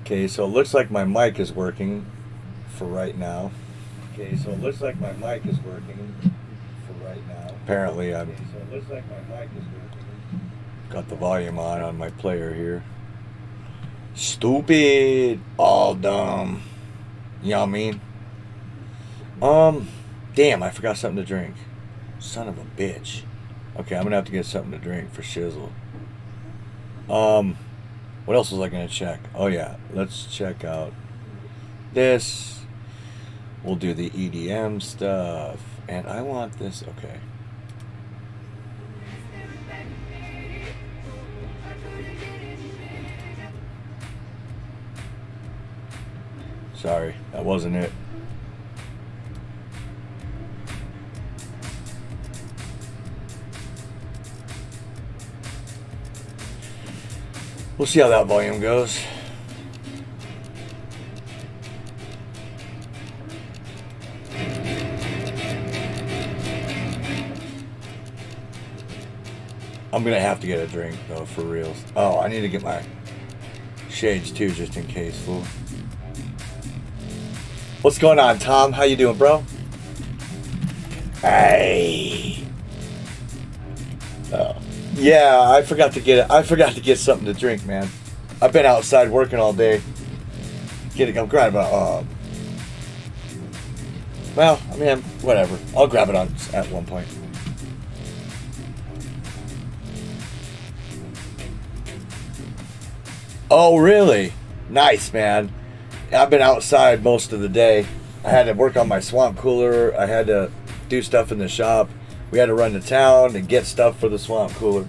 Okay, so it looks like my mic is working for right now. Okay, so it looks like my mic is working for right now. Apparently I've Okay, so it looks like my mic is working. got the volume on my player here. Stupid. All dumb. You know what I mean? Damn, I forgot something to drink. Son of a bitch. Okay, I'm gonna have to get something to drink for shizzle. What else was I gonna check? Oh yeah, let's check out this. We'll do the EDM stuff. And I want this, okay. Sorry, that wasn't it. We'll see how that volume goes. I'm gonna have to get a drink though, for reals. Oh, I need to get my shades too, just in case, fool. What's going on, Tom? How you doing, bro? Hey. Oh. Yeah, I forgot to get something to drink, man. I've been outside working all day. I'm grabbing well, I mean, whatever. I'll grab it at one point. Oh, really? Nice, man. I've been outside most of the day. I had to work on my swamp cooler. I had to do stuff in the shop. We had to run to town and get stuff for the swamp cooler.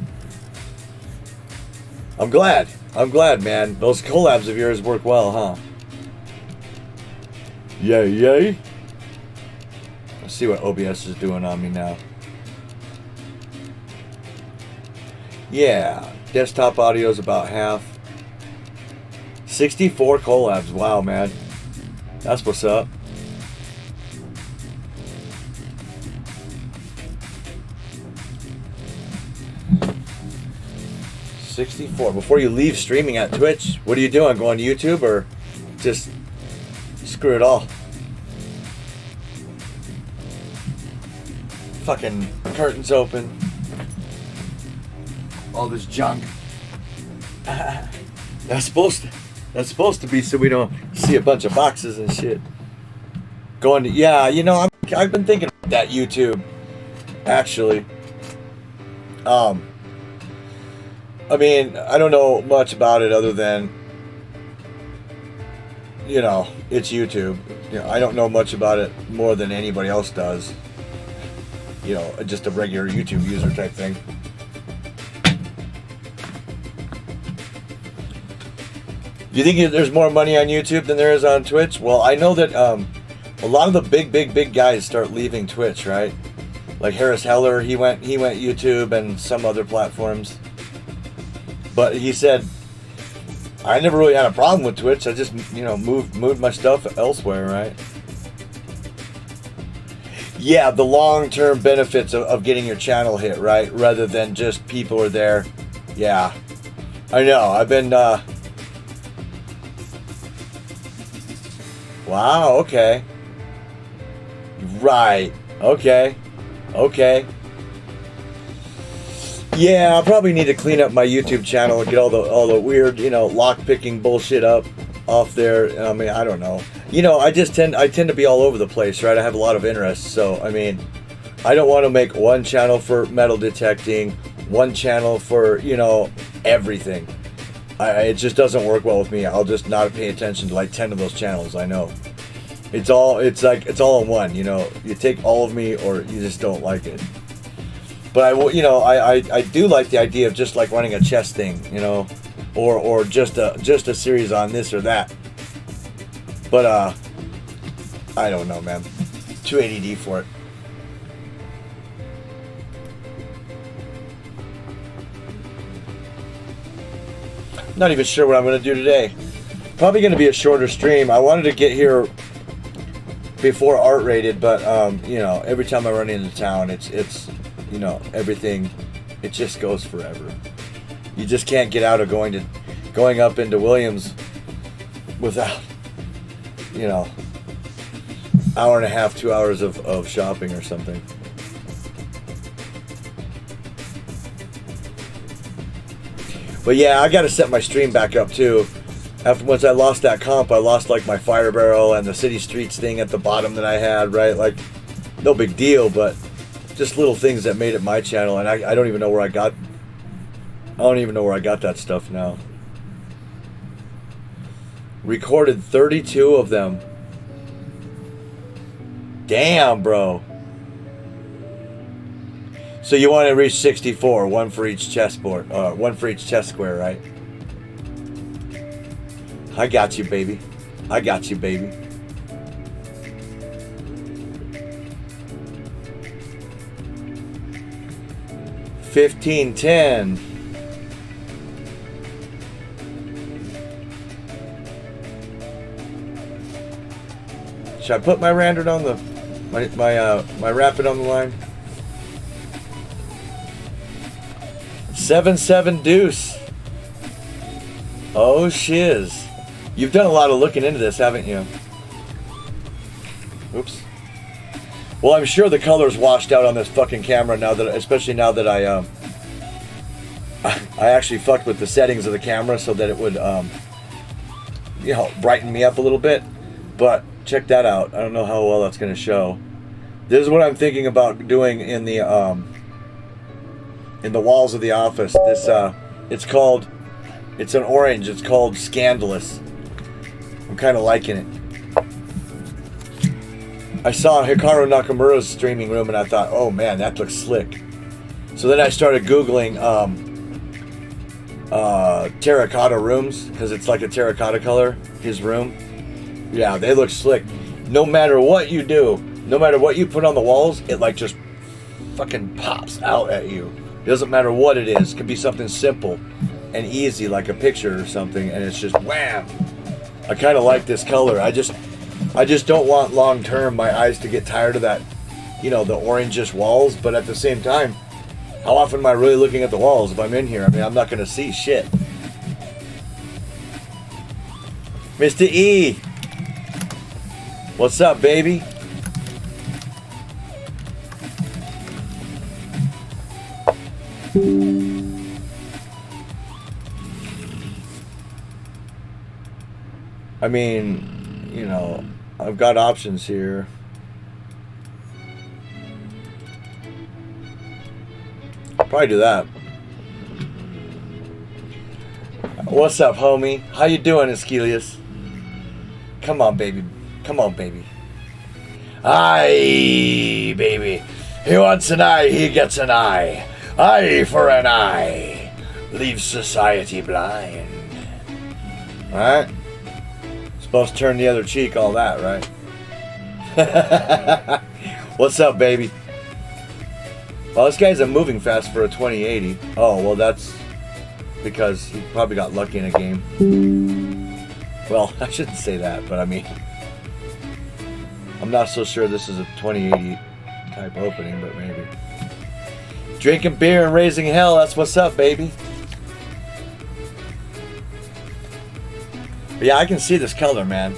I'm glad, man. Those collabs of yours work well, huh? Yay, yay. Let's see what OBS is doing on me now. Yeah, desktop audio is about half. 64 collabs. Wow, man. That's what's up. $64. Before you leave streaming at Twitch, what are you doing? Going to YouTube or just screw it all? Fucking curtains open. All this junk. That's supposed to be so we don't see a bunch of boxes and shit. Going to, yeah, you know, I've been thinking about that YouTube, actually. I mean, I don't know much about it other than, you know, it's YouTube. You know, I don't know much about it more than anybody else does. You know, just a regular YouTube user type thing. Do you think there's more money on YouTube than there is on Twitch? Well, I know that a lot of the big guys start leaving Twitch, right? Like Harris Heller, he went YouTube and some other platforms. But he said, I never really had a problem with Twitch. I just, you know, moved my stuff elsewhere, right? Yeah, the long-term benefits of getting your channel hit, right? Rather than just people are there. Yeah, I know. I've been, wow, okay. Right, okay. Yeah, I probably need to clean up my YouTube channel and get all the weird, you know, lock-picking bullshit up off there. I mean, I don't know. You know, I tend to be all over the place, right? I have a lot of interests, so I mean, I don't want to make one channel for metal detecting, one channel for, you know, everything. It just doesn't work well with me. I'll just not pay attention to like 10 of those channels. I know. It's all in one, you know. You take all of me or you just don't like it. But I do like the idea of just like running a chess thing, you know, or just a series on this or that. But I don't know, man. Too ADD for it. Not even sure what I'm going to do today. Probably going to be a shorter stream. I wanted to get here before Art Rated, but you know, every time I run into town, it's you know, everything, it just goes forever. You just can't get out of going up into Williams without, you know, hour and a half, 2 hours of shopping or something. But yeah, I gotta set my stream back up too. Once I lost that comp, I lost like my fire barrel and the city streets thing at the bottom that I had, right? Like, no big deal, but just little things that made it my channel, and I don't even know where I got that stuff now. Recorded 32 of them. Damn, bro. So you want to reach 64, one for each chessboard, one for each chess square, right? I got you, baby. I got you, baby. $15.10. Should I put my Randard on the my Rapid on the line? 7-7 deuce. Oh shiz. You've done a lot of looking into this, haven't you? Oops. Well, I'm sure the color's washed out on this fucking camera now that, especially now that I actually fucked with the settings of the camera so that it would, you know, brighten me up a little bit. But check that out. I don't know how well that's going to show. This is what I'm thinking about doing in the walls of the office. This it's an orange. It's called Scandalous. I'm kind of liking it. I saw Hikaru Nakamura's streaming room and I thought, oh man, that looks slick. So then I started Googling terracotta rooms, because it's like a terracotta color, his room. Yeah, they look slick. No matter what you do, no matter what you put on the walls, it like just fucking pops out at you. It doesn't matter what it is. It could be something simple and easy like a picture or something, and it's just wham. I kind of like this color. I just don't want long term my eyes to get tired of that, you know, the orangish walls. But at the same time, how often am I really looking at the walls if I'm in here? I mean, I'm not going to see shit. Mr. E, what's up, baby? I mean, you know, I've got options here. I'll probably do that. What's up, homie? How you doing, Askelius? Come on, baby. Come on, baby. Aye, baby. He wants an eye, he gets an eye. Eye for an eye. Leaves society blind. Alright? Supposed to turn the other cheek, all that, right? What's up, baby? Well, this guy's moving fast for a 2080. Oh, well, that's because he probably got lucky in a game. Well, I shouldn't say that, but I mean, I'm not so sure this is a 2080 type opening, but maybe. Drinking beer and raising hell, that's what's up, baby. But yeah, I can see this color, man.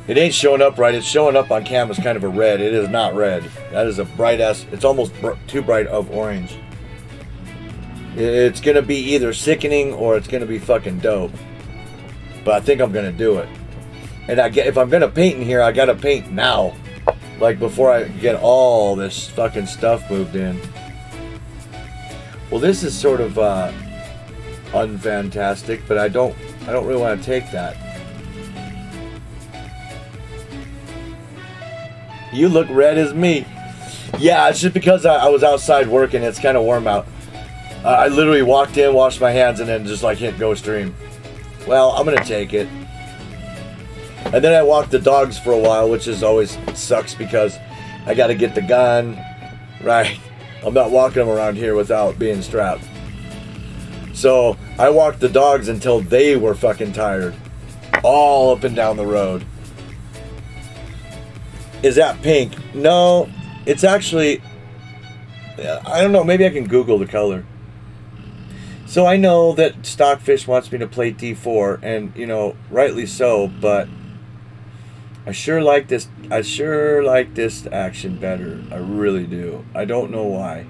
It ain't showing up right. It's showing up on cam as kind of a red. It is not red. That is a bright ass. It's almost too bright of orange. It's gonna be either sickening or it's gonna be fucking dope. But I think I'm gonna do it. And if I'm gonna paint in here, I gotta paint now, like before I get all this fucking stuff moved in. Well, this is sort of unfantastic, but I don't really want to take that. You look red as me. Yeah, it's just because I was outside working. It's kind of warm out. I literally walked in, washed my hands, and then just like hit go stream. Well, I'm gonna take it. And then I walked the dogs for a while, which is always sucks because I got to get the gun. Right, I'm not walking them around here without being strapped. So I walked the dogs until they were fucking tired, all up and down the road. Is that pink? No, it's actually, I don't know, maybe I can Google the color. So I know that Stockfish wants me to play D4, and you know, rightly so, but I sure like this action better. I really do. I don't know why.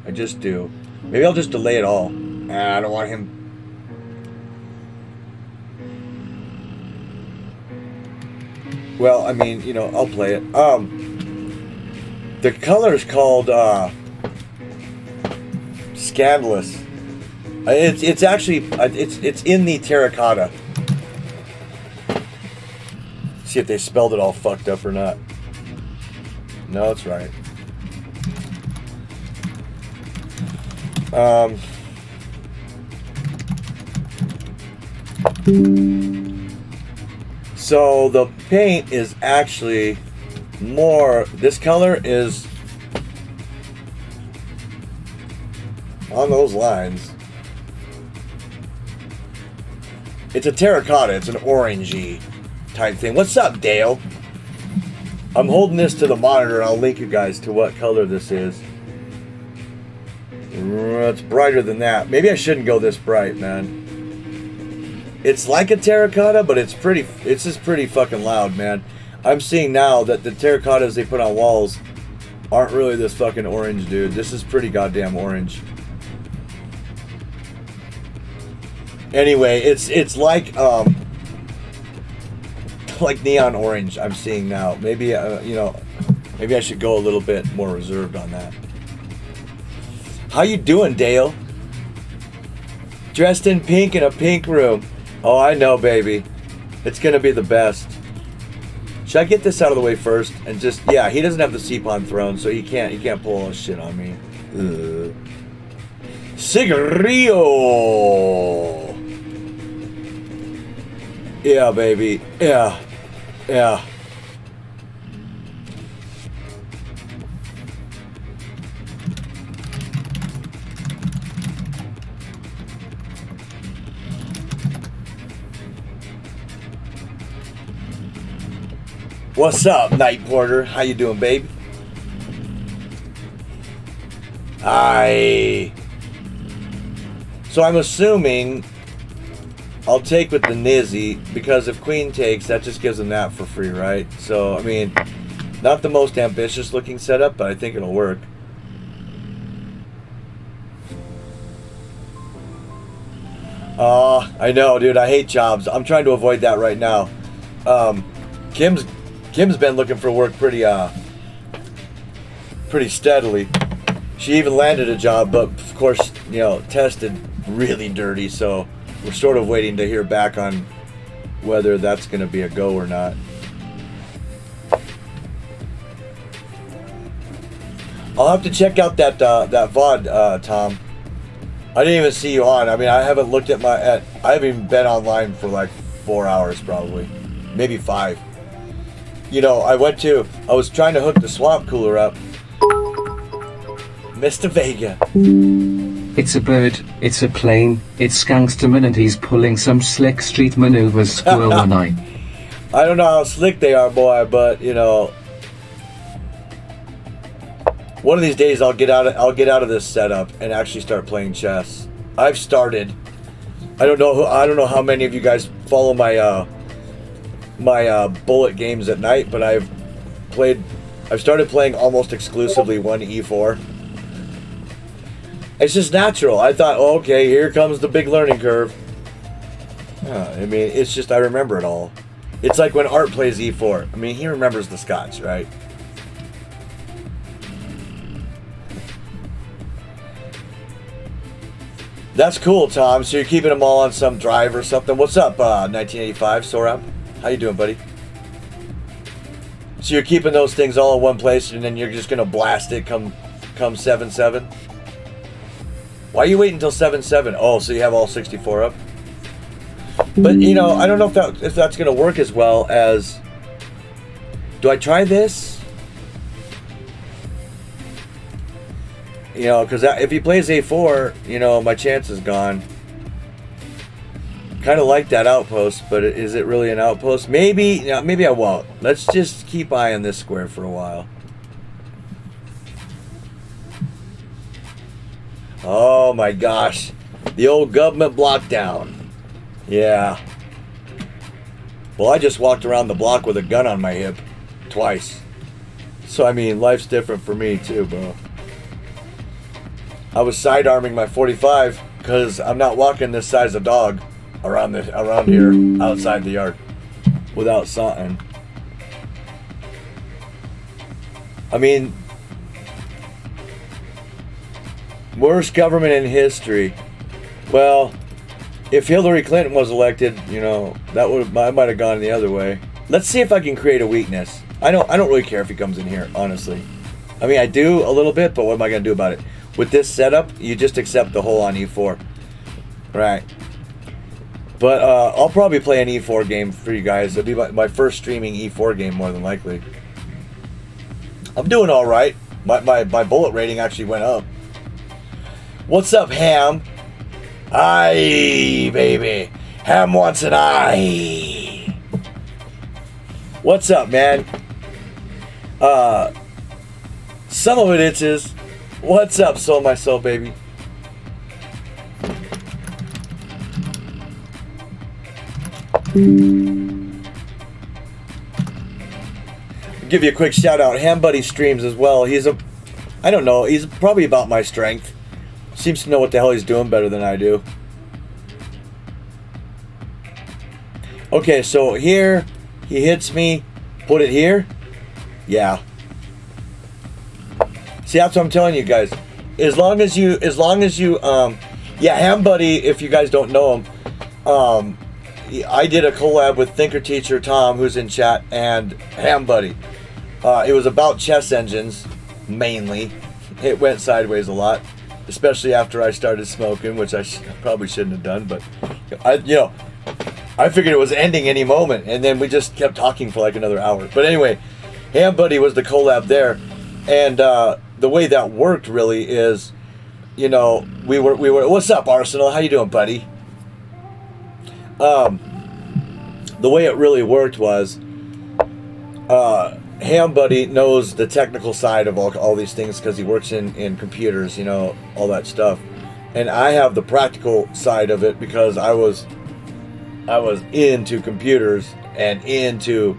I just do. Maybe I'll just delay it all. I don't want him. Well, I mean, you know, I'll play it. The color is called Scandalous. It's actually it's in the terracotta. See if they spelled it all fucked up or not. No, it's right. So the paint is actually more. This color is on those lines. It's a terracotta. It's an orangey type thing. What's up, Dale? I'm holding this to the monitor. I'll link you guys to what color this is. It's brighter than that. Maybe I shouldn't go this bright, man. It's like a terracotta, but it's just pretty fucking loud, man. I'm seeing now that the terracottas they put on walls aren't really this fucking orange, dude. This is pretty goddamn orange. Anyway, it's like neon orange. I'm seeing now. Maybe you know, maybe I should go a little bit more reserved on that. How you doing, Dale? Dressed in pink in a pink room. Oh, I know, baby. It's gonna be the best. Should I get this out of the way first and just yeah? He doesn't have the Seapon throne, so he can't pull all this shit on me. Cigarillo. Yeah, baby. Yeah. Yeah. What's up, Night Porter? How you doing, babe? So I'm assuming I'll take with the Nizzy, because if Queen takes, that just gives them that for free, right? So, I mean, not the most ambitious looking setup, but I think it'll work. I know, dude. I hate jobs. I'm trying to avoid that right now. Kim's been looking for work pretty steadily. She even landed a job, but of course, you know, tested really dirty. So we're sort of waiting to hear back on whether that's going to be a go or not. I'll have to check out that VOD, Tom. I didn't even see you on. I mean, I haven't looked at I haven't even been online for like 4 hours probably, maybe 5. You know, I was trying to hook the swamp cooler up. Mr. Vega. It's a bird, it's a plane, it's Gangsterman and he's pulling some slick street maneuvers, Squirrel One Eye. I don't know how slick they are, boy, but you know, one of these days I'll get out of this setup and actually start playing chess. I've started. I don't know how many of you guys follow my bullet games at night, but I've started playing almost exclusively 1E4. It's just natural. I thought, oh, okay, here comes the big learning curve. I mean, it's just I remember it all. It's like when Art plays E4. I mean, he remembers the Scots, right? That's cool, Tom. So you're keeping them all on some drive or something. What's up, 1985, Sorab? How you doing, buddy? So you're keeping those things all in one place, and then you're just gonna blast it come 7/7. Why are you waiting until 7/7? Oh, so you have all 64 up. But you know, I don't know if that's gonna work as well as. Do I try this? You know, because if he plays A4, you know, my chance is gone. Kind of like that outpost, but is it really an outpost? Maybe, yeah, maybe I won't. Let's just keep eyeing this square for a while. Oh my gosh. The old government lockdown. Yeah. Well, I just walked around the block with a gun on my hip. Twice. So, I mean, life's different for me, too, bro. I was sidearming my 45 because I'm not walking this size of dog around here outside the yard without something. I mean, worst government in history. Well, if Hillary Clinton was elected, you know, I might have gone the other way. Let's see if I can create a weakness. I don't really care if he comes in here, honestly. I mean, I do a little bit, but what am I going to do about it? With this setup, you just accept the hole on E4. Right. But I'll probably play an E4 game for you guys. It'll be my first streaming E4 game, more than likely. I'm doing all right. My bullet rating actually went up. What's up, Ham? Aye, baby. Ham wants an eye. What's up, man? Some of it itches. What's up, Soul My Soul, baby? Give you a quick shout out. Ham Buddy streams as well. I don't know, he's probably about my strength. Seems to know what the hell he's doing better than I do. Okay, so here, he hits me. Put it here. Yeah. See, that's what I'm telling you guys. As long as you, yeah, Ham Buddy, if you guys don't know him, I did a collab with Thinker Teacher Tom, who's in chat, and Ham Buddy. It was about chess engines, mainly. It went sideways a lot, especially after I started smoking, which I probably shouldn't have done, but I figured it was ending any moment, and then we just kept talking for like another hour. But anyway, Ham Buddy was the collab there, and the way that worked really is, we were. What's up, Arsenal? How you doing, buddy? The way it really worked was, Ham Buddy knows the technical side of all these things because he works in computers, all that stuff, and I have the practical side of it because I was into computers and into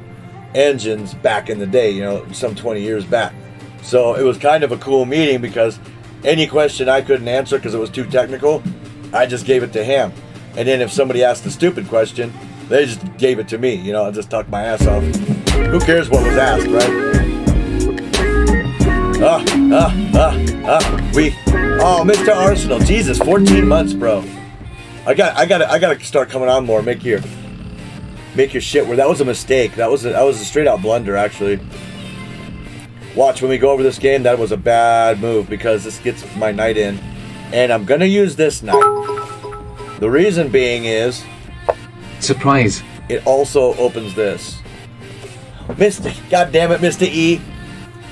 engines back in the day, some 20 years back. So it was kind of a cool meeting because any question I couldn't answer because it was too technical, I just gave it to Ham. And then if somebody asked a stupid question, they just gave it to me. I just talked my ass off. Who cares what was asked, right? Mr. Arsenal, Jesus, 14 months, bro. I gotta start coming on more. Make your shit where that was a mistake. That was a straight out blunder, actually. Watch when we go over this game. That was a bad move because this gets my knight in, and I'm gonna use this knight. The reason being is, surprise. It also opens this. God damn it, Mr. E.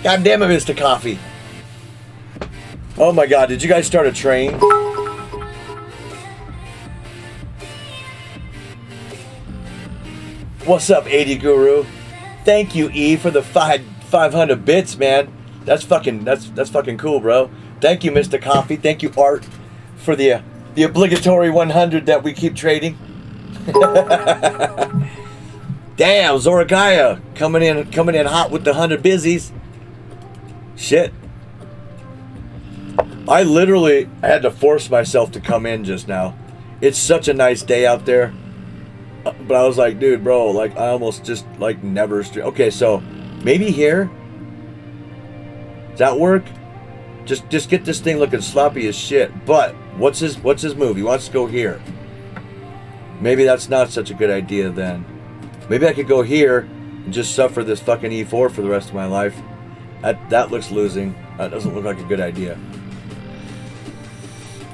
God damn it, Mr. Coffee. Oh my God, did you guys start a train? What's up, 80 Guru? Thank you, E, for the 500 bits, man. That's fucking cool, bro. Thank you, Mr. Coffee. Thank you, Art, for the obligatory 100 that we keep trading. Damn, Zoragaya coming in hot with the 100 busies. Shit. I literally had to force myself to come in just now. It's such a nice day out there. But I was like, dude, bro, like I almost just like never okay, so maybe here. Does that work? Just get this thing looking sloppy as shit. But what's his move? He wants to go here. Maybe that's not such a good idea then. Maybe I could go here and just suffer this fucking E4 for the rest of my life. That looks losing. That doesn't look like a good idea.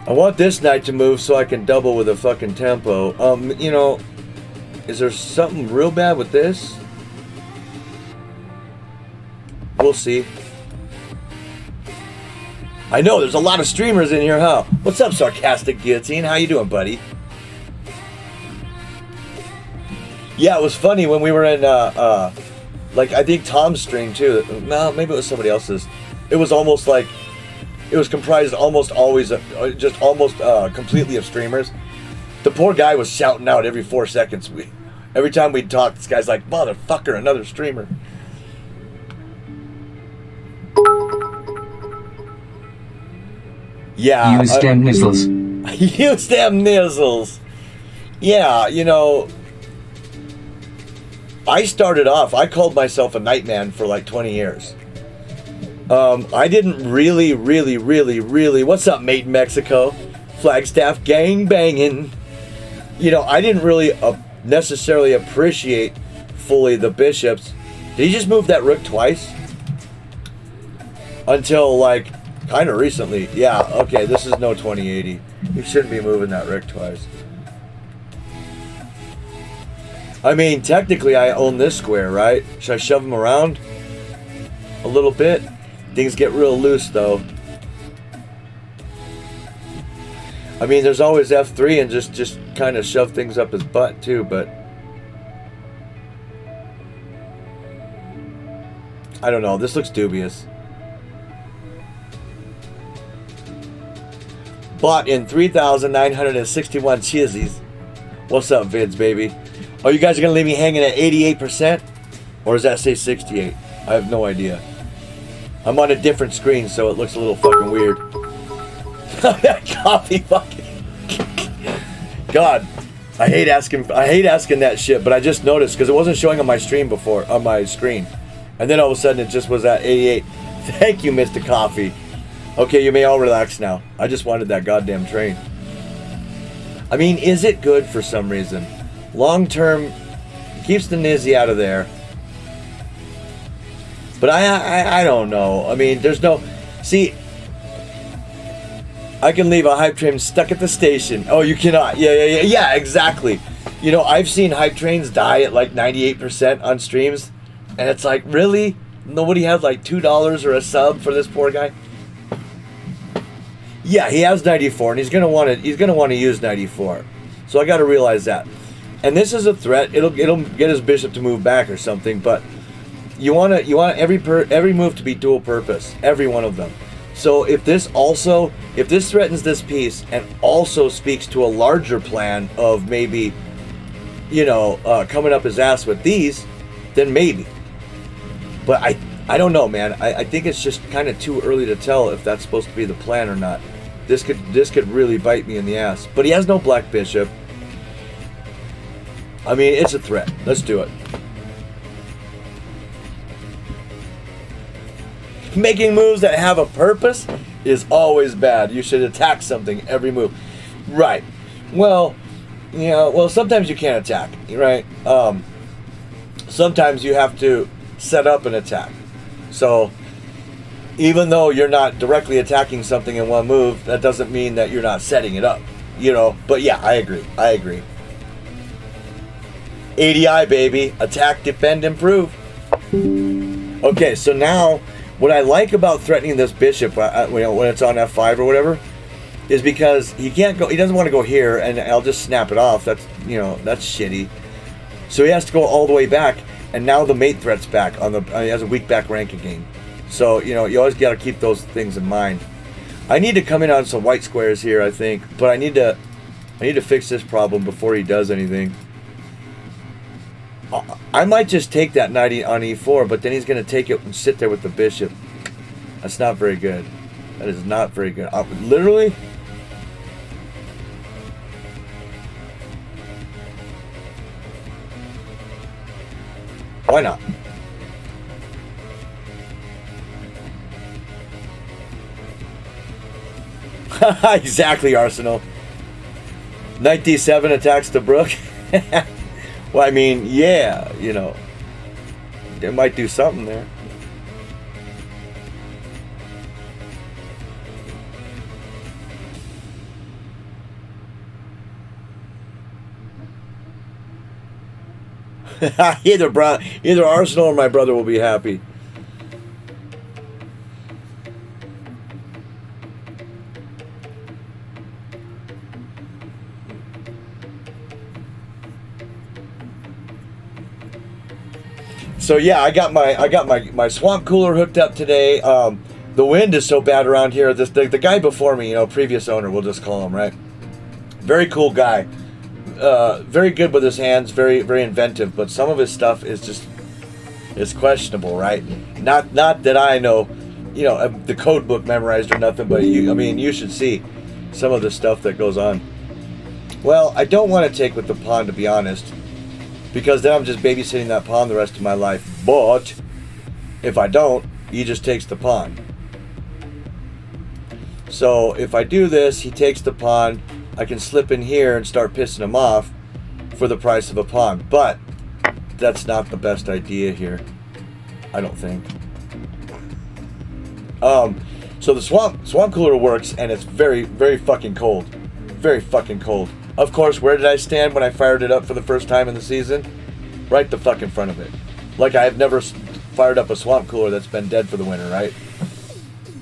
I want this knight to move so I can double with a fucking tempo. Is there something real bad with this? We'll see. I know, there's a lot of streamers in here, huh? What's up, Sarcastic Guillotine? How you doing, buddy? Yeah, it was funny when we were in, I think Tom's stream, too. No, maybe it was somebody else's. It was almost like it was comprised almost always of, just almost completely of streamers. The poor guy was shouting out every 4 seconds. Every time we'd talk, this guy's like, motherfucker, another streamer. Yeah. Use them nizzles. Use them nizzles. Yeah, you know, I started off, I called myself a nightman for like 20 years. I didn't really, what's up, mate in Mexico? Flagstaff gang banging. You know, I didn't really necessarily appreciate fully the bishops. Did he just move that rook twice? Until like kind of recently. Yeah, okay, this is no 2080. You shouldn't be moving that rook twice. I mean, technically I own this square, right? Should I shove him around a little bit? Things get real loose though. I mean, there's always F3 and just kind of shove things up his butt too, but I don't know. This looks dubious. Bought in 3,961 chizzies. What's up, Vids, baby? Oh, you guys are going to leave me hanging at 88%? Or does that say 68? I have no idea. I'm on a different screen, so it looks a little fucking weird. That coffee fucking... God, I hate asking that shit, but I just noticed, because it wasn't showing on my stream before, on my screen. And then all of a sudden, it just was at 88. Thank you, Mr. Coffee. Okay, you may all relax now. I just wanted that goddamn train. I mean, is it good for some reason? Long term, keeps the Nizzy out of there. But I don't know. I mean, there's no... See, I can leave a hype train stuck at the station. Oh, you cannot. Yeah, exactly. You know, I've seen hype trains die at like 98% on streams. And it's like, really? Nobody has like $2 or a sub for this poor guy? Yeah, he has 94, and he's gonna want to use 94. So I got to realize that. And this is a threat. It'll get his bishop to move back or something. But you want every move to be dual purpose, every one of them. So if this threatens this piece and also speaks to a larger plan of maybe, you know, coming up his ass with these, then maybe. But I don't know, man. I think it's just kind of too early to tell if that's supposed to be the plan or not. This could really bite me in the ass. But he has no black bishop. I mean, it's a threat. Let's do it. Making moves that have a purpose is always bad. You should attack something every move. Right. Well, you know, sometimes you can't attack, right? Sometimes you have to set up an attack. So even though you're not directly attacking something in one move, that doesn't mean that you're not setting it up, you know. But yeah, I agree. ADI, baby. Attack, defend, improve. Okay, so now what I like about threatening this bishop, when it's on F5 or whatever, is because he can't go. He doesn't want to go here, and I'll just snap it off. That's shitty. So he has to go all the way back, and now the mate threat's back on he has a weak back rank again. So you always got to keep those things in mind. I need to come in on some white squares here, I think, but I need to fix this problem before he does anything. I might just take that knight on e4, but then he's going to take it and sit there with the bishop. That's not very good. That is not very good. Literally? Why not? Exactly, Arsenal. Knight d7 attacks the Brook. Well, I mean, yeah, they might do something there. Either Arsenal or my brother will be happy. So yeah, I got my swamp cooler hooked up today. The wind is so bad around here. The guy before me, previous owner, we'll just call him, right? Very cool guy. Very good with his hands, very, very inventive, but some of his stuff is questionable, right? Not that I know, the code book memorized or nothing, but you should see some of the stuff that goes on. Well, I don't want to take with the pond, to be honest, because then I'm just babysitting that pond the rest of my life. But if I don't, he just takes the pond. So if I do this, he takes the pond. I can slip in here and start pissing him off for the price of a pond. But that's not the best idea here, I don't think. So the swamp cooler works, and it's very, very fucking cold. Very fucking cold. Of course, where did I stand when I fired it up for the first time in the season? Right the fuck in front of it. Like I have never fired up a swamp cooler that's been dead for the winter, right?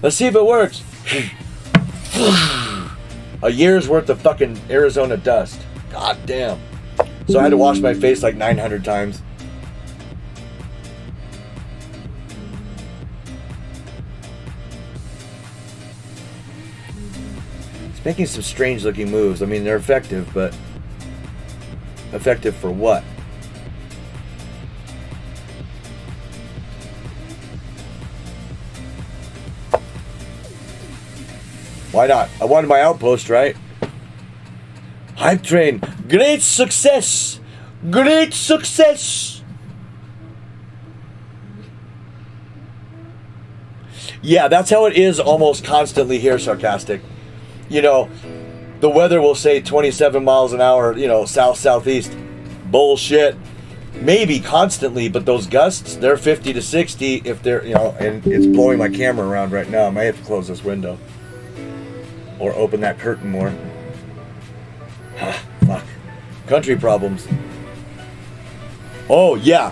Let's see if it works. A year's worth of fucking Arizona dust. God damn. So I had to wash my face like 900 times. It's making some strange looking moves. I mean, they're effective, but effective for what? Why not? I wanted my outpost, right? Hype train. Great success! Great success! Yeah, that's how it is almost constantly here, Sarcastic. The weather will say 27 miles an hour, south-southeast. Bullshit. Maybe constantly, but those gusts, they're 50 to 60 if they're, and it's blowing my camera around right now. I might have to close this window. Or open that curtain more. Fuck. Country problems. Oh, yeah.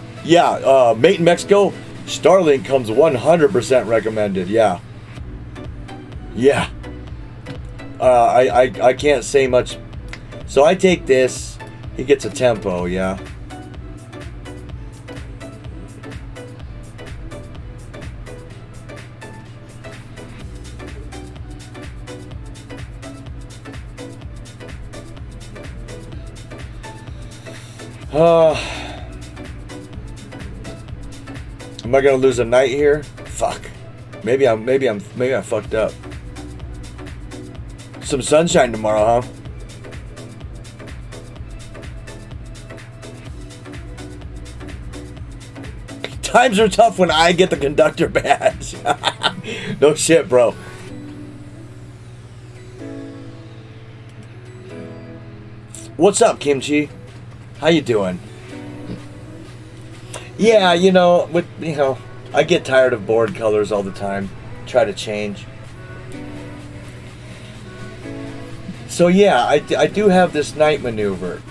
Mate in Mexico, Starlink comes 100% recommended. Yeah. I can't say much. So I take this. He gets a tempo, yeah. Am I gonna lose a night here? Fuck. Maybe I fucked up. Some sunshine tomorrow, huh? Times are tough when I get the conductor badge. No shit, bro. What's up, Kimchi? How you doing? Yeah, I get tired of board colors all the time. Try to change. So yeah, I do have this night maneuver.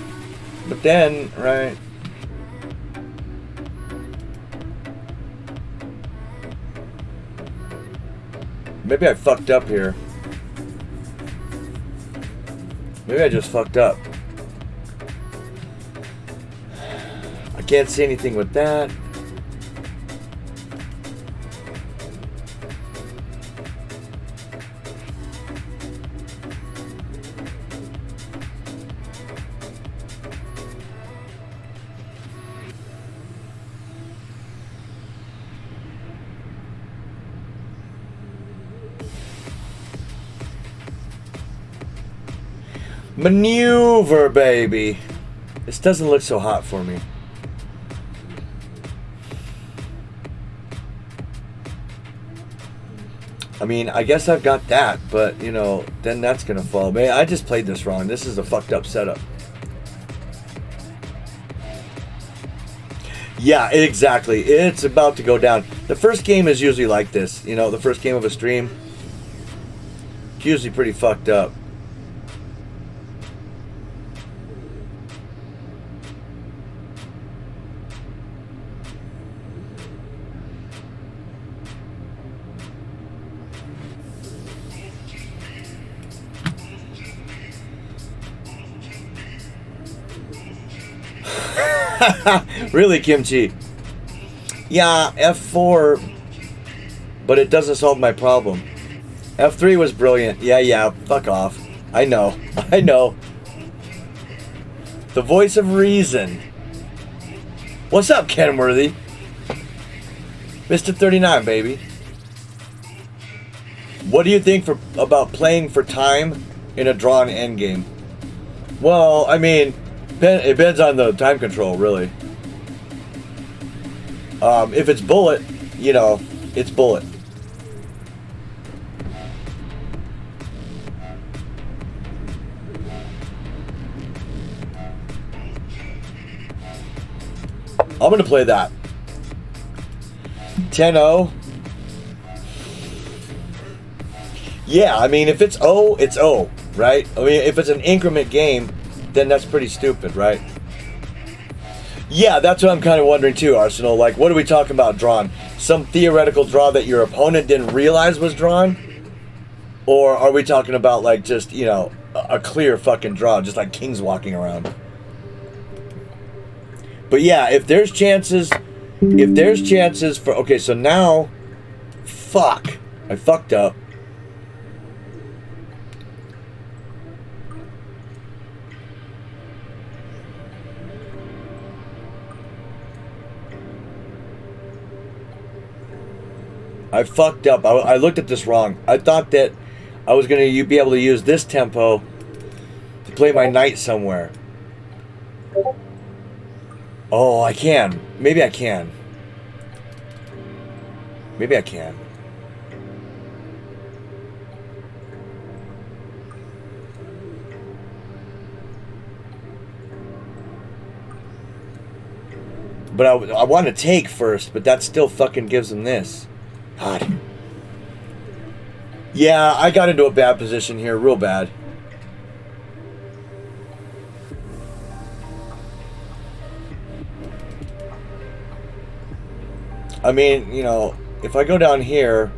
But then, right... Maybe I fucked up here. Maybe I just fucked up. I can't see anything with that. Maneuver, baby. This doesn't look so hot for me. I mean, I guess I've got that, but, then that's going to fall. Man, I just played this wrong. This is a fucked up setup. Yeah, exactly. It's about to go down. The first game is usually like this. The first game of a stream. It's usually pretty fucked up. Really, Kimchi? Yeah, F4 but it doesn't solve my problem. F3 was brilliant. Yeah, fuck off. I know. I know. The voice of reason. What's up, Kenworthy? Mr. 39, baby. What do you think about playing for time in a drawn endgame? Well, I mean, it depends on the time control, really. If it's bullet, you know, it's bullet. I'm gonna play that. 10-0. Yeah, I mean, if it's O, it's O, right? I mean, if it's an increment game, then that's pretty stupid, right? Yeah, that's what I'm kind of wondering too, Arsenal. Like, what are we talking about drawn? Some theoretical draw that your opponent didn't realize was drawn? Or are we talking about, like, just, you know, a clear fucking draw, just like kings walking around? But yeah, if there's chances for, okay, so now, fuck, I fucked up. I fucked up. I looked at this wrong. I thought that I was going to be able to use this tempo to play my knight somewhere. Oh, I can. Maybe I can. Maybe I can. But I want to take first, but that still fucking gives him this. God. Yeah, I got into a bad position here, real bad. I mean, you know, if I go down here...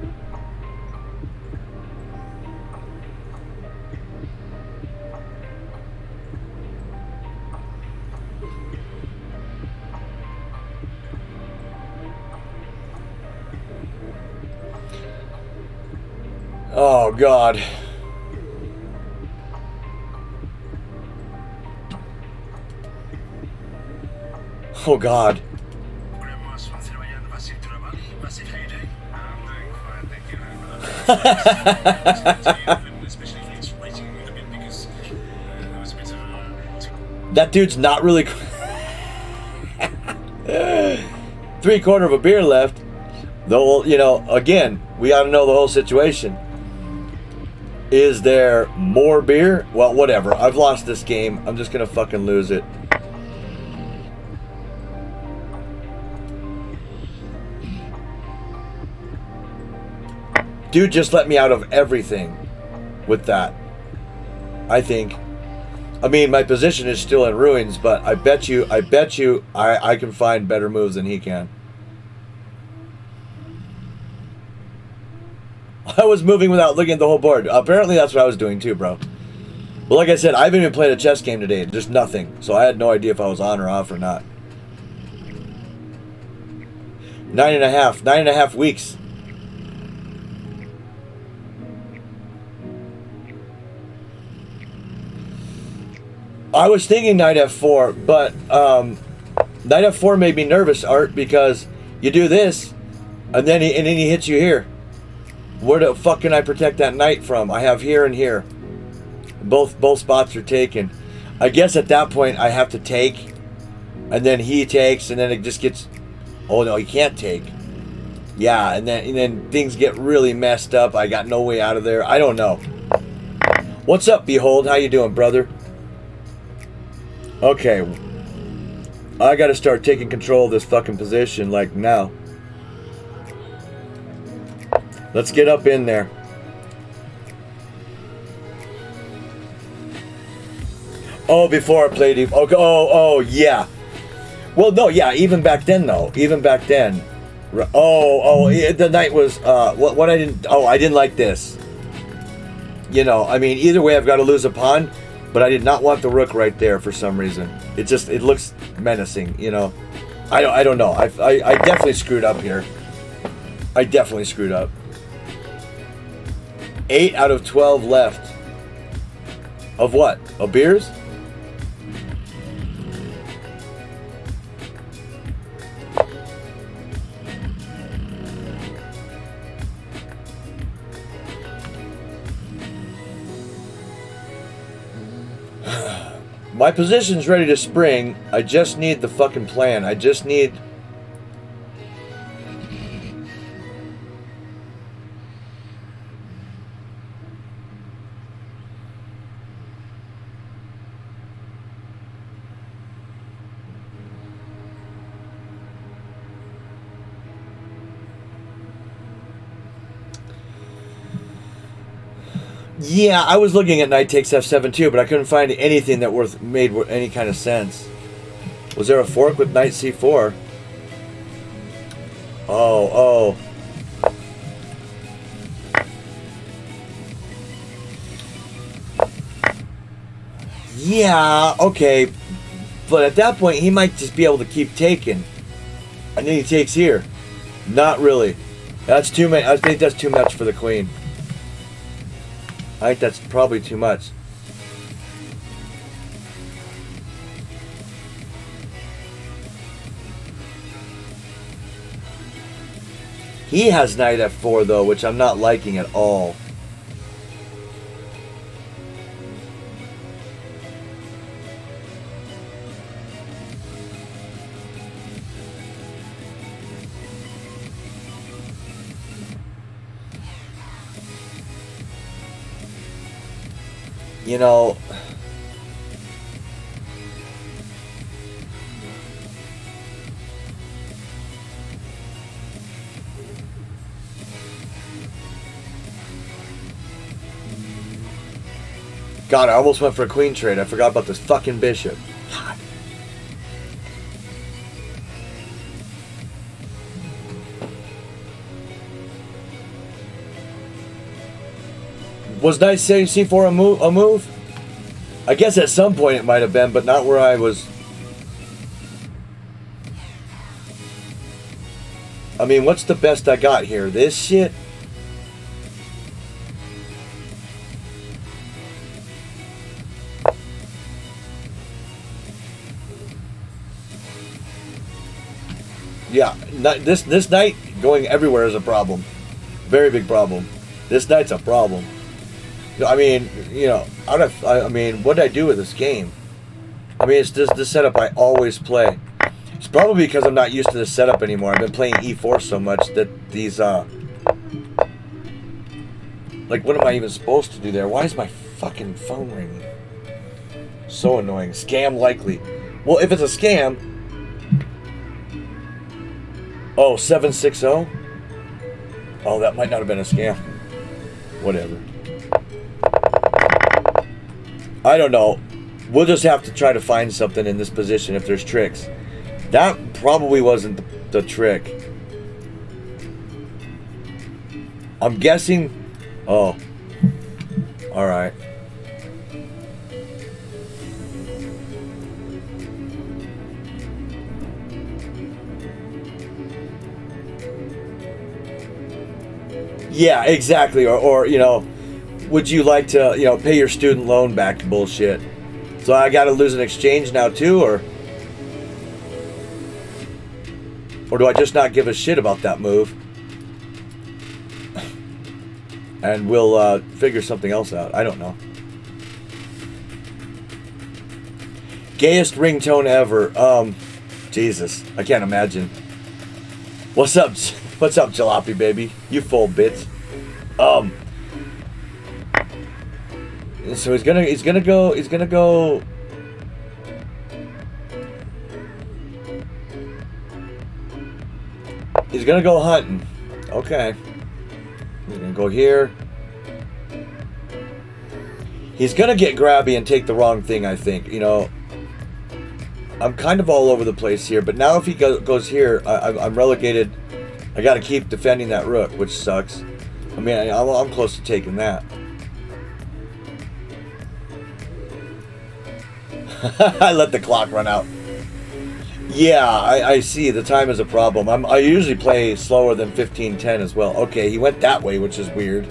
Oh, God. Oh, God. That dude's not really... 3/4 of a beer left. Though, you know, again, we ought to know the whole situation. Is there more beer? Well, whatever. I've lost this game. I'm just gonna fucking lose it. Dude just let me out of everything with that. I think. I mean, my position is still in ruins, but I bet you I can find better moves than he can. I was moving without looking at the whole board. Apparently that's what I was doing too, bro. Well, like I said, I haven't even played a chess game today. Just nothing. So I had no idea if I was on or off or not. 9.5. 9.5 weeks. I was thinking knight f4, but knight f4 made me nervous, Art, because you do this, and then he hits you here. Where the fuck can I protect that knight from? I have here and here. Both spots are taken. I guess at that point I have to take, and then he takes, and then it just gets... Oh no, he can't take. Yeah, and then things get really messed up. I got no way out of there. I don't know. What's up, Behold? How you doing, brother? Okay. I gotta start taking control of this fucking position, like now. Let's get up in there. Oh, before I played... Okay, oh, yeah. Well, no, yeah, even back then, though. Even back then. The knight was... what I didn't... Oh, I didn't like this. You know, I mean, either way, I've got to lose a pawn. But I did not want the rook right there for some reason. It looks menacing, you know. I don't know. I definitely screwed up here. I definitely screwed up. 8 out of 12 left. Of what? Of beers? My position's ready to spring. I just need the fucking plan. I just need... Yeah, I was looking at knight takes f7 too, but I couldn't find anything that made any kind of sense. Was there a fork with knight c4? Oh. Yeah, okay. But at that point, he might just be able to keep taking. And then he takes here. Not really. That's too many. I think that's too much for the queen. I think that's probably too much. He has knight f4 though, which I'm not liking at all. You know, God, I almost went for a queen trade. I forgot about this fucking bishop. God. Was knight c4 a move? I guess at some point it might have been, but not where I was. I mean, what's the best I got here? This shit? Yeah, this knight going everywhere is a problem. Very big problem. This knight's a problem. I mean, you know, I mean, what did I do with this game? I mean, it's just the setup I always play. It's probably because I'm not used to this setup anymore. I've been playing e4 so much that these, like, what am I even supposed to do there? Why is my fucking phone ringing? So annoying. Scam likely. Well, if it's a scam... Oh, 760? Oh, that might not have been a scam. Whatever. I don't know. We'll just have to try to find something in this position if there's tricks. That probably wasn't the trick. I'm guessing... Oh. Alright. Yeah, exactly. Or you know... Would you like to, you know, pay your student loan back bullshit? So I got to lose an exchange now too, or do I just not give a shit about that move? And we'll figure something else out. I don't know. Gayest ringtone ever. Jesus, I can't imagine. What's up? What's up, Jalopy baby? You full bitch. So he's gonna go. He's gonna go hunting. Okay. He's gonna go here. He's gonna get grabby and take the wrong thing, I think. You know, I'm kind of all over the place here, but now if he goes here, I'm relegated. I gotta keep defending that rook, which sucks. I mean, I'm close to taking that. I let the clock run out. Yeah, I see. The time is a problem. I usually play slower than 15:10 as well. Okay, he went that way, which is weird.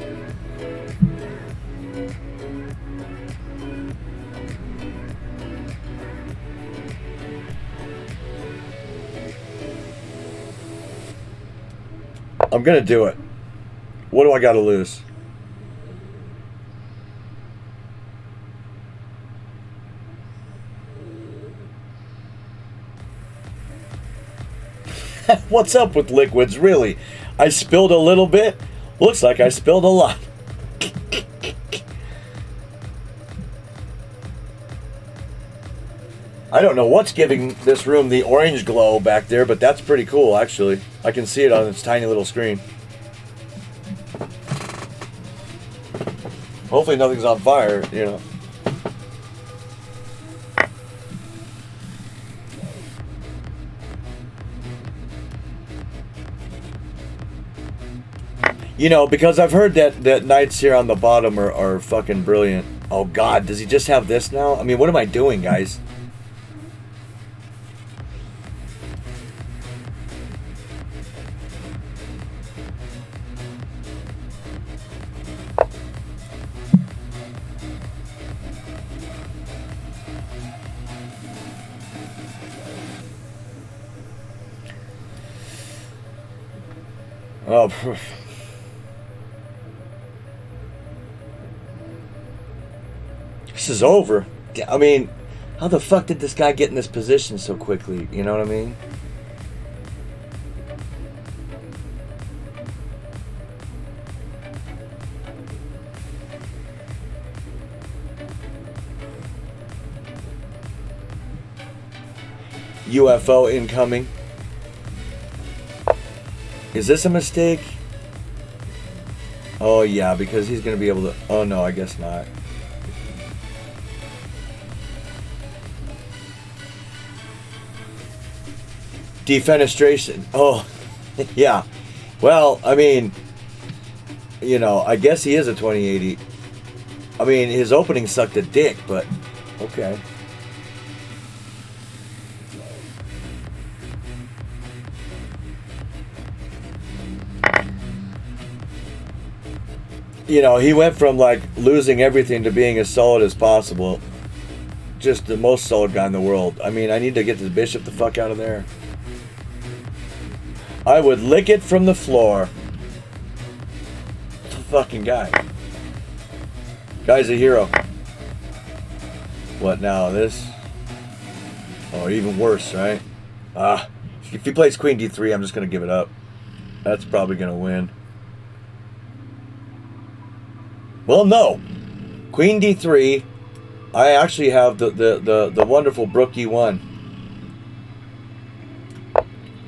I'm gonna do it. What do I gotta lose? What's up with liquids, really? I spilled a little bit. Looks like I spilled a lot. I don't know what's giving this room the orange glow back there, but that's pretty cool, actually. I can see it on its tiny little screen. Hopefully nothing's on fire, you know. You know, because I've heard that nights here on the bottom are fucking brilliant. Oh God, does he just have this now? I mean, what am I doing, guys? Oh. This is over. I mean, how the fuck did this guy get in this position so quickly? You know what I mean? UFO incoming. Is this a mistake? Oh yeah, because he's gonna be able to... Oh no, I guess not. Defenestration. Oh, yeah. Well, I mean, you know, I guess he is a 2080. I mean, his opening sucked a dick, but okay. You know, he went from like losing everything to being as solid as possible. Just the most solid guy in the world. I mean, I need to get this bishop the fuck out of there. I would lick it from the floor. Fucking guy. Guy's a hero. What now? This? Oh, even worse, right? If he plays Queen D3, I'm just going to give it up. That's probably going to win. Well, no. Queen D3. I actually have the wonderful Brook E1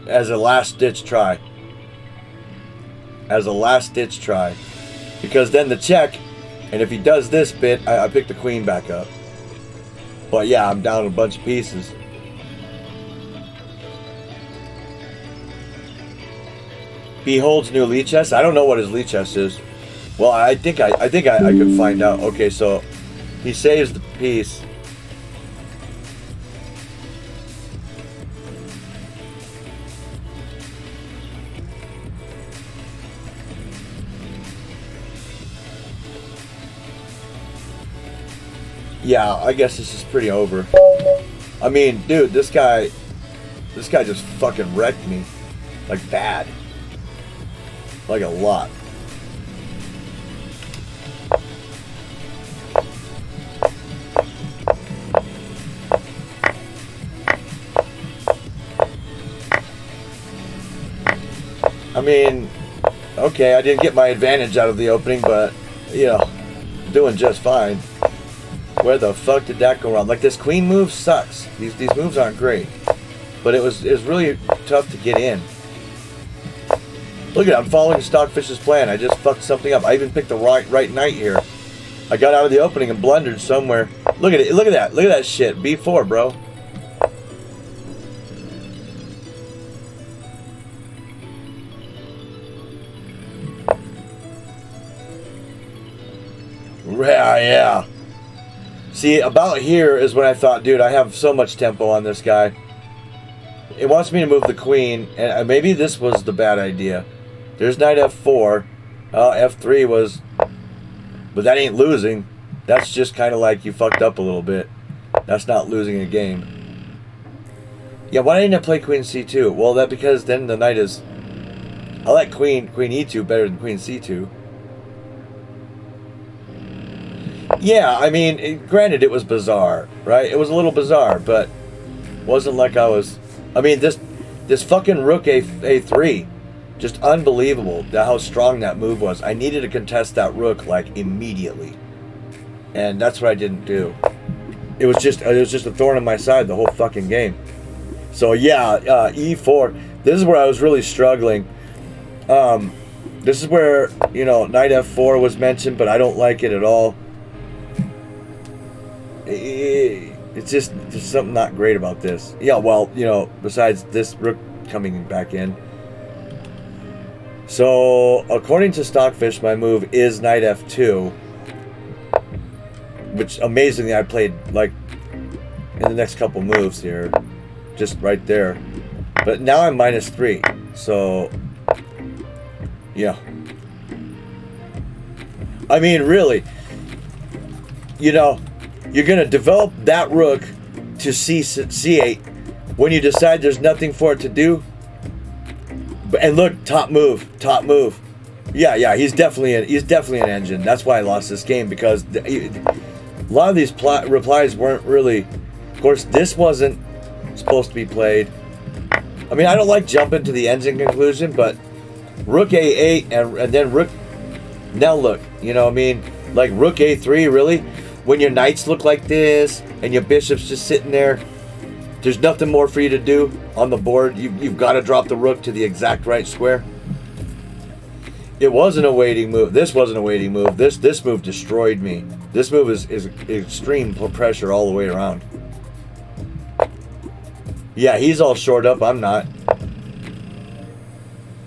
as a last-ditch try. As a last-ditch try. Because then the check, and if he does this bit, I pick the queen back up. But yeah, I'm down a bunch of pieces. He holds new lead chest. I don't know what his lead chest is. Well, I think I could find out. Okay, so he saves the piece. Yeah, I guess this is pretty over. I mean, dude, this guy just fucking wrecked me. Like bad. Like a lot. I mean, okay, I didn't get my advantage out of the opening, but, you know, doing just fine. Where the fuck did that go wrong? Like, this queen move sucks. These moves aren't great. But it was really tough to get in. Look at it, I'm following Stockfish's plan. I just fucked something up. I even picked the right knight here. I got out of the opening and blundered somewhere. Look at it, look at that. Look at that shit. B4, bro. Yeah. See, about here is when I thought, dude, I have so much tempo on this guy. It wants me to move the queen, and maybe this was the bad idea. There's knight f4. F3 was... But that ain't losing. That's just kind of like you fucked up a little bit. That's not losing a game. Yeah, why didn't I play queen c2? Well, that because then the knight is... I like queen e2 better than queen c2. Yeah, I mean, granted, it was bizarre, right? It was a little bizarre, but wasn't like I was. I mean, this fucking rook a3, just unbelievable how strong that move was. I needed to contest that rook like immediately, and that's what I didn't do. It was just a thorn in my side the whole fucking game. So yeah, e4. This is where I was really struggling. This is where, you know, knight f4 was mentioned, but I don't like it at all. It's just there's something not great about this. Yeah, well, you know, besides this rook coming back in. So according to Stockfish, my move is knight f2, which amazingly I played like in the next couple moves here, just right there. But now I'm -3, so yeah. I mean, really, you know, you're gonna develop that rook to c8 when you decide there's nothing for it to do. And look, top move. Yeah, he's definitely an engine. That's why I lost this game, because a lot of these replies weren't really. Of course, this wasn't supposed to be played. I mean, I don't like jumping to the engine conclusion, but rook a8 and then rook. Now look, you know what I mean? Like rook a3, really? When your knights look like this and your bishop's just sitting there, there's nothing more for you to do on the board. You've got to drop the rook to the exact right square. It wasn't a waiting move. This wasn't a waiting move. This move destroyed me. This move is extreme pressure all the way around. Yeah, he's all shored up. I'm not.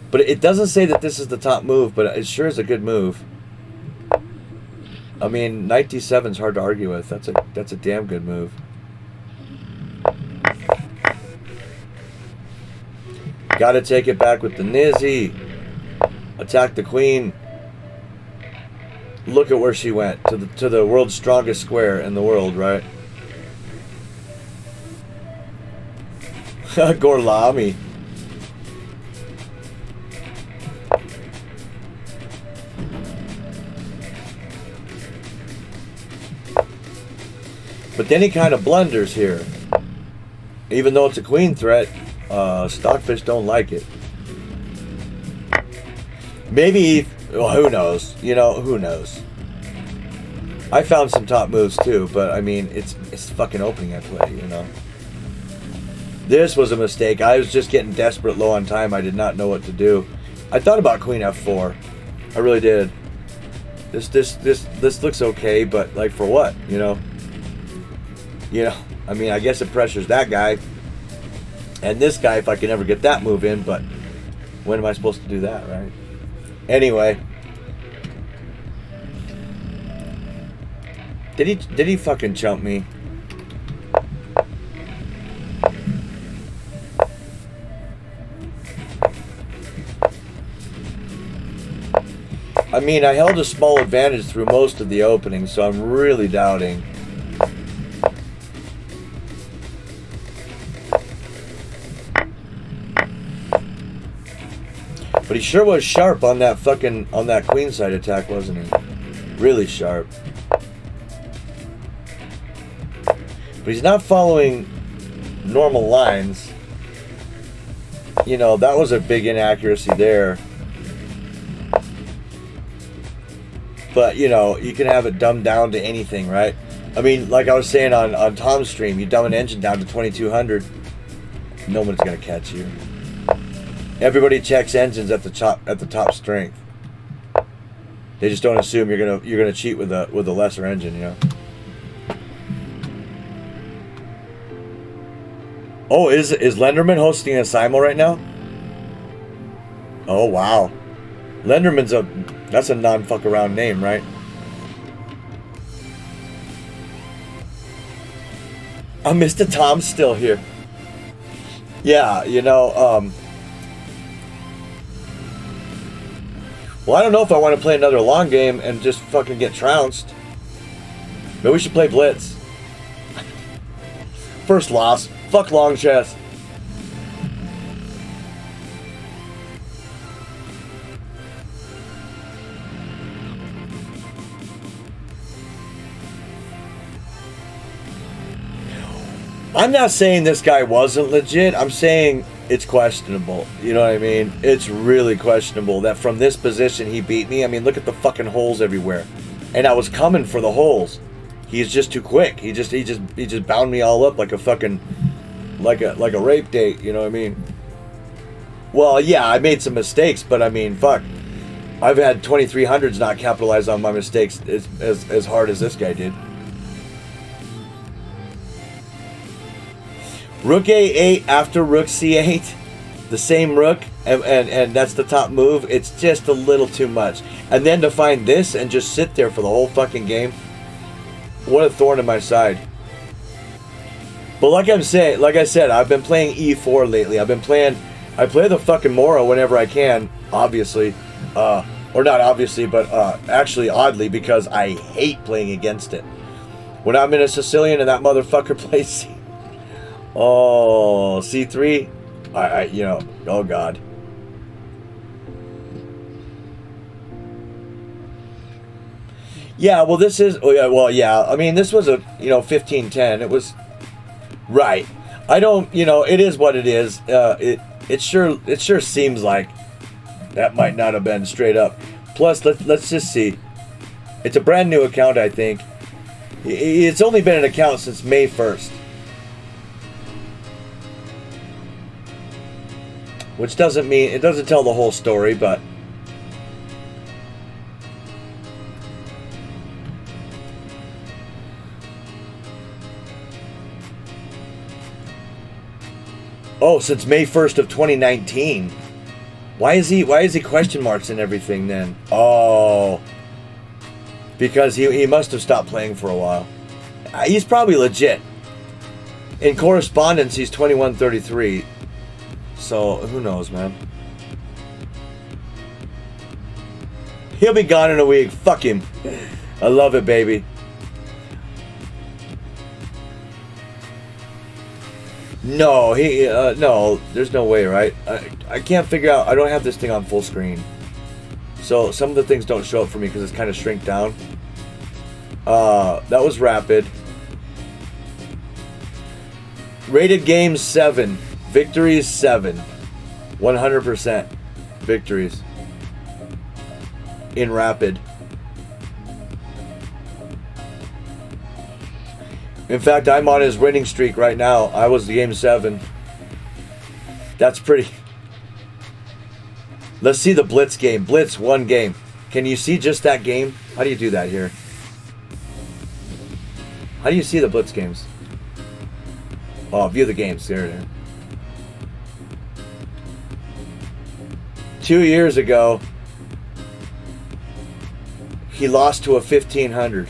But it doesn't say that this is the top move, but it sure is a good move. I mean, knight d7 is hard to argue with. That's a damn good move. Got to take it back with the Nizzy. Attack the queen. Look at where she went, to the world's strongest square in the world, right? Gorlami. But then he kind of blunders here. Even though it's a queen threat, Stockfish don't like it. Maybe, well, who knows? You know, who knows? I found some top moves too, but I mean, it's fucking opening at play, you know. This was a mistake. I was just getting desperate low on time. I did not know what to do. I thought about queen f4. I really did. This looks okay, but like for what, you know? You know, I mean, I guess it pressures that guy and this guy if I can ever get that move in, but when am I supposed to do that, right? Anyway, did he fucking chump me? I mean, I held a small advantage through most of the opening, so I'm really doubting. But he sure was sharp on that queenside attack, wasn't he? Really sharp. But he's not following normal lines. You know, that was a big inaccuracy there. But, you know, you can have it dumbed down to anything, right? I mean, like I was saying on Tom's stream, you dumb an engine down to 2200, no one's going to catch you. Everybody checks engines at the top strength. They just don't assume you're gonna cheat with a lesser engine, you know. Oh, is Lenderman hosting a Simo right now? Oh wow, Lenderman's that's a non-fuck around name, right? Oh, Mr. Tom's still here. Yeah, you know, well, I don't know if I want to play another long game and just fucking get trounced. Maybe we should play Blitz. First loss. Fuck long chess. I'm not saying this guy wasn't legit. I'm saying it's questionable. You know what I mean? It's really questionable that from this position he beat me. I mean, look at the fucking holes everywhere. And I was coming for the holes. He's just too quick. He just bound me all up like a fucking like a rape date, you know what I mean? Well, yeah, I made some mistakes, but I mean, fuck. I've had 2300s not capitalize on my mistakes as hard as this guy did. Rook A8 after Rook C8, the same rook, and that's the top move. It's just a little too much. And then to find this and just sit there for the whole fucking game, what a thorn in my side. But like I said, I've been playing E4 lately. I play the fucking Moro whenever I can, obviously. Or not obviously, but actually oddly, because I hate playing against it. When I'm in a Sicilian and that motherfucker plays C. Oh, C3? You know, oh God. Yeah, well this is, I mean, this was a, 15-10. It was, right. I don't, it is what it is. It sure seems like that might not have been straight up. Plus, let's just see. It's a brand new account, I think. It's only been an account since May 1st. Which doesn't mean, it doesn't tell the whole story, but... Oh, since May 1st of 2019. Why is he question marks and everything then? Oh. Because he must have stopped playing for a while. He's probably legit. In correspondence, he's 2133. So, who knows, man? He'll be gone in a week. Fuck him. I love it, baby. No, no, there's no way, right? I can't figure out, I don't have this thing on full screen. So, some of the things don't show up for me because it's kind of shrink down. That was rapid. Rated games 7. Victories 7. 100% victories. In rapid. In fact, I'm on his winning streak right now. I was the game 7. That's pretty. Let's see the Blitz game. Blitz, 1 game. Can you see just that game? How do you do that here? How do you see the Blitz games? Oh, view the games. There it is. 2 years ago, he lost to a 1500.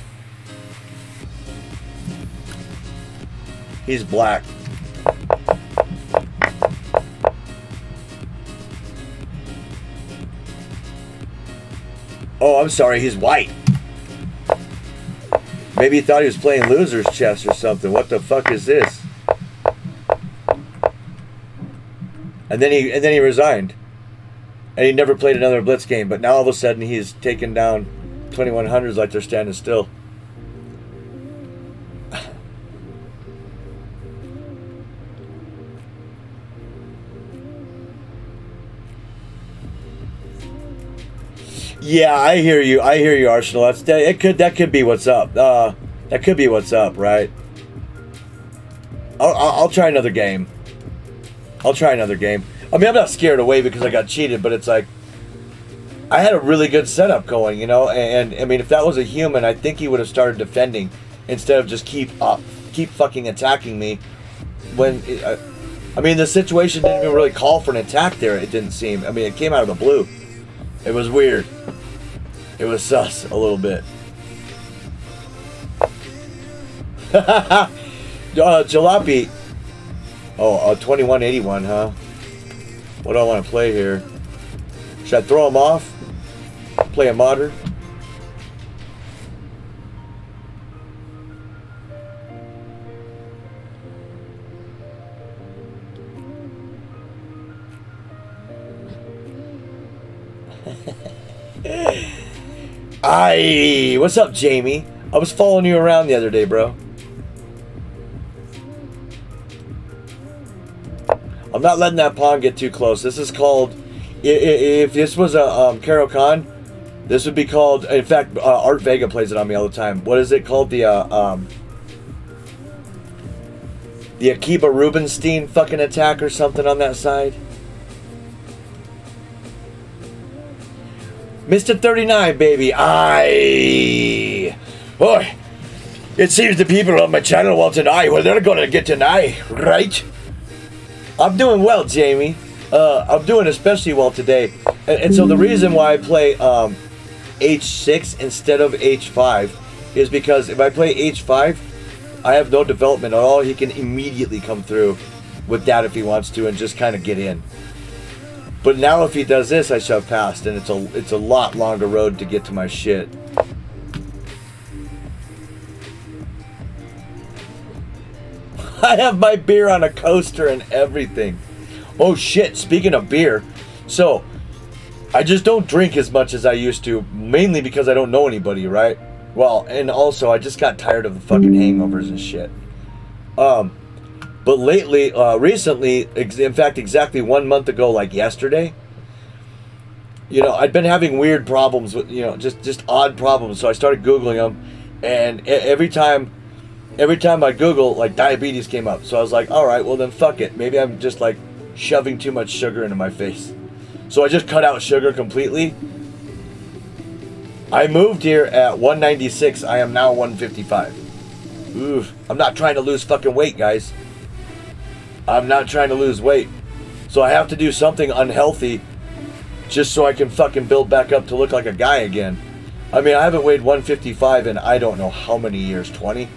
He's black. Oh, I'm sorry, he's white. Maybe he thought he was playing loser's chess or something. What the fuck is this? And then he resigned. And he never played another Blitz game, but now all of a sudden he's taken down 2100s like they're standing still. Yeah, I hear you. I hear you, Arsenal. That could be what's up. That could be what's up, right? I'll try another game. I'll try another game. I mean, I'm not scared away because I got cheated, but it's like I had a really good setup going, and I mean, if that was a human, I think he would have started defending instead of just keep fucking attacking me. When I mean, the situation didn't even really call for an attack there. It didn't seem. I mean, it came out of the blue. It was weird. It was sus a little bit. Jalopy. Oh, 2181, huh? What do I want to play here? Should I throw him off? Play a modern? Aye, what's up, Jamie? I was following you around the other day, bro. I'm not letting that pawn get too close. This is called, if this was a Karo Khan, this would be called, in fact, Art Vega plays it on me all the time. What is it called? The Akiba Rubinstein fucking attack or something on that side. Mr. 39, baby. Boy, it seems the people on my channel want an eye. Well, they're gonna get an eye, right? I'm doing well, Jamie. I'm doing especially well today. And so the reason why I play H6 instead of H5 is because if I play H5, I have no development at all. He can immediately come through with that if he wants to and just kind of get in. But now if he does this, I shove past, and it's a lot longer road to get to my shit. I have my beer on a coaster and everything. Oh shit, speaking of beer. So, I just don't drink as much as I used to, mainly because I don't know anybody, right? Well, and also I just got tired of the fucking hangovers and shit. But lately, recently, in fact, exactly 1 month ago, like yesterday, you know, I'd been having weird problems with, you know, just odd problems. So I started Googling them, and every time I Google, like, diabetes came up. So I was like, all right, well then fuck it. Maybe I'm just like shoving too much sugar into my face. So I just cut out sugar completely. I moved here at 196. I am now 155. Ooh, I'm not trying to lose fucking weight, guys. I'm not trying to lose weight. So I have to do something unhealthy just so I can fucking build back up to look like a guy again. I mean, I haven't weighed 155 in I don't know how many years. 20?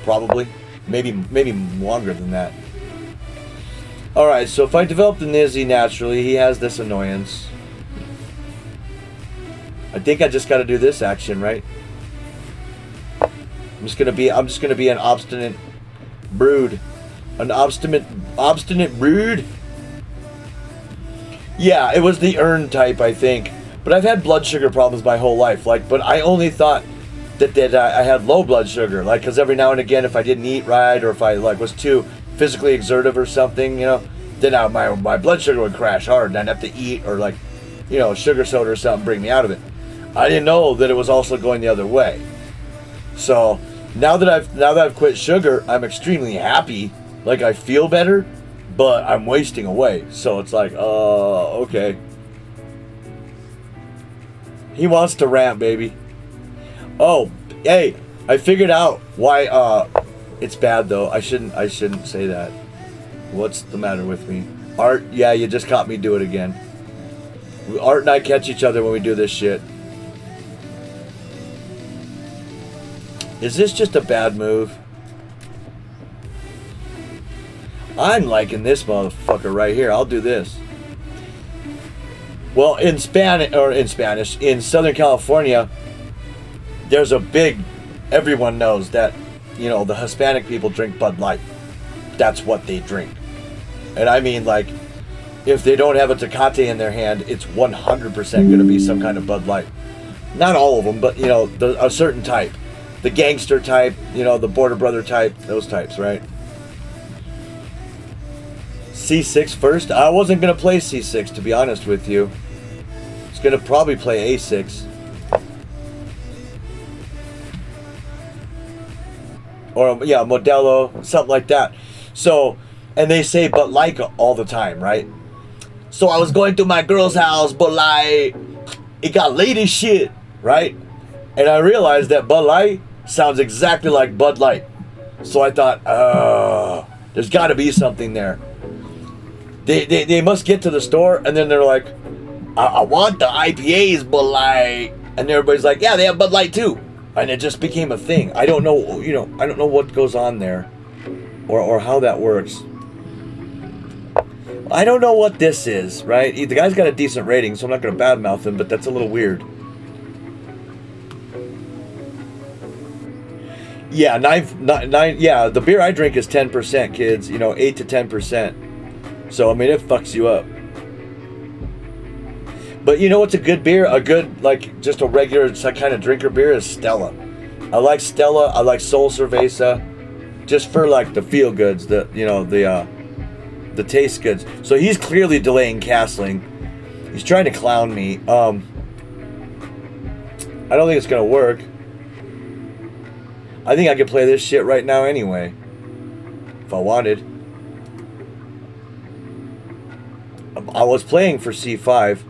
Probably. Maybe longer than that. Alright, so if I develop the Nizzy naturally, he has this annoyance. I think I just gotta do this action, right? I'm just gonna be an obstinate brood. An obstinate brood? Yeah, it was the urn type, I think. But I've had blood sugar problems my whole life. But I only thought that I had low blood sugar. Because every now and again, if I didn't eat right, or if I was too physically exertive or something, you know, then my blood sugar would crash hard, and I'd have to eat or sugar soda or something, bring me out of it. I didn't know that it was also going the other way. So now that I've quit sugar, I'm extremely happy. Like, I feel better, but I'm wasting away. So it's like, okay. He wants to rant, baby. Oh, hey, I figured out why it's bad though. I shouldn't say that. What's the matter with me? Art, yeah, you just caught me do it again. Art and I catch each other when we do this shit. Is this just a bad move? I'm liking this motherfucker right here. I'll do this. Well, in Spanish, in Southern California, there's a big, everyone knows that, you know, the Hispanic people drink Bud Light. That's what they drink. And I mean, like, if they don't have a Tecate in their hand, it's 100% going to be some kind of Bud Light. Not all of them, but, you know, a certain type. The gangster type, you know, the Border Brother type, those types, right? C6 first? I wasn't going to play C6, to be honest with you. I was going to probably play A6. Or, yeah, Modelo, something like that. So, and they say but like all the time, right? So I was going to my girl's house, but like, it got lady shit, right? And I realized that Bud Light sounds exactly like Bud Light. So I thought, there's got to be something there. They must get to the store, and then they're like, I want the IPAs, Bud Light. And everybody's like, yeah, they have Bud Light too. And it just became a thing. I don't know, you know, I don't know what goes on there or how that works. I don't know what this is, right? The guy's got a decent rating, so I'm not going to badmouth him, but that's a little weird. Yeah, nine. Yeah, the beer I drink is 10%, kids. You know, 8 to 10%. So I mean, it fucks you up. But you know what's a good beer? A good, like, just a regular kind of drinker beer is Stella. I like Stella. I like Sol Cerveza, just for like the feel goods. The the taste goods. So he's clearly delaying castling. He's trying to clown me. I don't think it's gonna work. I think I could play this shit right now anyway, if I wanted. I was playing for c5.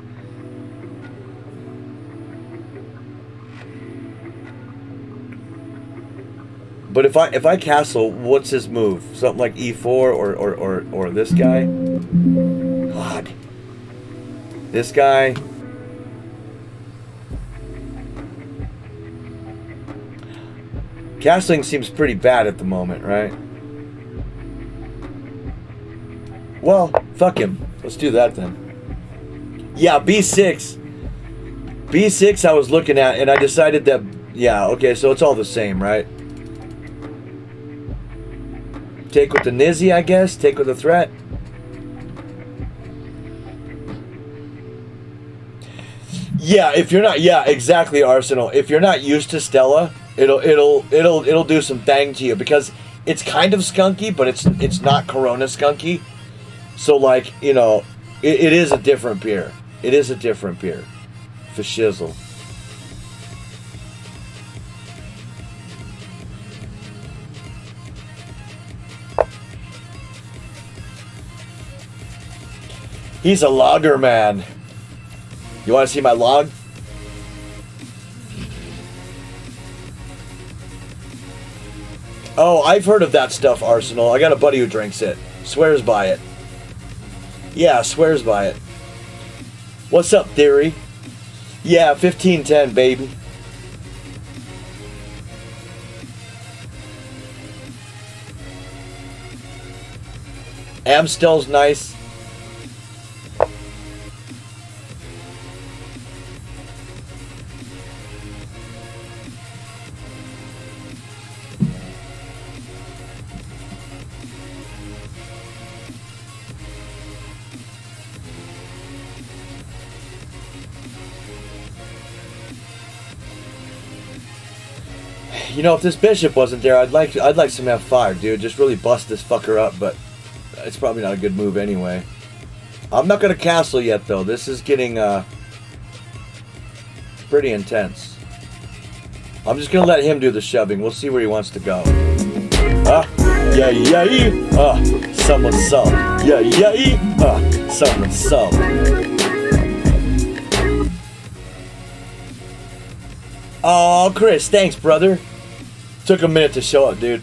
But if I castle, what's his move? Something like e4 or this guy? God. This guy. Castling seems pretty bad at the moment, right? Well, fuck him. Let's do that then. Yeah, b6. b6 I was looking at, and I decided that, yeah, okay, so it's all the same, right? Take with the Nizzy, I guess. Take with the threat. Yeah, if you're not, yeah, exactly, Arsenal. If you're not used to Stella, it'll do some thing to you, because it's kind of skunky, but it's not Corona skunky. So like, you know, it is a different beer. It is a different beer. For shizzle. He's a logger man. You want to see my log? Oh, I've heard of that stuff, Arsenal. I got a buddy who drinks it. Swears by it. Yeah, swears by it. What's up, Theory? Yeah, 1510, baby. Amstel's nice. You know, if this bishop wasn't there, I'd like some F5, dude. Just really bust this fucker up, but it's probably not a good move anyway. I'm not gonna castle yet, though. This is getting pretty intense. I'm just gonna let him do the shoving. We'll see where he wants to go. Yeah. Someone sub. Yeah. Someone sub. Oh, Chris, thanks, brother. Took a minute to show up, dude.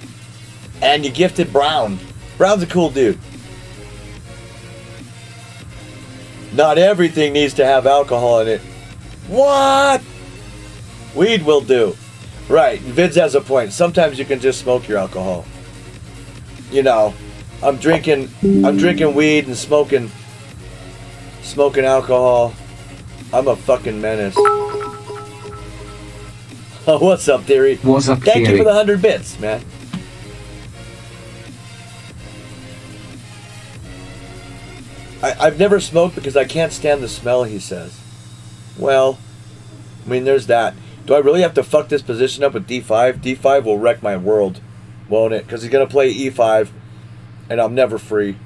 And you gifted Brown. Brown's a cool dude. Not everything needs to have alcohol in it. What? Weed will do. Right, Vids has a point. Sometimes you can just smoke your alcohol. You know, I'm drinking weed and smoking alcohol. I'm a fucking menace. What's up, Theory? What's up, Thank Theory? you for the 100 bits, man. I've never smoked because I can't stand the smell, he says. Well, I mean, there's that. Do I really have to fuck this position up with D5? D5 will wreck my world, won't it? Because he's going to play E5, and I'm never free.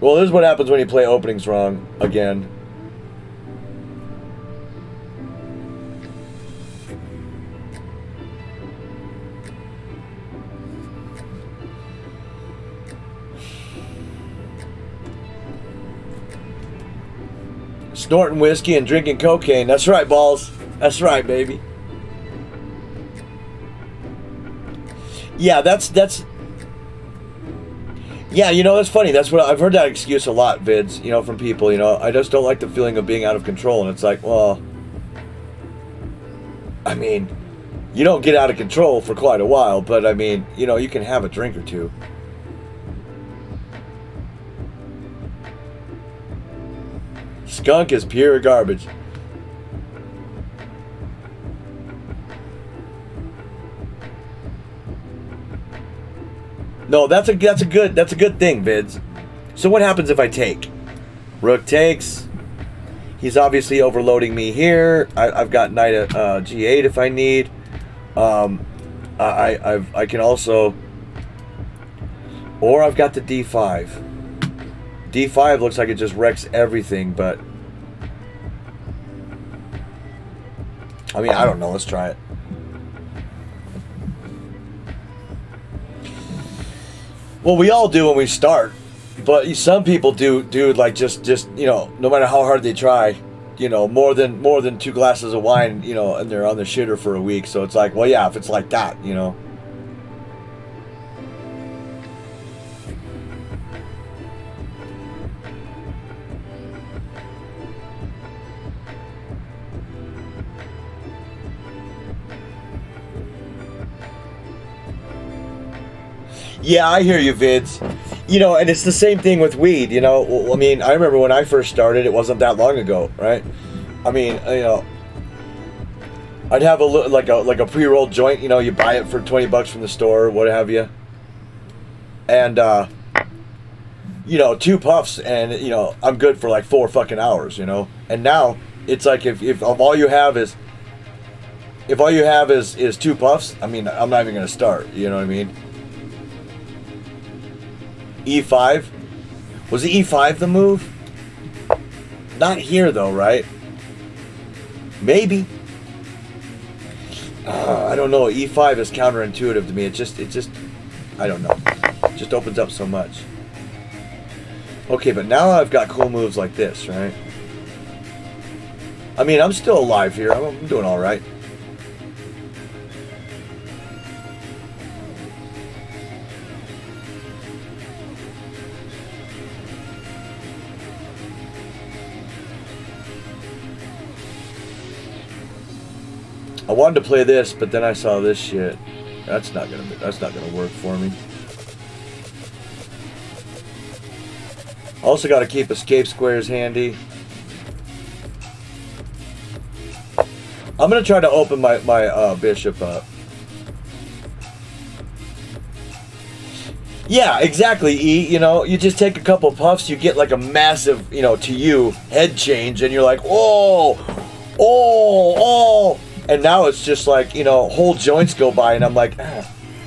Well, this is what happens when you play openings wrong again. Snorting whiskey and drinking cocaine. That's right, balls. That's right, baby. Yeah, that's yeah, you know, that's funny. That's what I've heard that excuse a lot, Vids, you know, from people, you know. I just don't like the feeling of being out of control. And it's like, well, I mean, you don't get out of control for quite a while, but I mean, you know, you can have a drink or two. Skunk is pure garbage. No, that's a good thing, Vids. So what happens if I take? Rook takes. He's obviously overloading me here. I've got knight at G8 if I need. I can also, or I've got the D5. D5 looks like it just wrecks everything, but I mean, I don't know. Let's try it. Well, we all do when we start, but some people do like just you know, no matter how hard they try, you know, more than 2 glasses of wine, you know, and they're on the shitter for a week. So it's like, well, yeah, if it's like that, you know. Yeah, I hear you, Vids. You know, and it's the same thing with weed, you know. I mean, I remember when I first started, it wasn't that long ago, right? I mean, you know, I'd have like a pre-rolled joint, you know, you buy it for $20 from the store, what have you. And you know, 2 puffs and, you know, I'm good for like 4 fucking hours, you know. And now it's like if all you have is 2 puffs, I mean, I'm not even going to start, you know what I mean? E5? Was the E5 the move? Not here though, right? Maybe. I don't know. E5 is counterintuitive to me. It just, I don't know. It just opens up so much. Okay, but now I've got cool moves like this, right? I mean, I'm still alive here. I'm doing all right. I wanted to play this, but then I saw this shit. That's not gonna work for me. Also got to keep escape squares handy. I'm gonna try to open my bishop up. Yeah, exactly, E. You know, you just take a couple puffs, you get like a massive, you know, to you, head change, and you're like, oh, oh, oh. And now it's just like, you know, whole joints go by, and I'm like,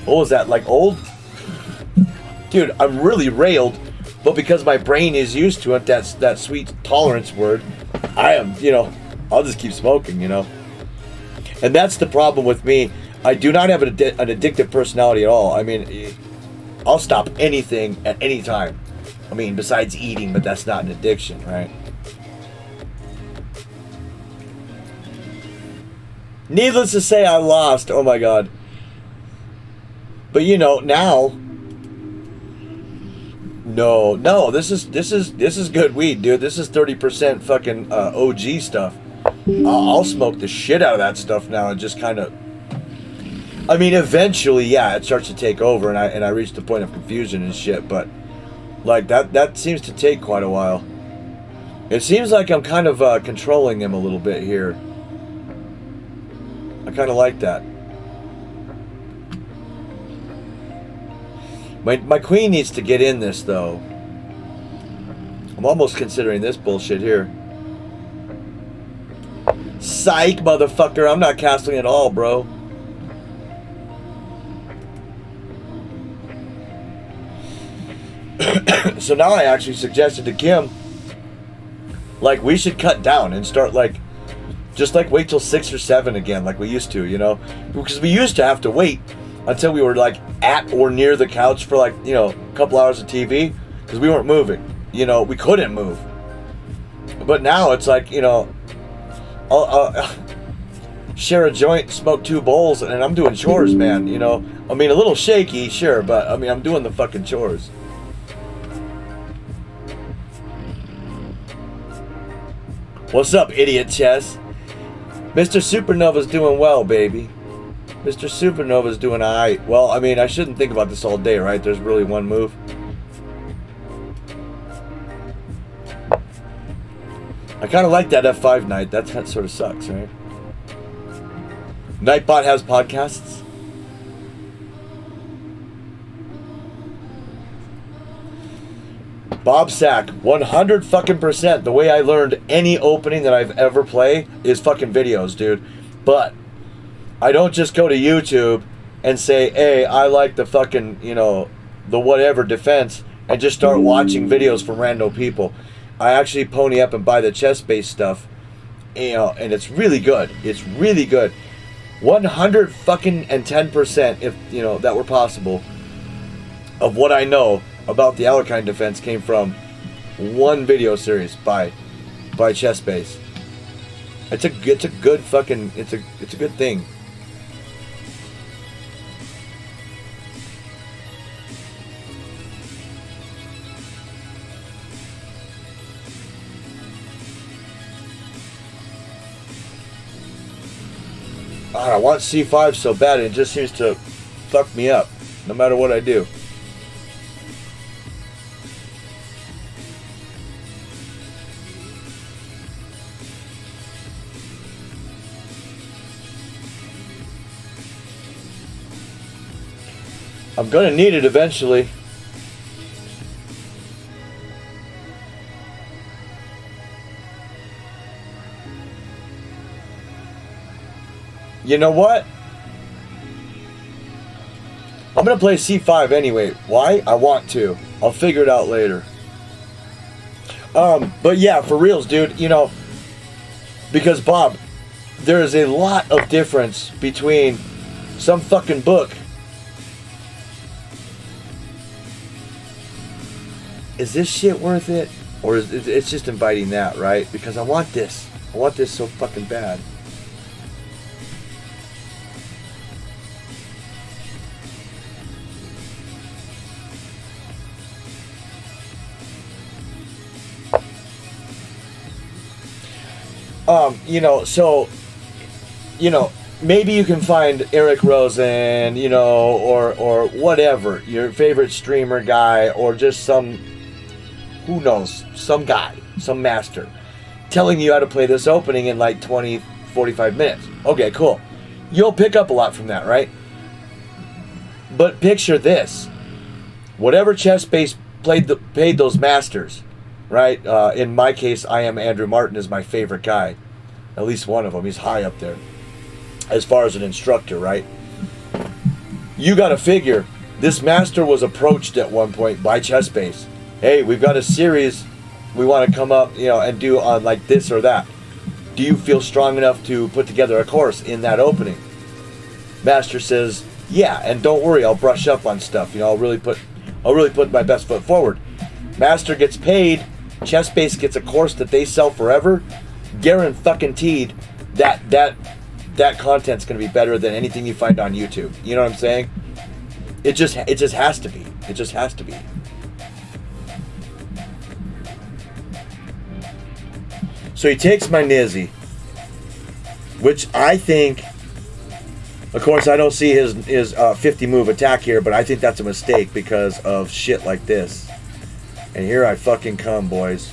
what was that, like old? Dude, I'm really railed, but because my brain is used to it, that's that sweet tolerance word, I am, you know, I'll just keep smoking, you know. And that's the problem with me. I do not have an addictive personality at all. I mean, I'll stop anything at any time. I mean, besides eating, but that's not an addiction, right? Needless to say, I lost. Oh my god. But you know, now, no, this is good weed, dude. This is 30% fucking OG stuff. I'll smoke the shit out of that stuff now and just kind of. I mean, eventually, yeah, it starts to take over, and I reach the point of confusion and shit. But like that seems to take quite a while. It seems like I'm kind of controlling him a little bit here. I kind of like that. My queen needs to get in this, though. I'm almost considering this bullshit here. Psych, motherfucker. I'm not castling at all, bro. So now I actually suggested to Kim, like, we should cut down and start, like, just like wait till 6 or 7 again, like we used to, you know? Because we used to have to wait until we were like at or near the couch for like, you know, a couple hours of TV, because we weren't moving. You know, we couldn't move. But now it's like, you know, I'll share a joint, smoke 2 bowls, and I'm doing chores, man, you know? I mean, a little shaky, sure, but I mean, I'm doing the fucking chores. What's up, idiot chess? Mr. Supernova's doing well, baby. Mr. Supernova's doing alright. Well, I mean, I shouldn't think about this all day, right? There's really one move. I kind of like that F5 knight. That sort of sucks, right? Nightbot has podcasts. Bob Sack, 100 fucking percent. The way I learned any opening that I've ever played is fucking videos, dude. But I don't just go to YouTube and say, hey, I like the fucking, you know, the whatever defense, and just start watching videos from random people. I actually pony up and buy the chest-based stuff, you know, and it's really good. It's really good. 100 fucking and 10%, if, you know, that were possible, of what I know about the Alekhine defense came from one video series by Chest Base. It's a good fucking it's a good thing. God, I want C5 so bad, and it just seems to fuck me up no matter what I do. I'm gonna need it eventually. You know what? I'm gonna play C5 anyway. Why? I want to. I'll figure it out later. But yeah, for reals, dude, you know, because Bob, there is a lot of difference between some fucking book. Is this shit worth it? Or is it's just inviting that, right? Because I want this. I want this so fucking bad. You know, so, you know, maybe you can find Eric Rosen, you know, or whatever, your favorite streamer guy, or just some, who knows, some guy, some master, telling you how to play this opening in like 20, 45 minutes. Okay, cool. You'll pick up a lot from that, right? But picture this. Whatever chess base paid those masters, right? In my case, I am Andrew Martin is my favorite guy. At least one of them. He's high up there. As far as an instructor, right? You got to figure, this master was approached at one point by chess base. Hey, we've got a series we want to come up, you know, and do on like this or that. Do you feel strong enough to put together a course in that opening? Master says, yeah, and don't worry, I'll brush up on stuff. You know, I'll really put my best foot forward. Master gets paid. Chess base gets a course that they sell forever. Guaranteed that content's going to be better than anything you find on YouTube. You know what I'm saying? It just has to be. It just has to be. So he takes my Nizzy, which I think, of course, I don't see his 50 move attack here, but I think that's a mistake because of shit like this. And here I fucking come, boys.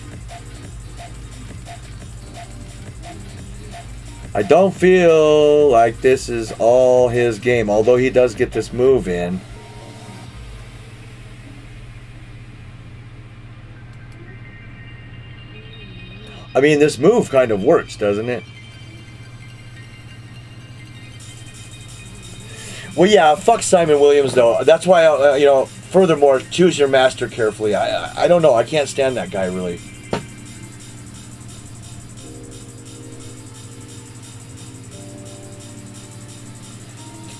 I don't feel like this is all his game, although he does get this move in. I mean, this move kind of works, doesn't it? Well, yeah, fuck Simon Williams, though. That's why, you know, furthermore, choose your master carefully. I don't know. I can't stand that guy, really.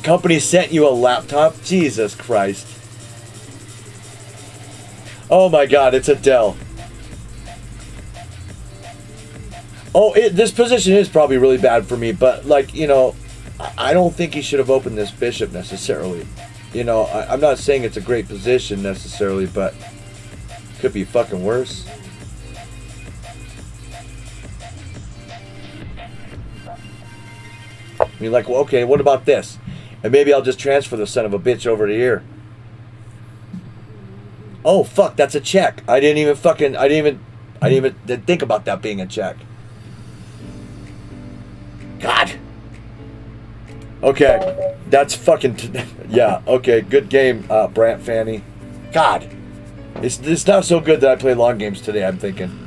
Company sent you a laptop? Jesus Christ. Oh my God, it's Adele. Oh, this position is probably really bad for me, but like, you know, I don't think he should have opened this bishop necessarily. You know, I'm not saying it's a great position necessarily, but could be fucking worse. You're like, well, okay, what about this? And maybe I'll just transfer the son of a bitch over to here. Oh fuck, that's a check. I didn't even think about that being a check. God. Okay, that's fucking yeah. Okay, good game, Brant Fanny. God. It's not so good that I play long games today, I'm thinking.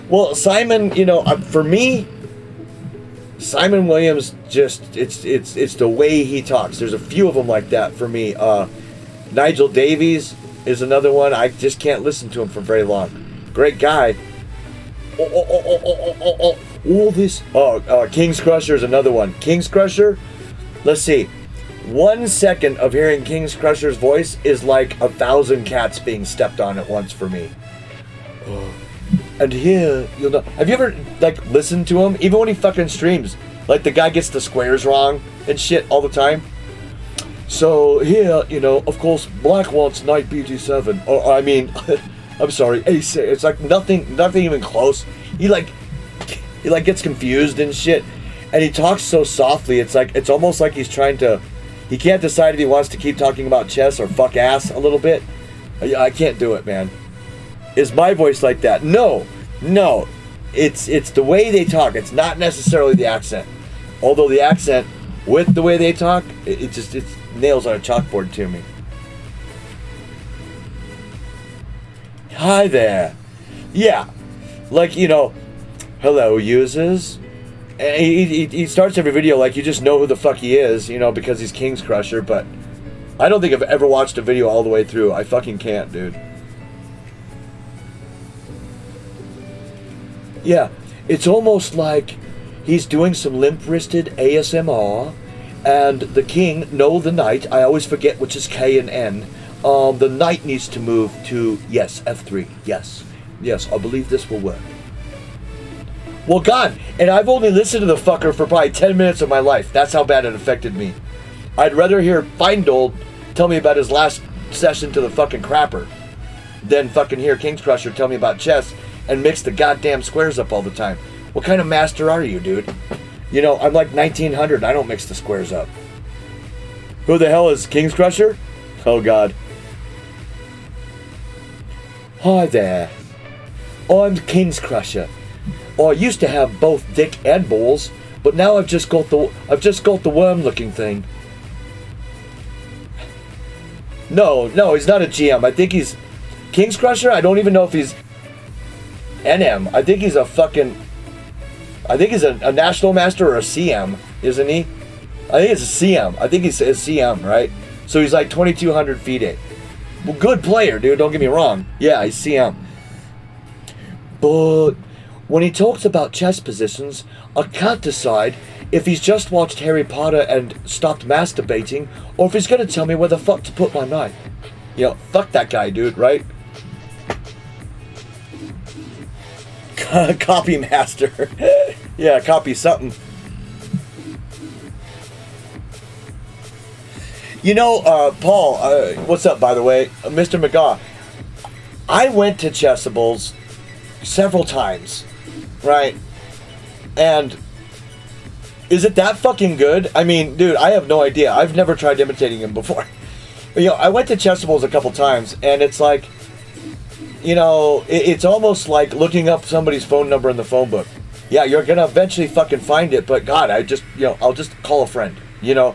Well, Simon, you know, for me, Simon Williams just it's the way he talks. There's a few of them like that for me. Nigel Davies is another one. I just can't listen to him for very long. Great guy. All this. King's Crusher is another one. King's Crusher. Let's see. 1 second of hearing King's Crusher's voice is like 1,000 cats being stepped on at once for me. And here, you'll know. Have you ever, like, listened to him? Even when he fucking streams. Like, the guy gets the squares wrong and shit all the time. So, here, you know, of course, Black wants Knight BT7. Or, I mean, I'm sorry, Ace. It's like nothing even close. He gets confused and shit. And he talks so softly, it's almost like he's trying to... He can't decide if he wants to keep talking about chess or fuck ass a little bit. I can't do it, man. Is my voice like that? No. It's the way they talk. It's not necessarily the accent. Although the accent, with the way they talk, it's nails on a chalkboard to me. Hi there. Yeah. Like, you know, hello, users. And he starts every video like you just know who the fuck he is, you know, because he's King's Crusher, but I don't think I've ever watched a video all the way through. I fucking can't, dude. Yeah, it's almost like he's doing some limp-wristed ASMR, and the king, no, the knight, I always forget which is K and N, the knight needs to move to, yes, F3, yes, I believe this will work. Well, God, and I've only listened to the fucker for probably 10 minutes of my life. That's how bad it affected me. I'd rather hear Feindold tell me about his last session to the fucking crapper than fucking hear King's Crusher tell me about chess and mix the goddamn squares up all the time. What kind of master are you, dude? You know, I'm like 1900. I don't mix the squares up. Who the hell is King's Crusher? Oh, God. Hi there. I'm King's Crusher. I used to have both dick and balls, but now I've just got the worm-looking thing. No, he's not a GM. I think he's King's Crusher. I don't even know if he's NM. I think he's a national master or a CM, isn't he? I think it's a CM. I think he's a CM, right? So he's like 2,200 FIDE. Well, good player, dude. Don't get me wrong. Yeah, he's CM. But when he talks about chess positions, I can't decide if he's just watched Harry Potter and stopped masturbating, or if he's gonna tell me where the fuck to put my knight. You know, fuck that guy, dude, right? Copy master. Yeah, copy something. You know, Paul, what's up, by the way? Mr. McGaw. I went to Chessables several times. Right. And is it that fucking good? I mean, dude, I have no idea. I've never tried imitating him before. But, you know, I went to Chessables a couple times, and it's like, you know, it's almost like looking up somebody's phone number in the phone book. Yeah, you're gonna eventually fucking find it, but God, I'll just call a friend, you know.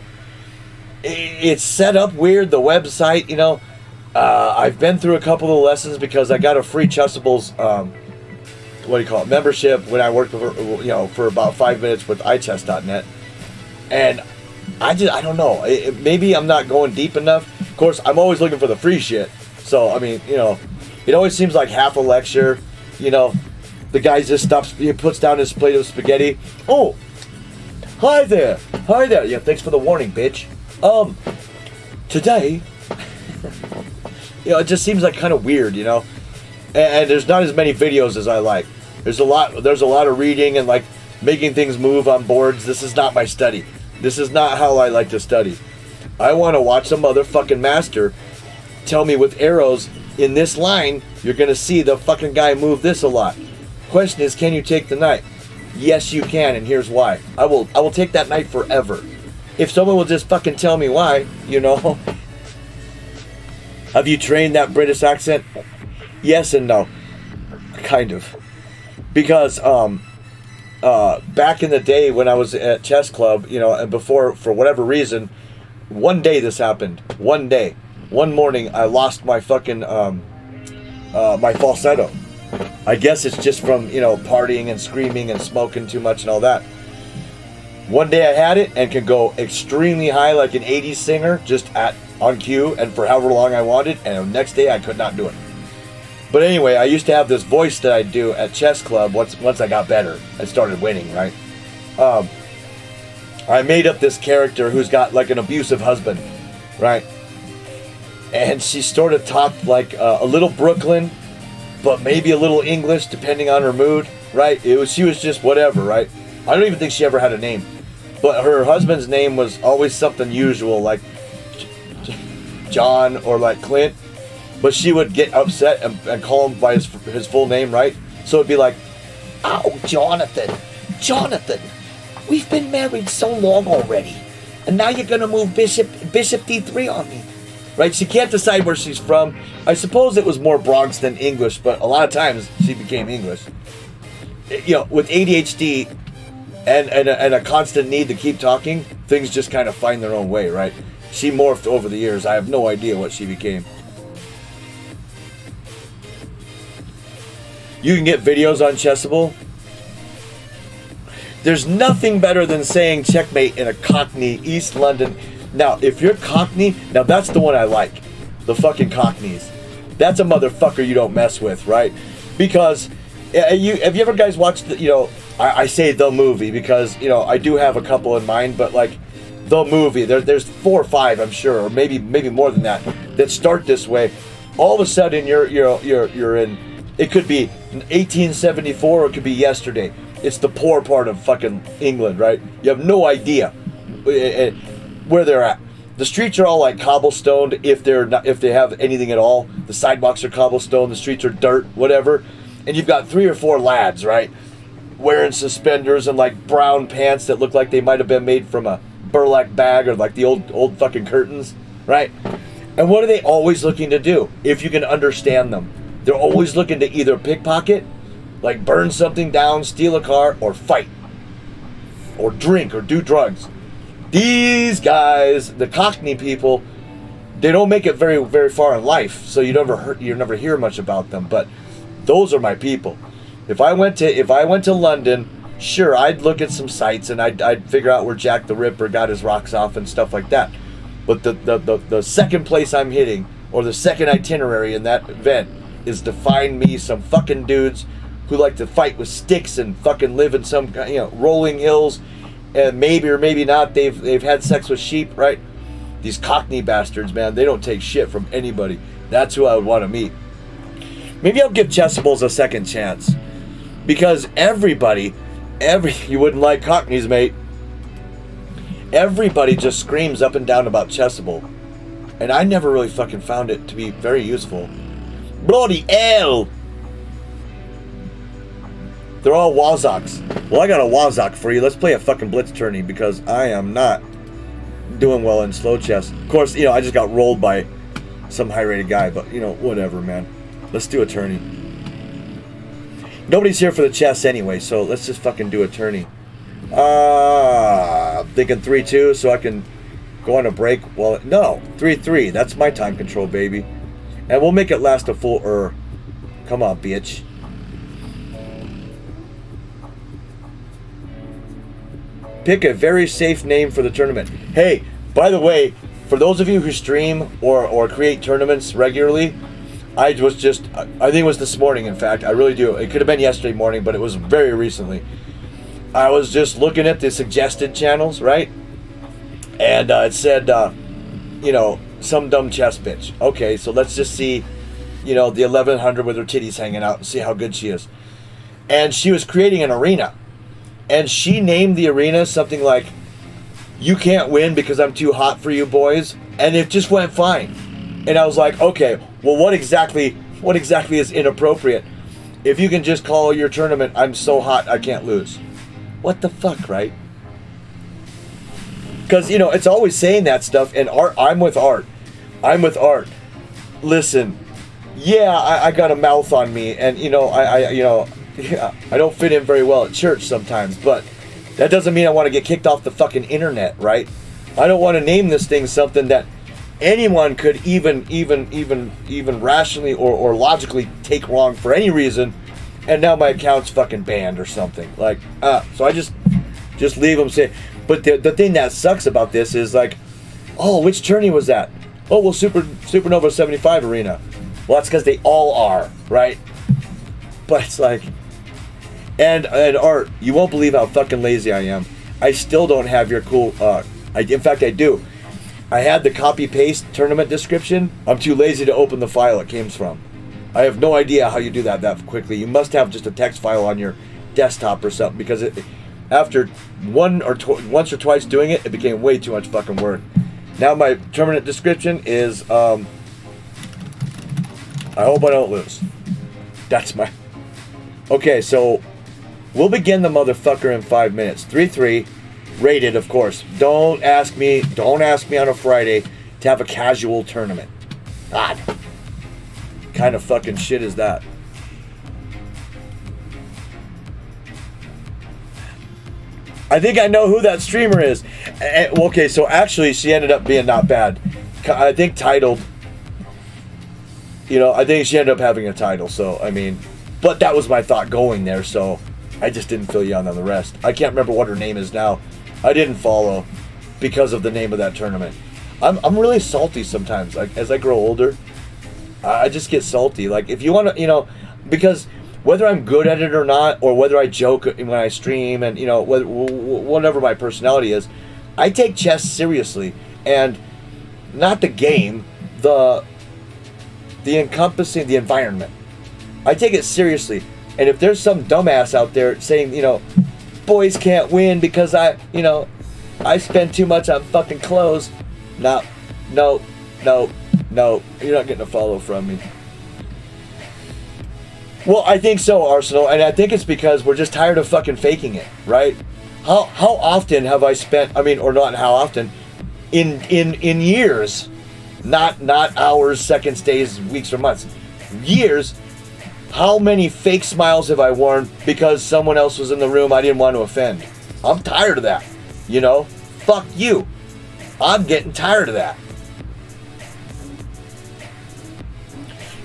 It's set up weird, the website, you know. I've been through a couple of lessons because I got a free Chessables, membership when I worked for about 5 minutes with iChess.net, and I don't know, maybe I'm not going deep enough. Of course, I'm always looking for the free shit, so I mean, you know, it always seems like half a lecture, you know, the guy just stops, he puts down his plate of spaghetti. Oh, hi there, yeah, thanks for the warning, bitch. Today, you know, it just seems like kind of weird, you know. And there's not as many videos as I like. There's a lot of reading and like making things move on boards. This is not my study. This is not how I like to study. I want to watch some motherfucking master tell me with arrows in this line, you're gonna see the fucking guy move this a lot. Question is, can you take the knight? Yes, you can, and here's why. I will take that knight forever. If someone will just fucking tell me why, you know. Have you trained that British accent? Yes and no. Kind of. Because back in the day when I was at chess club, you know, and before, for whatever reason, One day this happened. One day. One morning I lost my fucking my falsetto. I guess it's just from, you know, partying and screaming and smoking too much and all that. One day I had it and could go extremely high like an 80s singer just on cue and for however long I wanted, and the next day I could not do it. But anyway, I used to have this voice that I'd do at chess club once I got better and started winning, right? I made up this character who's got like an abusive husband, right? And she sort of talked like a little Brooklyn, but maybe a little English depending on her mood, right? She was just whatever, right? I don't even think she ever had a name. But her husband's name was always something usual, like John or like Clint. But she would get upset and call him by his full name, right? So it'd be like, "Oh, Jonathan, we've been married so long already, and now you're gonna move Bishop D3 on me." Right? She can't decide where she's from. I suppose it was more Bronx than English, but a lot of times she became English. You know, with ADHD and a constant need to keep talking, things just kind of find their own way, right? She morphed over the years. I have no idea what she became. You can get videos on Chessable. There's nothing better than saying checkmate in a Cockney, East London. Now, if you're Cockney, now that's the one I like. The fucking Cockneys. That's a motherfucker you don't mess with, right? Because, have you ever guys watched, I say the movie because, I do have a couple in mind, but like, the movie, there's 4 or 5, I'm sure, or maybe more than that start this way. All of a sudden, you're in, it could be 1874, or it could be yesterday. It's the poor part of fucking England, right? You have no idea where they're at. The streets are all like cobblestoned, if they have anything at all. The sidewalks are cobblestone, the streets are dirt, whatever. And you've got 3 or 4 lads, right, wearing suspenders and like brown pants that look like they might have been made from a burlap bag or like the old fucking curtains, right? And what are they always looking to do? If you can understand them, they're always looking to either pickpocket, like burn something down, steal a car, or fight, or drink, or do drugs. These guys, the Cockney people, they don't make it very, very far in life, so you never hear much about them. But those are my people. If I went to London, sure, I'd look at some sites and I'd figure out where Jack the Ripper got his rocks off and stuff like that. But the second place I'm hitting, or the second itinerary in that event, is to find me some fucking dudes who like to fight with sticks and fucking live in some rolling hills, and maybe or maybe not they've had sex with sheep, right? These Cockney bastards, man, they don't take shit from anybody. That's who I would want to meet. Maybe I'll give Chessables a second chance, because you wouldn't like Cockneys, mate. Everybody just screams up and down about Chessable, and I never really fucking found it to be very useful. Bloody hell! They're all Wazocks. Well, I got a Wazok for you. Let's play a fucking blitz tourney, because I am not doing well in slow chess. Of course, I just got rolled by some high-rated guy, but, whatever, man. Let's do a tourney. Nobody's here for the chess anyway, so let's just fucking do a tourney. I'm thinking 3-2, so I can go on a break. Well, no, 3-3. That's my time control, baby. And we'll make it last a full Come on, bitch. Pick a very safe name for the tournament. Hey, by the way, for those of you who stream or create tournaments regularly, I think it was this morning, in fact. I really do. It could have been yesterday morning, but it was very recently. I was just looking at the suggested channels, right? And it said, some dumb chess bitch. Okay, so let's just see, the 1100 with her titties hanging out and see how good she is. And she was creating an arena. And she named the arena something like, "You can't win because I'm too hot for you boys." And it just went fine. And I was like, okay, well, what exactly is inappropriate? If you can just call your tournament, "I'm so hot I can't lose." What the fuck, right? Because, it's always saying that stuff. And I'm with Art. Listen, yeah, I got a mouth on me. And, I don't fit in very well at church sometimes. But that doesn't mean I want to get kicked off the fucking internet, right? I don't want to name this thing something that anyone could even rationally or logically take wrong for any reason, and now my account's fucking banned or something. Like, so I just leave them say. But the thing that sucks about this is like, oh, which tourney was that? Oh, well, Supernova 75 Arena. Well, that's because they all are, right? But it's like, and Art, you won't believe how fucking lazy I am. I still don't have your cool, in fact, I do. I had the copy-paste tournament description. I'm too lazy to open the file it came from. I have no idea how you do that quickly. You must have just a text file on your desktop or something, because after once or twice doing it, it became way too much fucking work. Now my tournament description is, I hope I don't lose. That's my... Okay, so we'll begin the motherfucker in 5 minutes. 3-3, rated, of course. Don't ask me on a Friday to have a casual tournament. God, kind of fucking shit is that? I think I know who that streamer is. Okay, so actually she ended up being not bad. I think titled. You know, I think she ended up having a title, so, I mean, but that was my thought going there, so I just didn't fill you in on the rest. I can't remember what her name is now. I didn't follow because of the name of that tournament. I'm really salty sometimes. Like, as I grow older, I just get salty. Like, if you want to, you know, because whether I'm good at it or not, or whether I joke when I stream, and, you know, whatever my personality is, I take chess seriously. And not the game, the encompassing the environment. I take it seriously. And if there's some dumbass out there saying, you know, boys can't win because I spend too much on fucking clothes. No, you're not getting a follow from me. Well, I think so, Arsenal, and I think it's because we're just tired of fucking faking it, right? How often have I spent, I mean, or not how often, in years, not hours, seconds, days, weeks, or months, years, how many fake smiles have I worn because someone else was in the room I didn't want to offend? I'm tired of that, you know? Fuck you. I'm getting tired of that.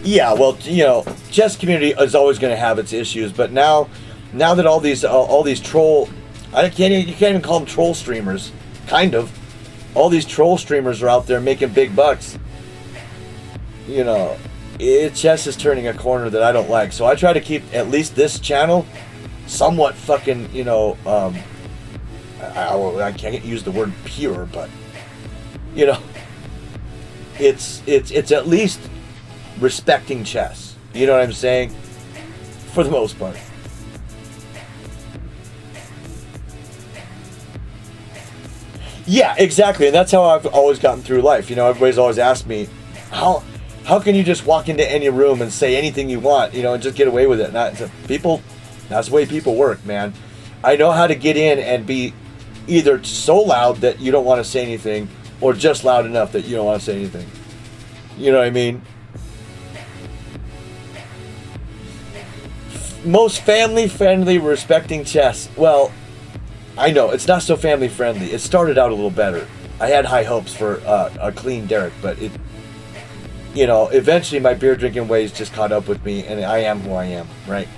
Yeah, well, you know, chess community is always going to have its issues, but now that all these troll, you can't even call them troll streamers, kind of. All these troll streamers are out there making big bucks. You know, chess is turning a corner that I don't like, so I try to keep at least this channel somewhat fucking, you know, I can't use the word pure, but, you know, it's at least respecting chess. You know what I'm saying? For the most part. Yeah, exactly. And that's how I've always gotten through life. You know, everybody's always asked me, how can you just walk into any room and say anything you want, you know, and just get away with it? That's the way people work, man. I know how to get in and be either so loud that you don't want to say anything, or just loud enough that you don't want to say anything. You know what I mean? Most family-friendly, respecting chess. Well, I know, it's not so family-friendly. It started out a little better. I had high hopes for a clean Derek, but it, you know, eventually my beer-drinking ways just caught up with me, and I am who I am, right?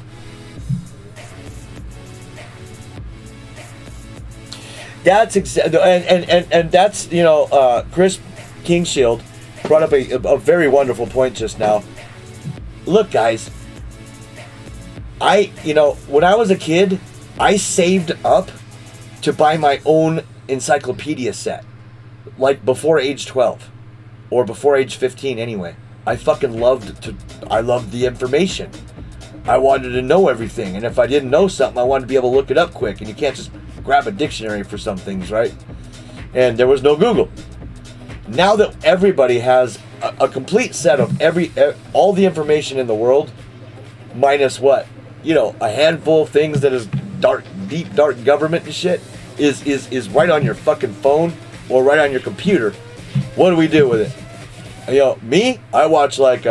That's and that's, you know, Chris Kingshield brought up a very wonderful point just now. Look, guys, you know, when I was a kid, I saved up to buy my own encyclopedia set, like before age 12, or before age 15 anyway. I fucking loved the information. I wanted to know everything, and if I didn't know something, I wanted to be able to look it up quick, and you can't just grab a dictionary for some things, right? And there was no Google. Now that everybody has a complete set of all the information in the world, minus what? You know, a handful of things that is deep dark government and shit, is right on your fucking phone or right on your computer. What do we do with it? You know, me, I watch like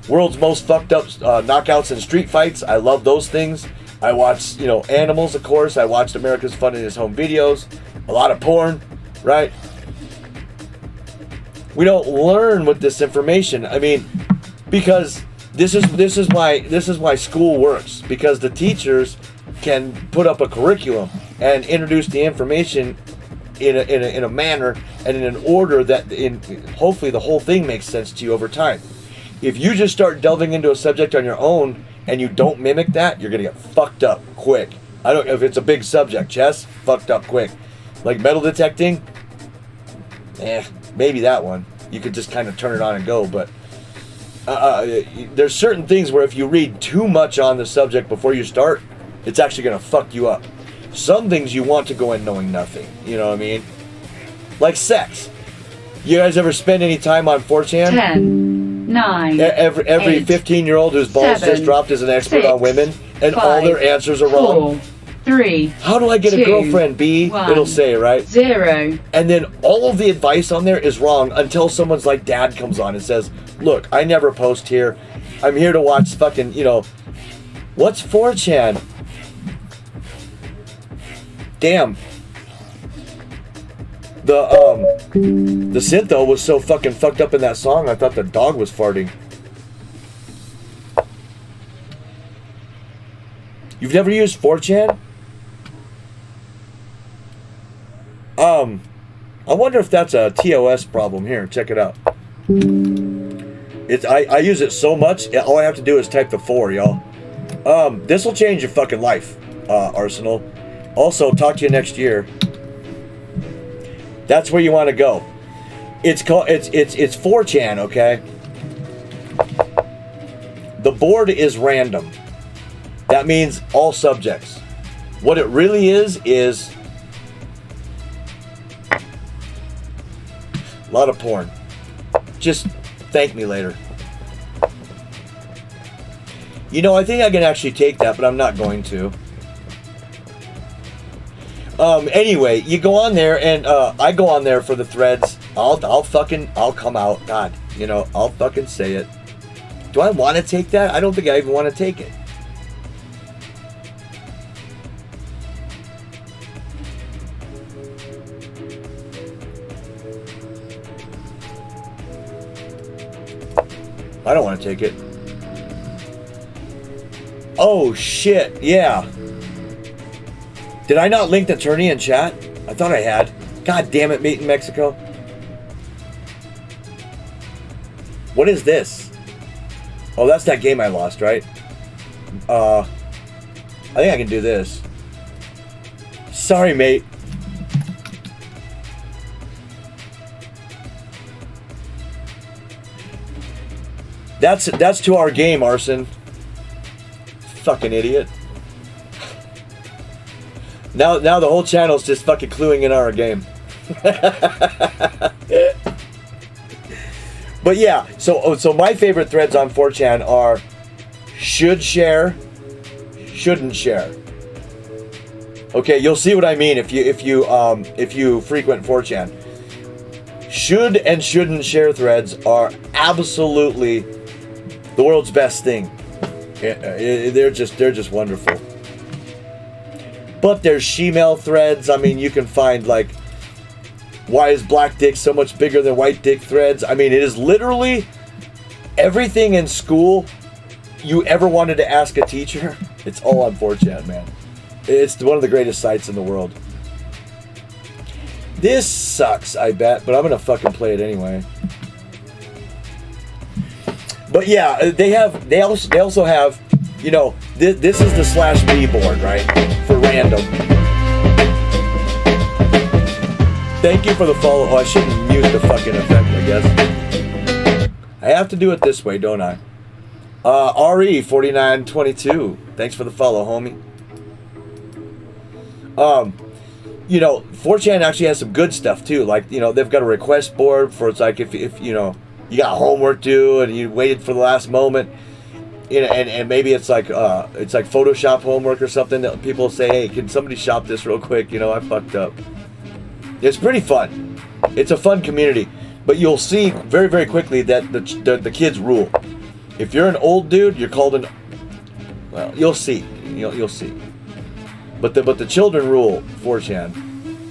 world's most fucked up knockouts and street fights. I love those things. I watch, you know, animals, of course. I watched America's Funniest Home Videos. a lot of porn, right? We don't learn with this information. I mean, because this is why school works, because the teachers can put up a curriculum and introduce the information in a manner and in an order that hopefully the whole thing makes sense to you over time. If you just start delving into a subject on your own and you don't mimic that, you're gonna get fucked up quick. I don't know if it's a big subject, chess, fucked up quick. Like metal detecting, maybe that one. You could just kind of turn it on and go, but there's certain things where if you read too much on the subject before you start, it's actually gonna fuck you up. Some things you want to go in knowing nothing, you know what I mean? Like sex. You guys ever spend any time on 4chan? 10, 9, Every 8, 15-year-old whose balls 7, just dropped is an expert 6, on women, and 5, all their answers are wrong. 4, 3. How do I get a 2, girlfriend, B? 1, It'll say, right? 0. And then all of the advice on there is wrong until someone's like Dad comes on and says, look, I never post here. I'm here to watch fucking, what's 4chan? Damn. The synth though was so fucking fucked up in that song, I thought the dog was farting. You've never used 4chan? I wonder if that's a TOS problem. Here, check it out. I use it so much, all I have to do is type the 4, y'all. This will change your fucking life, Arsenal. Also, talk to you next year. That's where you want to go. It's 4chan, okay? The board is random. That means all subjects. What it really is a lot of porn. Just thank me later. I think I can actually take that, but I'm not going to. Anyway, you go on there, and I go on there for the threads. I'll come out. God, I'll fucking say it. Do I want to take that? I don't think I even want to take it. I don't want to take it. Oh shit, yeah. Did I not link the tourney in chat? I thought I had. God damn it, Meet in Mexico. What is this? Oh, that's that game I lost, right? I think I can do this. Sorry, mate. That's to our game, Arson. Fucking idiot. Now the whole channel's just fucking cluing in our game. But yeah, so my favorite threads on 4chan are should share, shouldn't share. Okay, you'll see what I mean if you frequent 4chan. Should and shouldn't share threads are absolutely the world's best thing. They're just wonderful. But there's she-male threads. I mean, you can find like, why is black dick so much bigger than white dick threads? I mean, it is literally everything in school you ever wanted to ask a teacher. It's all on 4chan, man. It's one of the greatest sites in the world. This sucks, I bet, but I'm gonna fucking play it anyway. But yeah, they also have, this is the /B board, right? For random. Thank you for the follow. Oh, I shouldn't mute the fucking effect, I guess. I have to do it this way, don't I? RE4922. Thanks for the follow, homie. 4chan actually has some good stuff too. Like, they've got a request board for, it's like if you got homework due and you waited for the last moment, and maybe it's like Photoshop homework or something that people say, hey, can somebody shop this real quick? I fucked up. It's pretty fun. It's a fun community, but you'll see very, very quickly that the kids rule. If you're an old dude, you're called an. Well, you'll see. You'll see. But the children rule 4chan.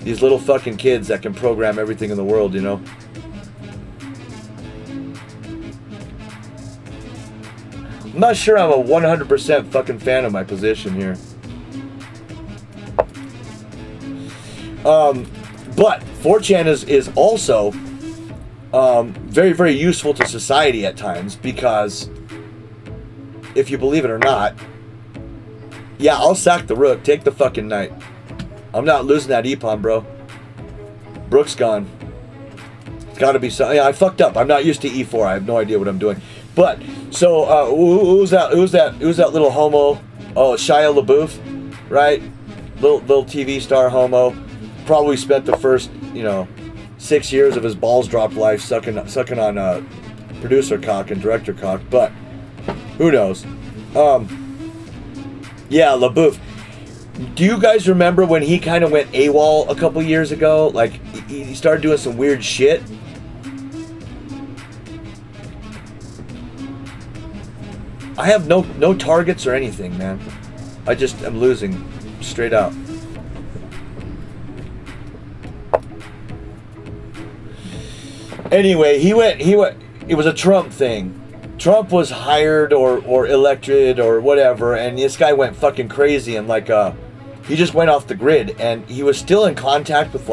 These little fucking kids that can program everything in the world, you know? I'm not sure I'm a 100% fucking fan of my position here. But 4chan is also very, very useful to society at times, because if you believe it or not, yeah, I'll sack the rook, take the fucking knight. I'm not losing that e-pawn, bro. Brook's gone. It's gotta be something. Yeah, I fucked up. I'm not used to e4. I have no idea what I'm doing. But, so, who's that little homo? Oh, Shia LaBeouf, right? Little TV star homo. Probably spent the first, 6 years of his balls dropped life sucking on producer cock and director cock, but who knows? Yeah, LaBeouf. Do you guys remember when he kind of went AWOL a couple years ago? Like, he started doing some weird shit. I have no targets or anything, man. I'm losing straight out. Anyway, he went, it was a Trump thing. Trump was hired or elected or whatever, and this guy went fucking crazy, and he just went off the grid, and he was still in contact with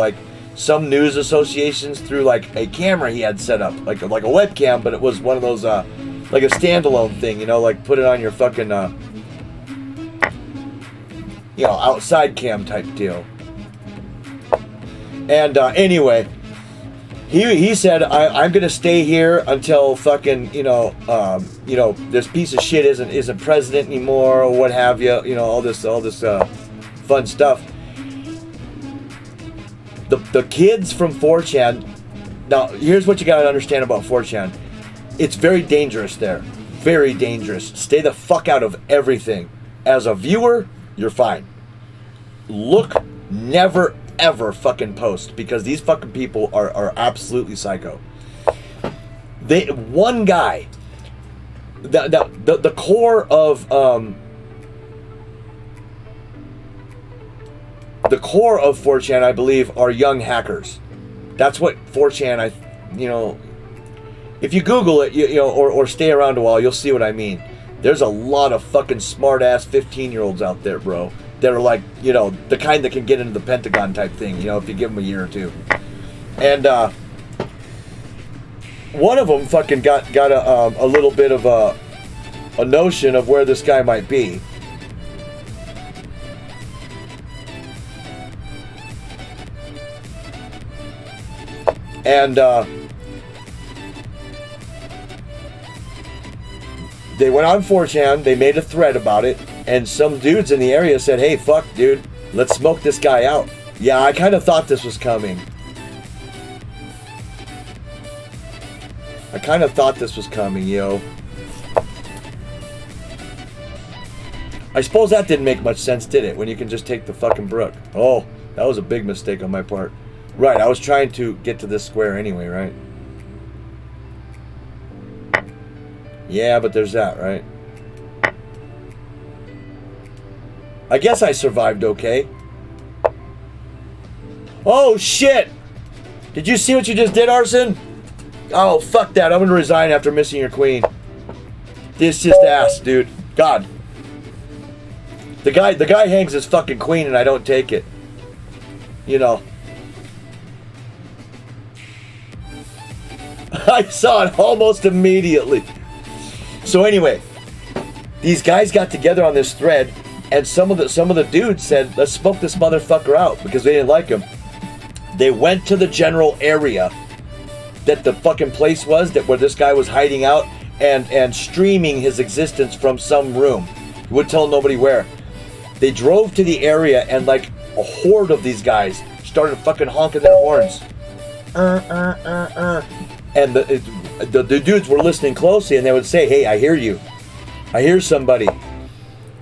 some news associations through a camera he had set up, like a webcam, but it was one of those like a standalone thing, put it on your fucking outside cam type deal. And anyway, he said, I'm gonna stay here until fucking this piece of shit isn't president anymore, or what have you, all this fun stuff. The kids from 4chan. Now, here's what you gotta understand about 4chan. It's very dangerous there. Very dangerous. Stay the fuck out of everything. As a viewer, you're fine. Look, never ever fucking post, because these fucking people are absolutely psycho. One guy, the core of the core of 4chan, I believe, are young hackers. That's what 4chan, if you Google it, or stay around a while, you'll see what I mean. There's a lot of fucking smart ass 15-year-olds out there, bro. That are the kind that can get into the Pentagon type thing, if you give them a year or two. And one of them fucking got a little bit of a notion of where this guy might be. And they went on 4chan, they made a thread about it, and some dudes in the area said, hey, fuck, dude, let's smoke this guy out. Yeah, I kind of thought this was coming. Yo. I suppose that didn't make much sense, did it? When you can just take the fucking brook. Oh, that was a big mistake on my part. Right, I was trying to get to this square anyway, right? Yeah, but there's that, right? I guess I survived okay. Oh, shit! Did you see what you just did, Arson? Oh, fuck that. I'm gonna resign after missing your queen. This just ass, dude. God. The guy hangs his fucking queen and I don't take it. I saw it almost immediately. So anyway, these guys got together on this thread, and some of the dudes said, let's smoke this motherfucker out, because they didn't like him. They went to the general area that the fucking place was, where this guy was hiding out and streaming his existence from some room. He would tell nobody where. They drove to the area, and a horde of these guys started fucking honking their horns. And the dudes were listening closely, and they would say, hey, I hear you. I hear somebody.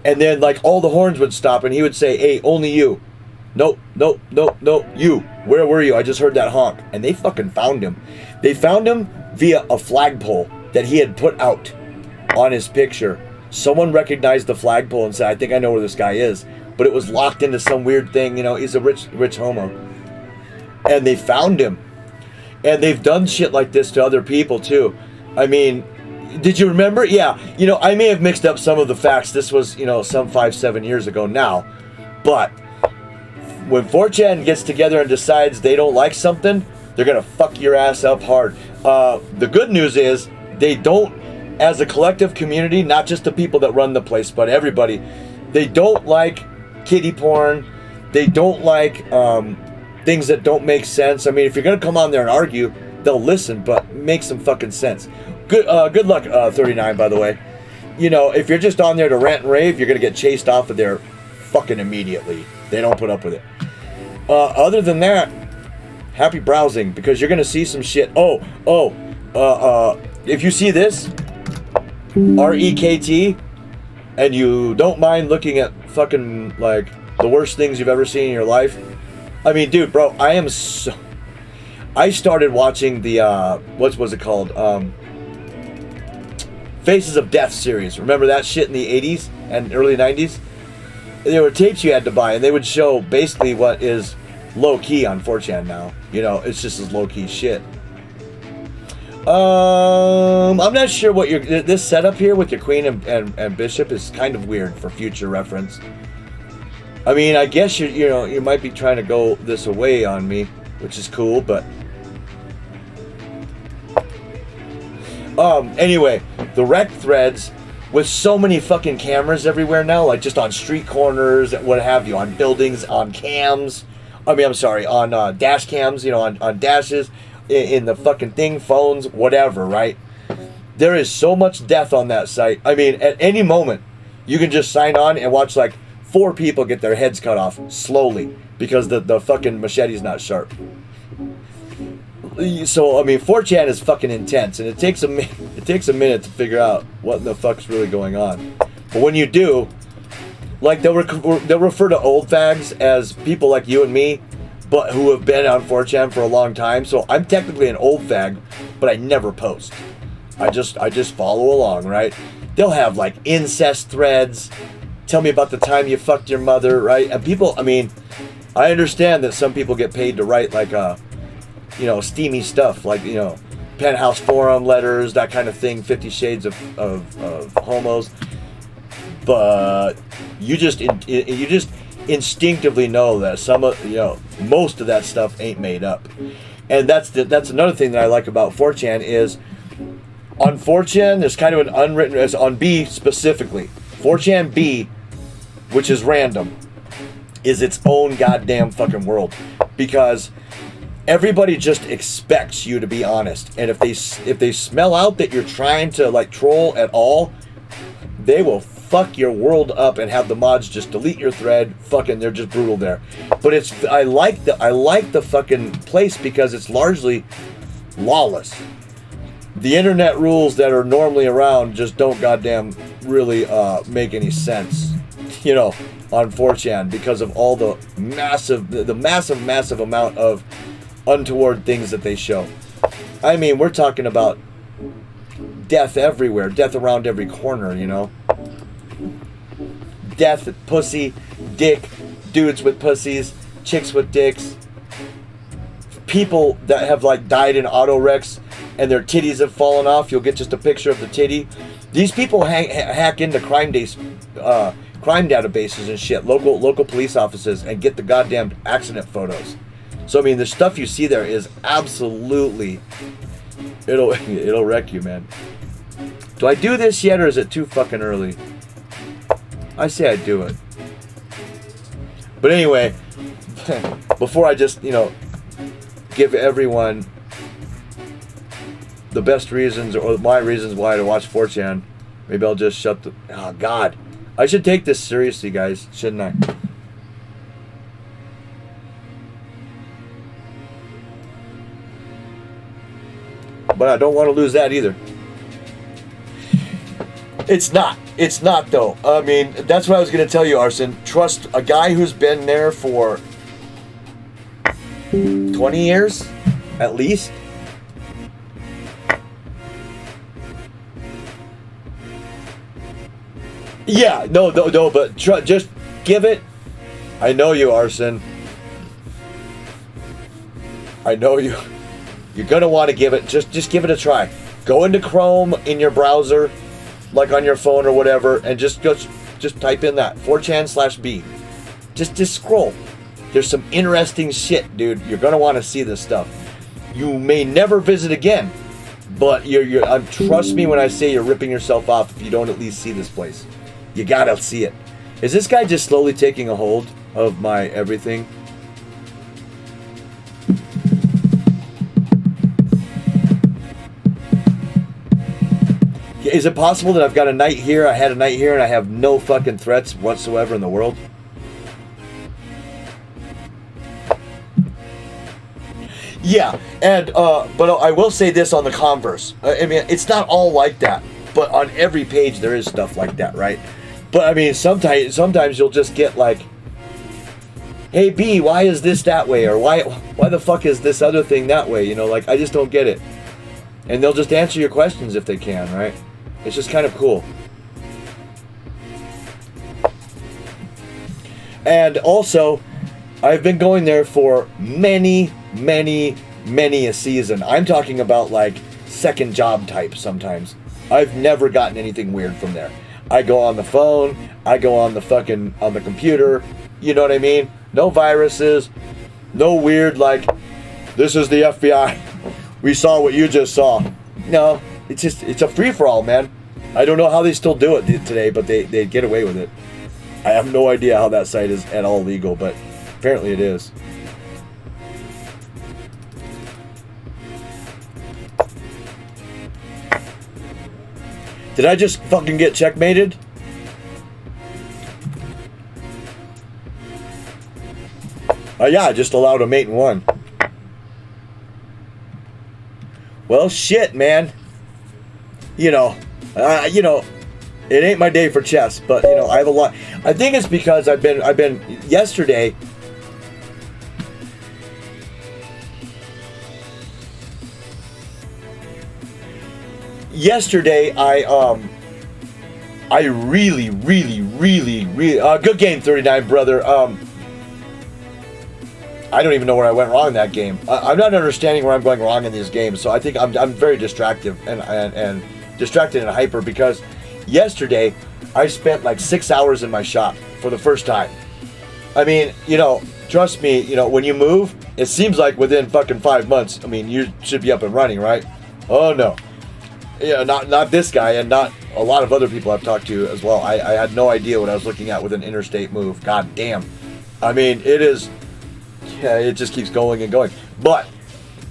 And then all the horns would stop, and he would say, hey, only you. No, you. Where were you? I just heard that honk. And they fucking found him. They found him via a flagpole that he had put out on his picture. Someone recognized the flagpole and said, I think I know where this guy is. But it was locked into some weird thing, he's a rich homo. and they found him. And they've done shit like this to other people too. I mean, did you remember? Yeah, you know, I may have mixed up some of the facts. This was, you know, some 5-7 years ago now. But when 4chan gets together and decides they don't like something, they're gonna fuck your ass up hard. The good news is they don't, as a collective community, not just the people that run the place, but everybody, they don't like kiddie porn. They don't like things that don't make sense. I mean, if you're gonna come on there and argue, they'll listen, but make some fucking sense. Good luck, 39, by the way. You know, if you're just on there to rant and rave, you're gonna get chased off of there fucking immediately. They don't put up with it. Other than that, happy browsing, because you're gonna see some shit. If you see this, REKT, and you don't mind looking at fucking like the worst things you've ever seen in your life. I mean, dude, bro, I started watching the what was it called? Faces of Death series. Remember that shit in the 80s and early 90s? There were tapes you had to buy, and they would show basically what is low key on 4chan now. You know, it's just as low key shit. I'm not sure what this setup here with your queen and bishop is kind of weird for future reference. I mean, I guess you might be trying to go this away on me, which is cool, but anyway, the rec threads with so many fucking cameras everywhere now, like just on street corners, what have you, on buildings, on cams. I mean, I'm sorry, on dash cams, you know, on dashes, in the fucking thing, phones, whatever, right? There is so much death on that site. I mean, at any moment, you can just sign on and watch like 4 people get their heads cut off slowly because the fucking machete's not sharp. So I mean, 4chan is fucking intense, and it takes a minute to figure out what the fuck's really going on. But when you do, like they'll refer to old fags as people like you and me, but who have been on 4chan for a long time. So I'm technically an old fag, but I never post. I just follow along, right? They'll have like incest threads. Tell me about the time you fucked your mother, right? And people, I mean, I understand that some people get paid to write like you know, steamy stuff, like, you know, penthouse forum letters, that kind of thing, 50 Shades of homos. But you just instinctively know that some of, you know, most of that stuff ain't made up. And that's another thing that I like about 4chan is on 4chan there's kind of an unwritten, as on B specifically, 4chan B, which is random, is its own goddamn fucking world, because everybody just expects you to be honest, and if they smell out that you're trying to like troll at all, they will fuck your world up and have the mods just delete your thread. Fucking, they're just brutal there. But I like the fucking place because it's largely lawless. The internet rules that are normally around just don't goddamn really make any sense, you know, on 4chan, because of all the massive amount of untoward things that they show. I mean, we're talking about death everywhere, death around every corner, you know. Death, pussy, dick, dudes with pussies, chicks with dicks, people that have like died in auto wrecks and their titties have fallen off. You'll get just a picture of the titty. These people hack into crime databases and shit, local police offices, and get the goddamn accident photos. So I mean, the stuff you see there is absolutely, it'll wreck you, man. Do I do this yet, or is it too fucking early? I say I do it. But anyway, before I just, you know, give everyone the best reasons or my reasons why to watch 4chan, maybe I'll just shut the... Oh, God. I should take this seriously, guys, shouldn't I? But I don't want to lose that either. It's not, though. I mean, that's what I was going to tell you, Arson. Trust a guy who's been there for 20 years, at least. Yeah, no, but just give it. I know you, Arson. I know you're gonna want to give it. Just give it a try. Go into Chrome in your browser, like on your phone or whatever, and just type in that 4chan/B. Just scroll. There's some interesting shit, dude. You're gonna want to see this stuff. You may never visit again, but trust me when I say you're ripping yourself off if you don't at least see this place. You gotta see it. Is this guy just slowly taking a hold of my everything? Is it possible that I've got a night here, I had a night here, and I have no fucking threats whatsoever in the world? Yeah, and but I will say this on the converse. I mean, it's not all like that, but on every page there is stuff like that, right? But I mean, sometimes you'll just get like, "Hey B, why is this that way?" Or why the fuck is this other thing that way? You know, like I just don't get it. And they'll just answer your questions if they can, right? It's just kind of cool. And also, I've been going there for many a season. I'm talking about like second job type sometimes. I've never gotten anything weird from there. I go on the phone, I go on the computer, you know what I mean? No viruses, no weird like, this is the FBI. We saw what you just saw. No, it's a free-for-all, man. I don't know how they still do it today, but they get away with it. I have no idea how that site is at all legal, but apparently it is. Did I just fucking get checkmated? Oh yeah, I just allowed a mate in one. Well, shit, man. You know, it ain't my day for chess, but you know, I have a lot. I think it's because I've been yesterday. Yesterday, I really, good game, 39, brother. I don't even know where I went wrong in that game. I'm not understanding where I'm going wrong in these games, so I think I'm very distracted and distracted and hyper because yesterday I spent like 6 hours in my shop for the first time. I mean, you know, trust me, you know, when you move, it seems like within fucking 5 months, I mean, you should be up and running, right? Oh no. Yeah, not this guy and not a lot of other people I've talked to as well. I had no idea what I was looking at with an interstate move. God damn. I mean, it is... Yeah, it just keeps going and going. But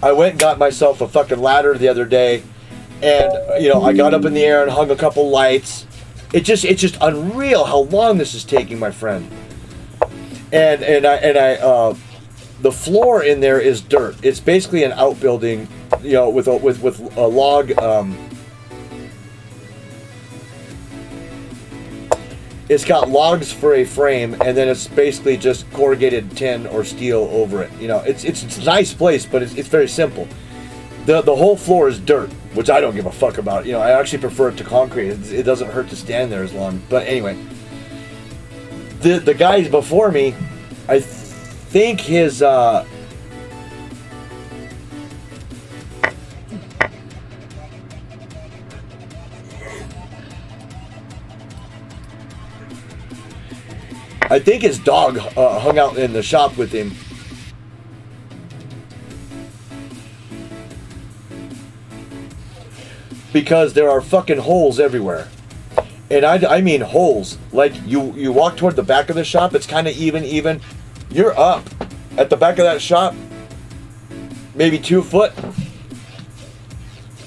I went and got myself a fucking ladder the other day, and you know, I got up in the air and hung a couple lights. It's just unreal how long this is taking, my friend. And I the floor in there is dirt. It's basically an outbuilding, you know, with a log. It's got logs for a frame, and then it's basically just corrugated tin or steel over it. You know, it's a nice place, but it's very simple. The whole floor is dirt, which I don't give a fuck about. You know, I actually prefer it to concrete. It doesn't hurt to stand there as long. But anyway, the guys before me, I think his dog hung out in the shop with him. Because there are fucking holes everywhere. And I mean holes. Like, you walk toward the back of the shop, it's kind of even. You're up at the back of that shop, maybe 2 foot.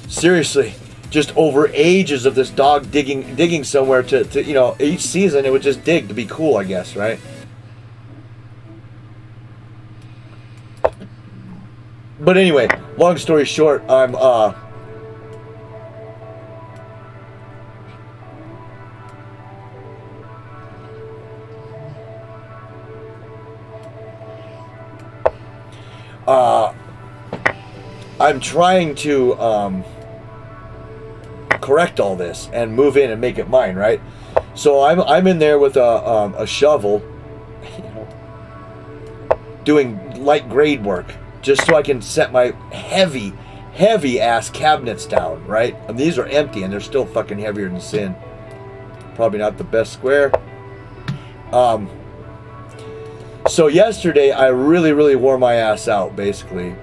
Seriously. Just over ages of this dog digging somewhere to you know, each season it would just dig to be cool, I guess, right? But anyway, long story short, I'm trying to correct all this and move in and make it mine, right? So I'm in there with a shovel, you know, doing light grade work, just so I can set my heavy ass cabinets down, right? And these are empty and they're still fucking heavier than sin. Probably not the best square. So yesterday I really wore my ass out, basically.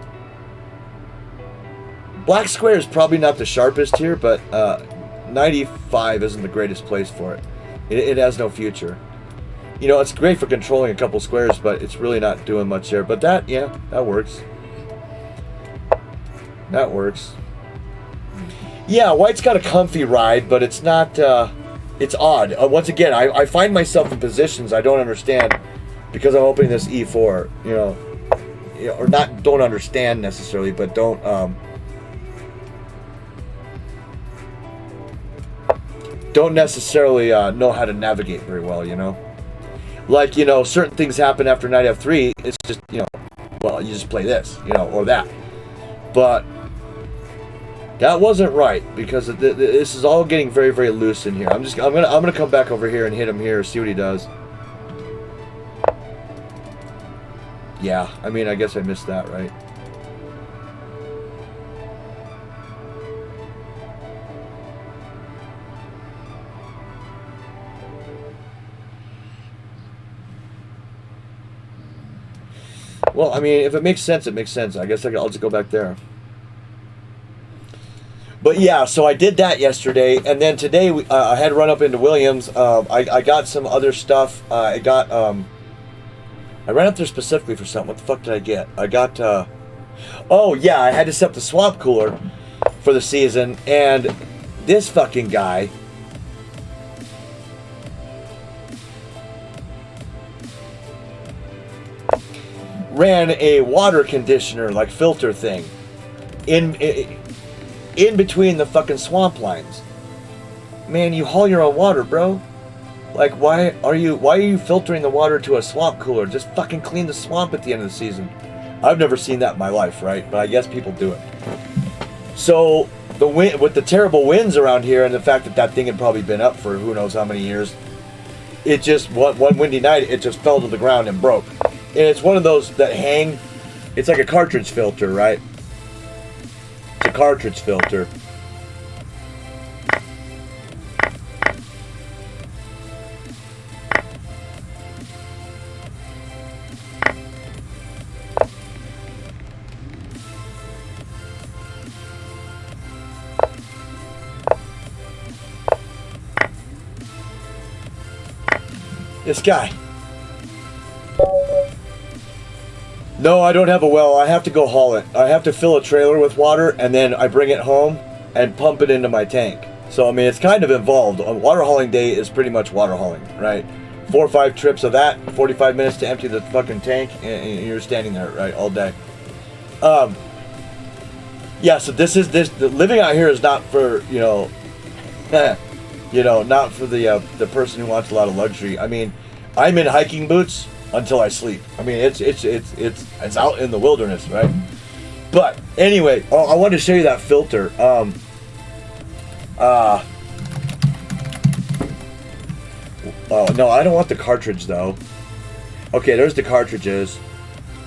Black square is probably not the sharpest here, but 95 isn't the greatest place for it. It has no future. You know, it's great for controlling a couple squares, but it's really not doing much there. But that, yeah, that works. That works. Yeah, white's got a comfy ride, but it's not, it's odd. Once again, I find myself in positions I don't understand because I'm opening this E4, you know, or not, don't understand necessarily, but don't necessarily know how to navigate very well, you know? Like, you know, certain things happen after knight f3, it's just, you know, well, you just play this, you know, or that. But that wasn't right, because this is all getting very loose in here. I'm gonna come back over here and hit him here, see what he does. Yeah, I mean, I guess I missed that, right? Well, I mean, if it makes sense, it makes sense. I guess I'll just go back there. But yeah, so I did that yesterday, and then today I had to run up into Williams. I got some other stuff. I ran up there specifically for something. What the fuck did I get? I got, oh yeah, I had to set up the swamp cooler for the season, and this fucking guy ran a water conditioner, like filter thing, in between the fucking swamp lines. Man, you haul your own water, bro. Like, why are you filtering the water to a swamp cooler? Just fucking clean the swamp at the end of the season. I've never seen that in my life, right? But I guess people do it. So the wind, with the terrible winds around here, and the fact that that thing had probably been up for who knows how many years, it just one windy night it just fell to the ground and broke. And it's one of those that hang. It's like a cartridge filter, right? It's a cartridge filter. This guy. No, I don't have a well. I have to go haul it. I have to fill a trailer with water, and then I bring it home and pump it into my tank. So, I mean, it's kind of involved. On water hauling day is pretty much water hauling, right? 4 or 5 trips of that, 45 minutes to empty the fucking tank, and you're standing there, right, all day. Yeah, so the living out here is not for, you know, you know, not for the person who wants a lot of luxury. I mean, I'm in hiking boots until I sleep. I mean, it's out in the wilderness, right? But anyway, I wanted to show you that filter. Oh no, I don't want the cartridge though. Okay, there's the cartridges.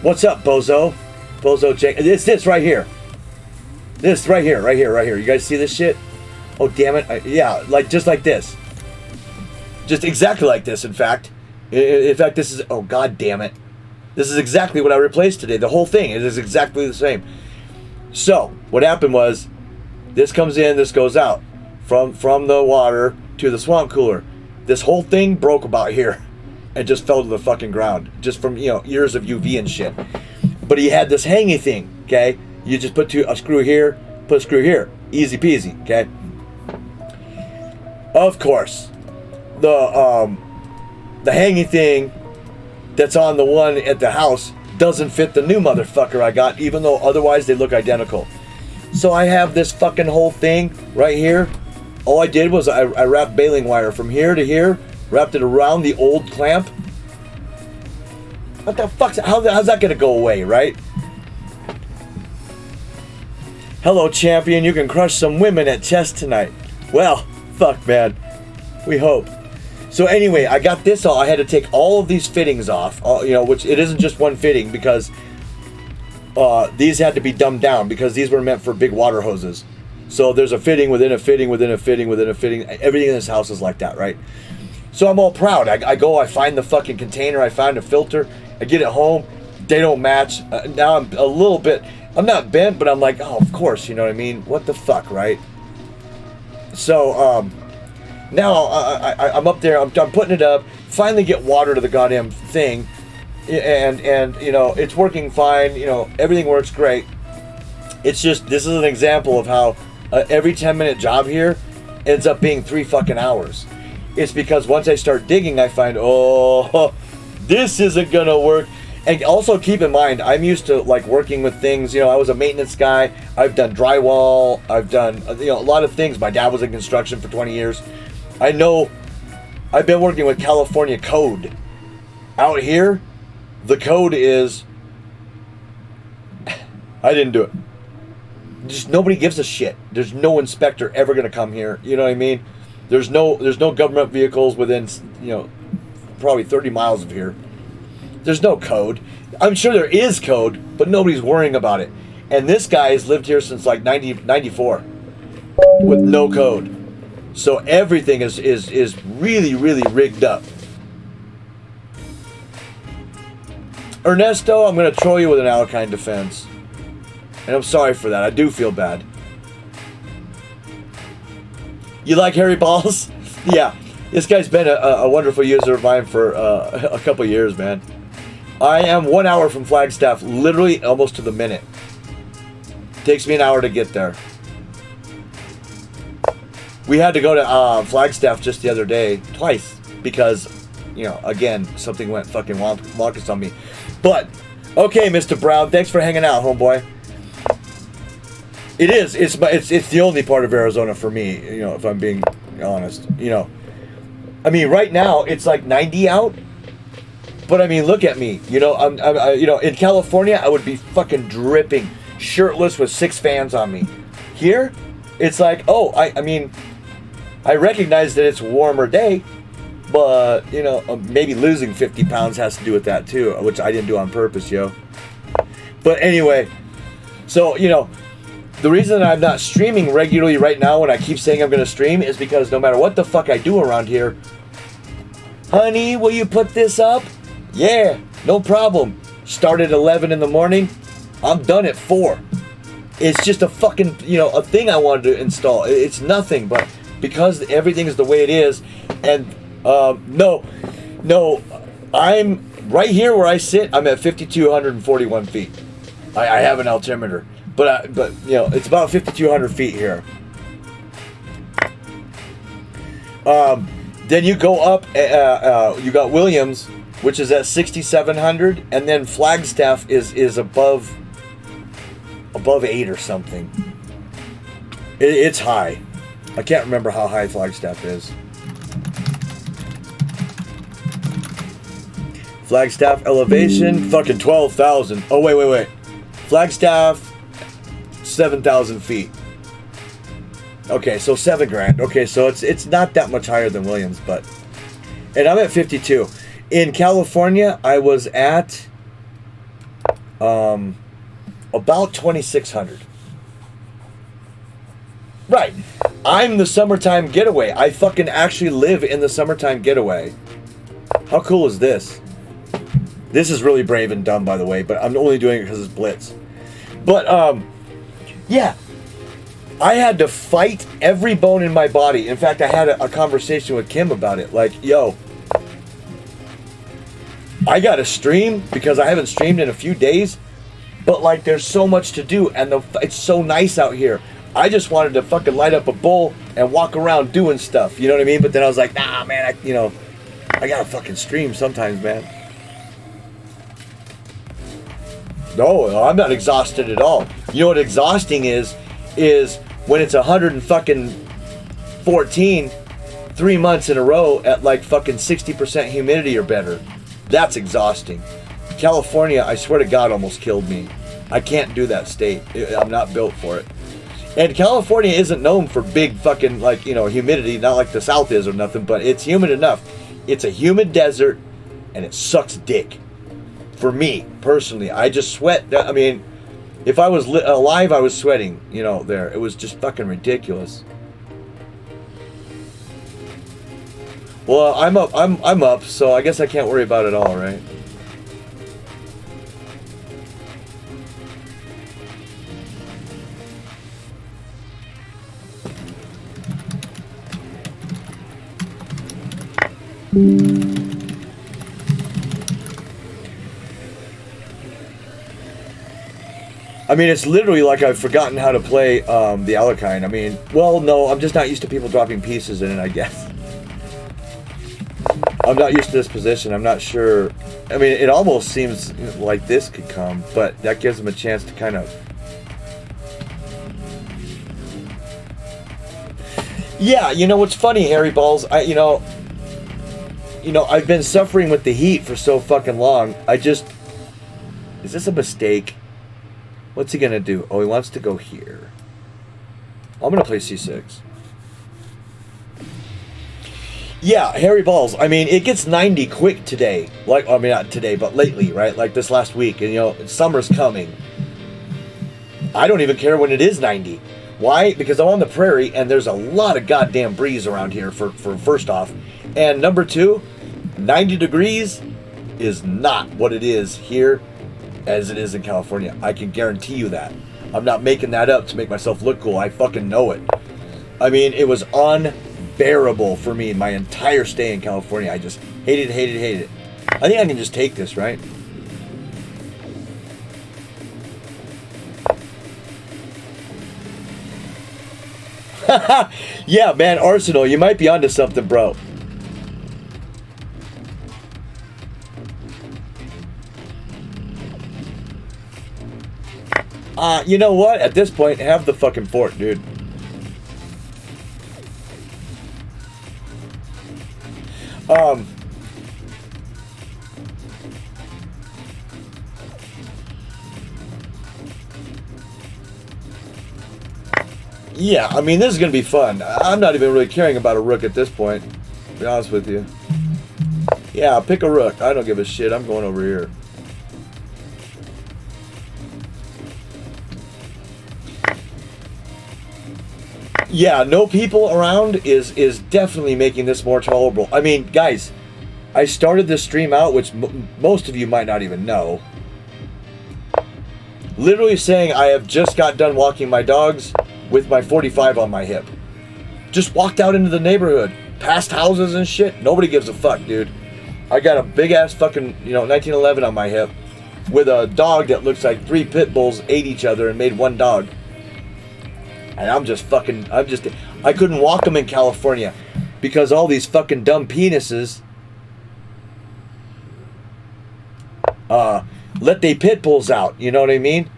What's up, Bozo? Bozo, check. It's this right here. This right here. You guys see this shit? Oh damn it! Yeah, like just like this. Just exactly like this. In fact, this is. Oh god damn it! This is exactly what I replaced today. The whole thing. It is exactly the same. So what happened was, this comes in, this goes out, from the water to the swamp cooler. This whole thing broke about here, and just fell to the fucking ground, just from, you know, years of UV and shit. But he had this hangy thing. Okay, you just put a screw here, put a screw here, easy peasy. Okay. Of course, the hanging thing that's on the one at the house doesn't fit the new motherfucker I got, even though otherwise they look identical. So I have this fucking whole thing right here. All I did was I wrapped baling wire from here to here, wrapped it around the old clamp. What the fuck's how's that gonna go away, right? Hello, champion. You can crush some women at chess tonight. Well, fuck, man. We hope. So anyway, I got this all. I had to take all of these fittings off, you know, which it isn't just one fitting, because these had to be dumbed down because these were meant for big water hoses. So there's a fitting within a fitting within a fitting within a fitting. Everything in this house is like that, right? So I'm all proud. I go, I find the fucking container, I find a filter, I get it home. They don't match. Now I'm a little bit, I'm not bent, but I'm like, oh, of course, you know what I mean? What the fuck, right? So now I'm up there, I'm putting it up, finally get water to the goddamn thing, and you know, it's working fine, you know, everything works great. It's just, this is an example of how every 10-minute job here ends up being 3 fucking hours. It's because once I start digging, I find, oh, this isn't gonna work. And also keep in mind, I'm used to like working with things, you know, I was a maintenance guy, I've done drywall, I've done, you know, a lot of things. My dad was in construction for 20 years. I know, I've been working with California code. Out here, the code is, I didn't do it. Just nobody gives a shit. There's no inspector ever gonna come here, you know what I mean? There's no government vehicles within, you know, probably 30 miles of here. There's no code. I'm sure there is code, but nobody's worrying about it. And this guy has lived here since like 94 with no code. So everything is really, really rigged up. Ernesto, I'm going to troll you with an Alkine defense. And I'm sorry for that. I do feel bad. You like hairy balls? Yeah. This guy's been a wonderful user of mine for a couple years, man. I am 1 hour from Flagstaff, literally almost to the minute. Takes me an hour to get there. We had to go to Flagstaff just the other day, twice, because, you know, again, something went fucking wonkus on me. But, okay, Mr. Brown, thanks for hanging out, homeboy. It is. It's the only part of Arizona for me, you know, if I'm being honest. You know, I mean, right now it's like 90 out, but I mean, look at me. You know, you know, in California I would be fucking dripping, shirtless with 6 fans on me. Here, it's like, oh, I mean, I recognize that it's a warmer day, but you know, maybe losing 50 pounds has to do with that too, which I didn't do on purpose, yo. But anyway, so you know. The reason that I'm not streaming regularly right now when I keep saying I'm going to stream is because no matter what the fuck I do around here, honey, will you put this up? Yeah, no problem. Start at 11 in the morning. I'm done at 4. It's just a fucking, you know, a thing I wanted to install. It's nothing, but because everything is the way it is, and no, I'm right here where I sit. I'm at 5,241 feet. I have an altimeter. But you know, it's about 5,200 feet here. Then you go up, you got Williams, which is at 6,700, and then Flagstaff is above 8 or something. It's high. I can't remember how high Flagstaff is. Flagstaff elevation, fucking 12,000. Oh, wait. Flagstaff, 7,000 feet. Okay, so $7,000. Okay, so it's not that much higher than Williams, but, and I'm at 52. In California, I was at about 2,600. Right. I'm the summertime getaway. I fucking actually live in the summertime getaway. How cool is this? This is really brave and dumb, by the way, but I'm only doing it because it's Blitz. But, yeah, I had to fight every bone in my body. In fact, I had a conversation with Kim about it. Like, yo, I got to stream because I haven't streamed in a few days. But, like, there's so much to do, and it's so nice out here. I just wanted to fucking light up a bowl and walk around doing stuff. You know what I mean? But then I was like, nah, man, I got to fucking stream sometimes, man. No, I'm not exhausted at all. You know what exhausting is when it's 114 3 months in a row at like fucking 60% humidity or better. That's exhausting. California, I swear to God, almost killed me. I can't do that state. I'm not built for it. And California isn't known for big fucking, like, you know, humidity, not like the South is or nothing, but it's humid enough. It's a humid desert, and it sucks dick. For me, personally, I just sweat. I mean, If I was alive, I was sweating, you know, there. It was just fucking ridiculous. Well, I'm up, so I guess I can't worry about it all, right? I mean, it's literally like I've forgotten how to play the Alakine. I mean, well, no, I'm just not used to people dropping pieces in it, I guess. I'm not used to this position. I'm not sure. I mean, it almost seems like this could come, but that gives them a chance to kind of... Yeah, you know what's funny, Harry Balls? You know, I've been suffering with the heat for so fucking long. Is this a mistake? What's he gonna do? Oh, he wants to go here. I'm gonna play c6. Yeah, Harry Balls. I mean, it gets 90 quick today. Like, I mean, not today, but lately, right? Like this last week. And, you know, summer's coming. I don't even care when it is 90. Why? Because I'm on the prairie, and there's a lot of goddamn breeze around here, for first off. And number two, 90 degrees is not what it is here as it is in California. I can guarantee you that. I'm not making that up to make myself look cool. I fucking know it. I mean, it was unbearable for me my entire stay in California. I just hated it. I think I can just take this, right? Yeah, man, Arsenal, you might be onto something, bro. You know what? At this point, have the fucking fort, dude. Yeah, I mean, this is going to be fun. I'm not even really caring about a rook at this point, to be honest with you. Yeah, pick a rook. I don't give a shit. I'm going over here. Yeah, no people around is definitely making this more tolerable. I mean, guys, I started this stream out, which most of you might not even know, literally saying I have just got done walking my dogs with my 45 on my hip. Just walked out into the neighborhood, past houses and shit. Nobody gives a fuck, dude. I got a big ass fucking, 1911 on my hip with a dog that looks like 3 pit bulls ate each other and made one dog. And I couldn't walk them in California because all these fucking dumb penises let they pit bulls out, you know what I mean?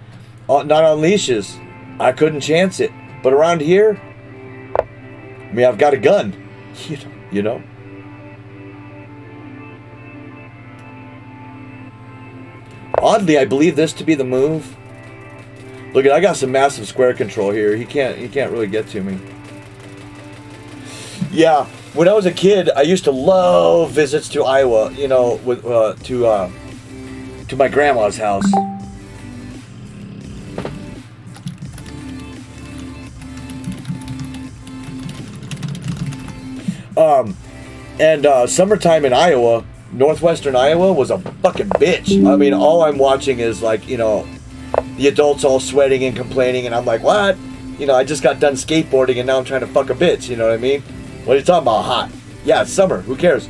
Not on leashes. I couldn't chance it. But around here, I mean, I've got a gun, you know? Oddly, I believe this to be the move. Look, I got some massive square control here. He can't really get to me. Yeah, when I was a kid, I used to love visits to Iowa, to my grandma's house. Summertime in Iowa, northwestern Iowa, was a fucking bitch. I mean, all I'm watching is the adults all sweating and complaining, and I'm like, what? I just got done skateboarding and now I'm trying to fuck a bitch, you know what I mean? What are you talking about? Hot. Yeah, it's summer. Who cares?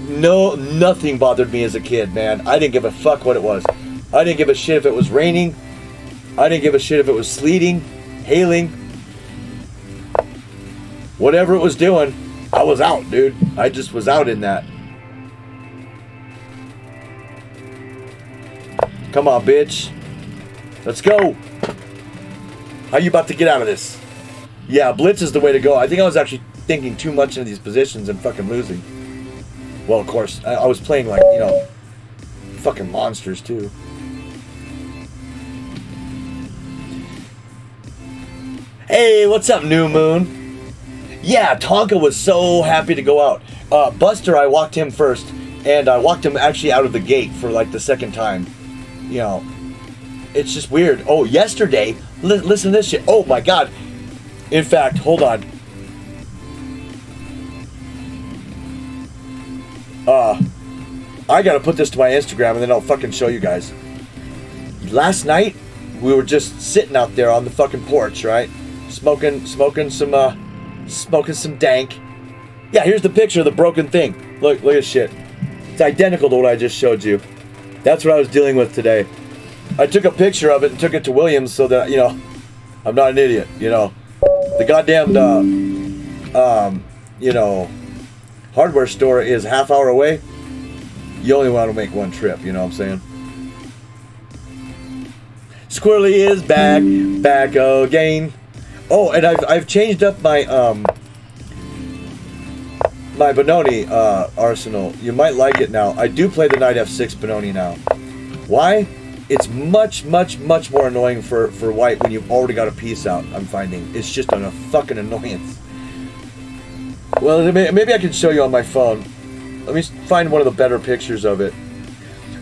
No, nothing bothered me as a kid, man. I didn't give a fuck what it was. I didn't give a shit if it was raining. I didn't give a shit if it was sleeting, hailing. Whatever it was doing, I was out, dude. I just was out in that. Come on, bitch. Let's go. How you about to get out of this? Yeah, blitz is the way to go. I think I was actually thinking too much into these positions and fucking losing. Well, of course, I was playing fucking monsters too. Hey, what's up, New Moon? Yeah, Tonka was so happy to go out. Buster, I walked him first, and I walked him actually out of the gate for the second time. it's just weird. Oh, yesterday, listen to this shit. Oh my God. In fact, hold on. I gotta put this to my Instagram and then I'll fucking show you guys. Last night, we were just sitting out there on the fucking porch, right? Smoking some dank. Yeah, here's the picture of the broken thing. Look at this shit. It's identical to what I just showed you. That's what I was dealing with today. I took a picture of it and took it to Williams so that, you know, I'm not an idiot, you know. The goddamn, you know, hardware store is half hour away. You only want to make one trip, you know what I'm saying? Squirrely is back again. Oh, and I've changed up my my Benoni arsenal. You might like it now. I do play the Knight F6 Benoni now. Why? It's much more annoying for white when you've already got a piece out, I'm finding. It's just a fucking annoyance. Well, maybe I can show you on my phone. Let me find one of the better pictures of it.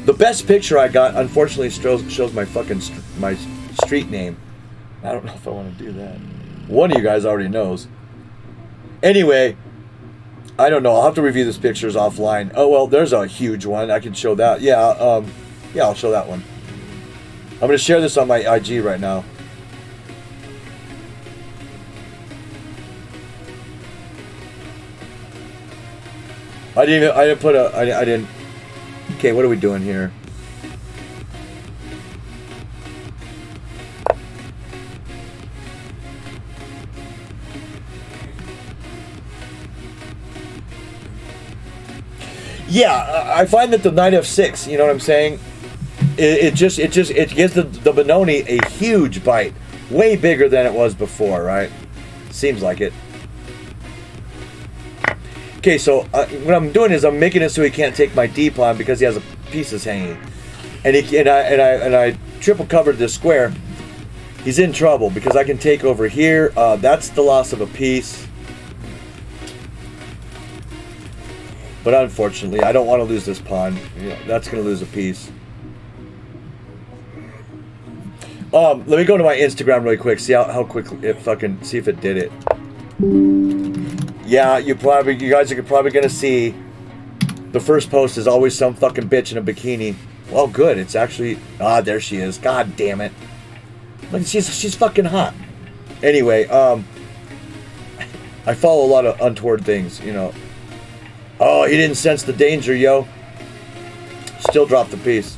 The best picture I got, unfortunately, shows my fucking my street name. I don't know if I want to do that. One of you guys already knows. Anyway, I don't know. I'll have to review these pictures offline. Oh, well, there's a huge one. I can show that. Yeah, yeah, I'll show that one. I'm going to share this on my IG right now. I didn't. Okay, what are we doing here? Yeah, I find that the Knight F6, you know what I'm saying? It gives the Benoni a huge bite, way bigger than it was before, right? Seems like it. Okay, so what I'm doing is I'm making it so he can't take my D pawn because he has a pieces hanging, and I triple covered this square. He's in trouble because I can take over here. That's the loss of a piece. But unfortunately, I don't want to lose this pawn. Yeah, that's going to lose a piece. Let me go to my Instagram really quick. See how quickly it fucking see if it did it. Yeah, you guys are probably going to see the first post is always some fucking bitch in a bikini. Well, good. It's actually there she is. God damn it. Look, she's fucking hot. Anyway, I follow a lot of untoward things, you know. Oh, he didn't sense the danger, yo. Still dropped the piece.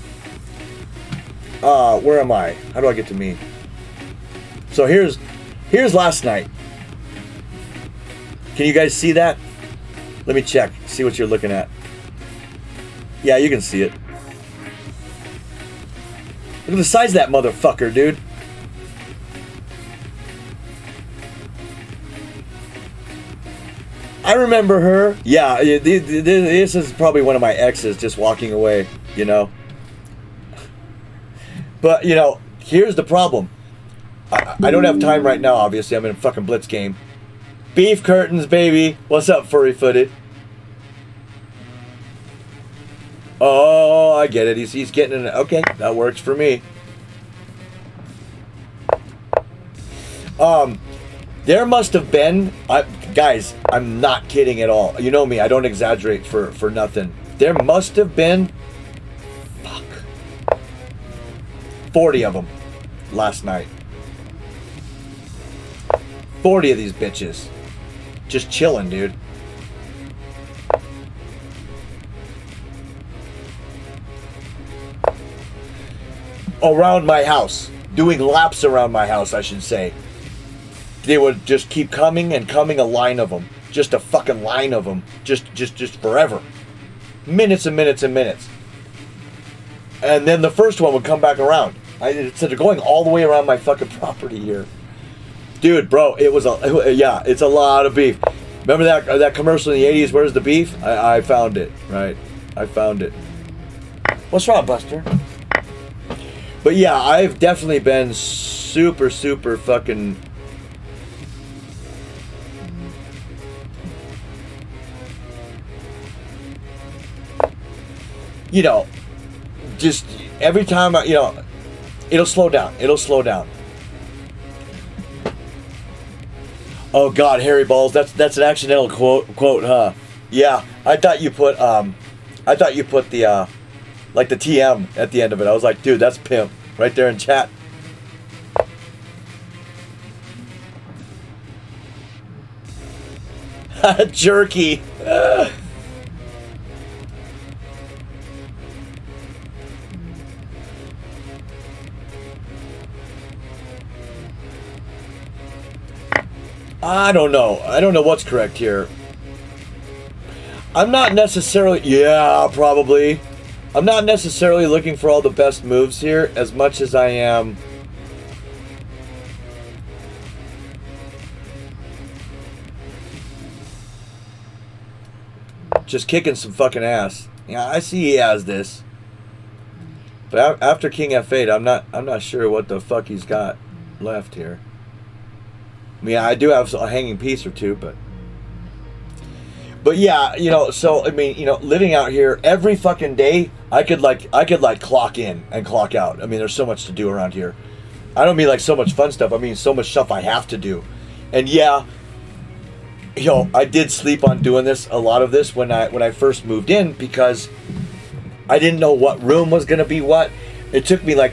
Where am I? How do I get to me? So here's last night. Can you guys see that? Let me check. See what you're looking at. Yeah, you can see it. Look at the size of that motherfucker, dude. I remember her. Yeah, this is probably one of my exes just walking away, you know. But, you know, here's the problem. I don't have time right now, obviously. I'm in a fucking blitz game. Beef curtains, baby. What's up, furry-footed? Oh, I get it. He's getting in. Okay, that works for me. There must have been... guys, I'm not kidding at all. You know me. I don't exaggerate for nothing. There must have been... 40 of them last night. 40 of these bitches. Just chilling, dude. Around my house. Doing laps around my house, I should say. They would just keep coming and coming, a line of them. Just a fucking line of them. Just forever. Minutes and minutes and minutes. And then the first one would come back around. So they're going all the way around my fucking property here. Dude, bro, yeah, it's a lot of beef. Remember that commercial in the 80s, Where's the Beef? I found it, right? I found it. What's wrong, Buster? But yeah, I've definitely been super fucking... You know, just every time you know, It'll slow down. It'll slow down. Oh God, Harry Balls. That's an accidental quote, huh? Yeah. I thought you put the like the TM at the end of it. I was like, dude, that's pimp right there in chat. Jerky. I don't know. I don't know what's correct here. I'm not necessarily... Yeah, probably. I'm not necessarily looking for all the best moves here as much as I am... just kicking some fucking ass. Yeah, I see he has this. But after King F8, I'm not sure what the fuck he's got left here. I mean, I do have a hanging piece or two, but yeah, you know, so I mean, you know, living out here every fucking day, I could like clock in and clock out. I mean, there's so much to do around here. I don't mean like so much fun stuff. I mean so much stuff I have to do. And yeah, you know, I did sleep on doing this, a lot of this when I first moved in, because I didn't know what room was gonna be what. It took me like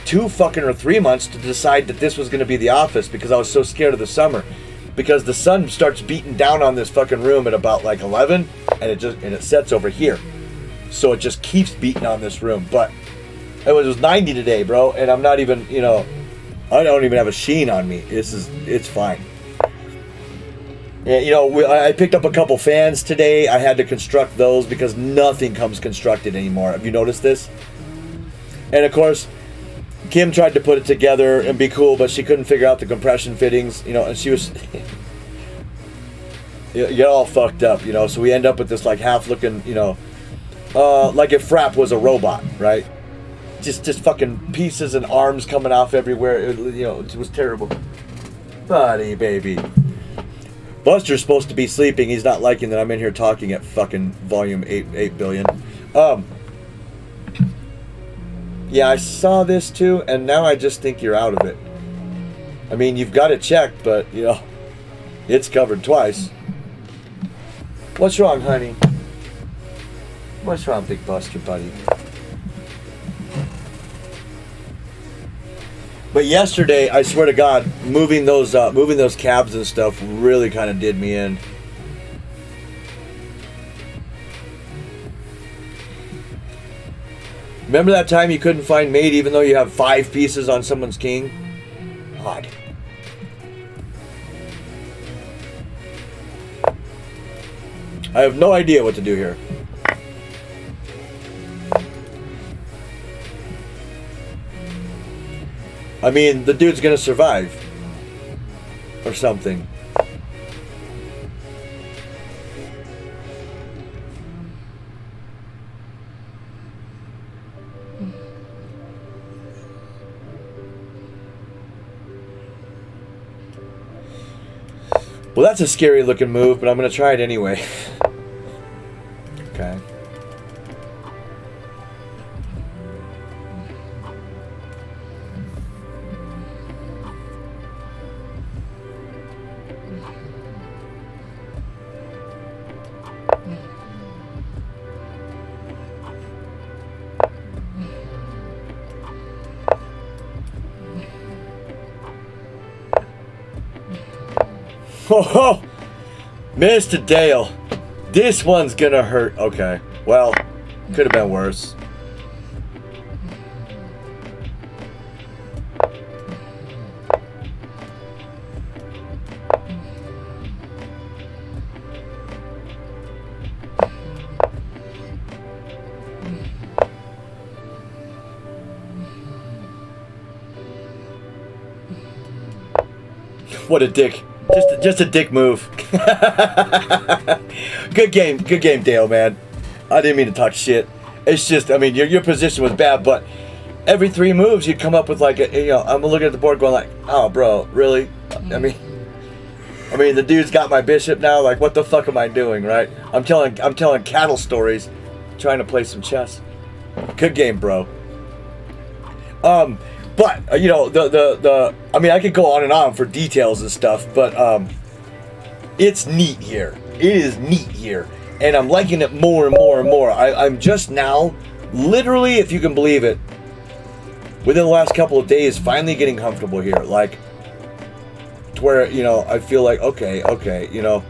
2 fucking or 3 months to decide that this was gonna be the office, because I was so scared of the summer. Because the sun starts beating down on this fucking room at about like 11, and it sets over here. So it just keeps beating on this room. But it was 90 today, bro, and I'm not even, you know, I don't even have a sheen on me. It's fine. Yeah, you know, I picked up a couple fans today. I had to construct those because nothing comes constructed anymore. Have you noticed this? And of course, Kim tried to put it together and be cool, but she couldn't figure out the compression fittings, you know, and she was you get all fucked up, you know. So we end up with this like half looking, you know, like if Frapp was a robot, right? Just fucking pieces and arms coming off everywhere. You know, it was terrible. Buddy, baby. Buster's supposed to be sleeping. He's not liking that I'm in here talking at fucking volume 8 billion. Yeah, I saw this too, and now I just think you're out of it. I mean, you've got it checked, but, you know, it's covered twice. What's wrong, honey? What's wrong, Big Buster, buddy? But yesterday, I swear to God, moving those cabs and stuff really kind of did me in. Remember that time you couldn't find mate even though you have 5 pieces on someone's king? God. I have no idea what to do here. I mean, the dude's gonna survive. Or something. Well, that's a scary looking move, but I'm gonna try it anyway. Okay. Oh, Mr. Dale, this one's gonna hurt. Okay, well, could have been worse. What a dick. Just a dick move. Good game, Dale, man. I didn't mean to talk shit. It's just, I mean, your position was bad, but every 3 moves you come up with like a, you know, I'm looking at the board going like, oh, bro, really? I mean, the dude's got my bishop now. Like, what the fuck am I doing, right? I'm telling cattle stories, trying to play some chess. Good game, bro. But you know, the I mean, I could go on and on for details and stuff, but it's neat here. It is neat here, and I'm liking it more and more and more. I'm just now, literally, if you can believe it, within the last couple of days, finally getting comfortable here. Like, to where, you know, I feel like, okay, you know,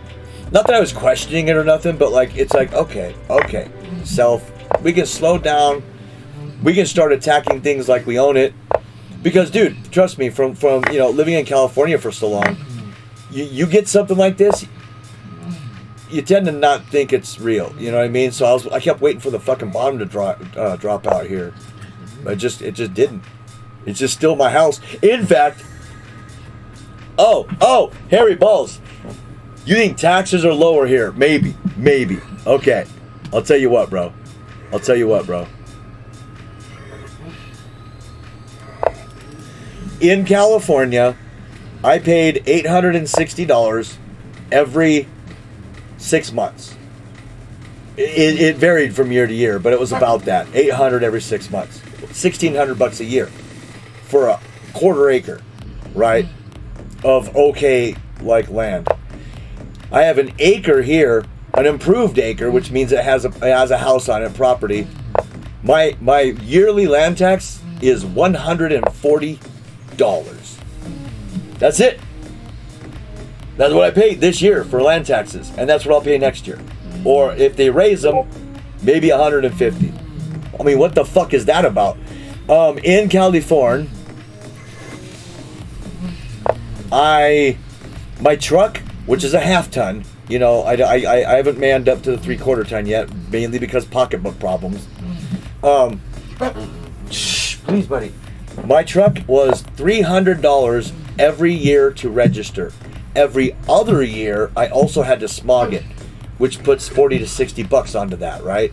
not that I was questioning it or nothing, but like, it's like, okay, self, we can slow down. We can start attacking things like we own it. Because, dude, trust me, from you know, living in California for so long, you get something like this, you tend to not think it's real. You know what I mean? So I kept waiting for the fucking bottom to drop out here. But it just didn't. It's just still my house. In fact, oh, Harry Balls, you think taxes are lower here? Maybe. Okay, I'll tell you what, bro. In California, I paid $860 every 6 months. It varied from year to year, but it was about that. $800 every 6 months. $1,600 a year for a quarter acre, right? Of okay, like, land. I have an acre here, an improved acre, which means it has a house on it, property. My yearly land tax is $140. That's it. That's what I paid this year for land taxes, and that's what I'll pay next year. Or if they raise them, maybe $150. I mean, what the fuck is that about? In California, my truck, which is a half ton, you know, I haven't manned up to the 3/4 ton yet, mainly because pocketbook problems. Please, buddy. My truck was $300 every year to register. Every other year, I also had to smog it, which puts $40 to $60 onto that, right?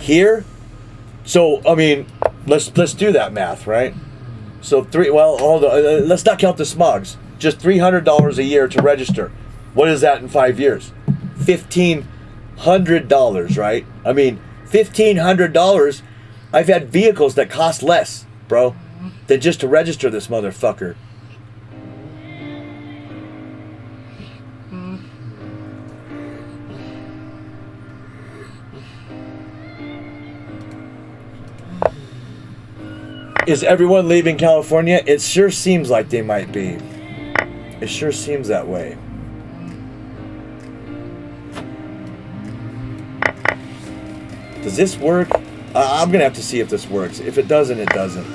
Here, so I mean, let's do that math, right? So let's not count the smogs. Just $300 a year to register. What is that in 5 years? $1,500, right? I mean, $1,500. I've had vehicles that cost less, bro, than just to register this motherfucker. Is everyone leaving California? It sure seems like they might be. It sure seems that way. Does this work? I'm gonna have to see if this works. If it doesn't, it doesn't.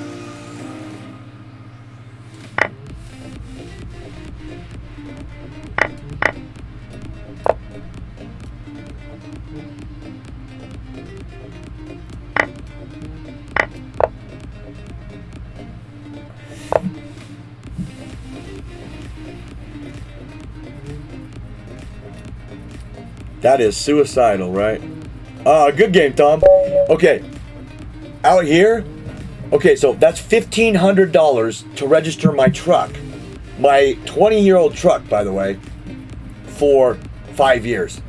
That is suicidal, right? Good game, Tom. Okay. Out here, okay, so that's $1,500 to register my truck. My 20-year-old truck, by the way, for 5 years.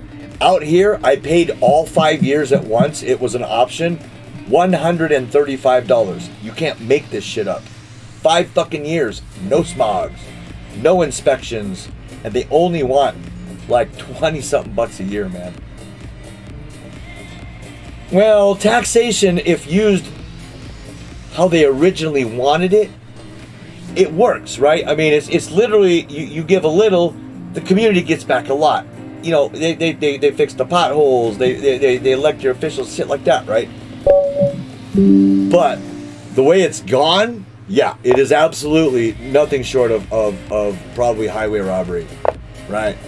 Out here, I paid all 5 years at once. It was an option. $135. You can't make this shit up. 5 fucking years, no smogs, no inspections, and they only want like 20-something bucks a year, man. Well, taxation, if used how they originally wanted it, it works, right? I mean, it's literally, you give a little, the community gets back a lot. You know, they fix the potholes, they elect your officials, shit like that, right? But the way it's gone, yeah, it is absolutely nothing short of probably highway robbery, right?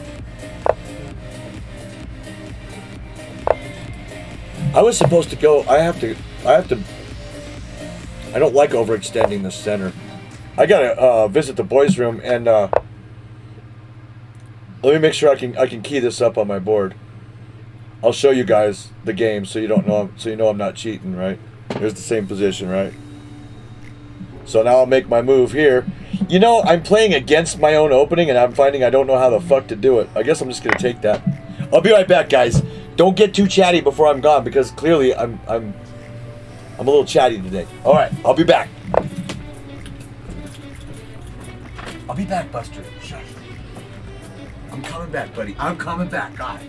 I was supposed to go. I have to. I don't like overextending the center. I gotta visit the boys' room and let me make sure I can key this up on my board. I'll show you guys the game so you know I'm not cheating, right? Here's the same position, right? So now I'll make my move here. You know, I'm playing against my own opening and I'm finding I don't know how the fuck to do it. I guess I'm just gonna take that. I'll be right back, guys. Don't get too chatty before I'm gone because clearly I'm a little chatty today. All right, I'll be back. I'll be back, Buster. Shush. I'm coming back, buddy. I'm coming back. God.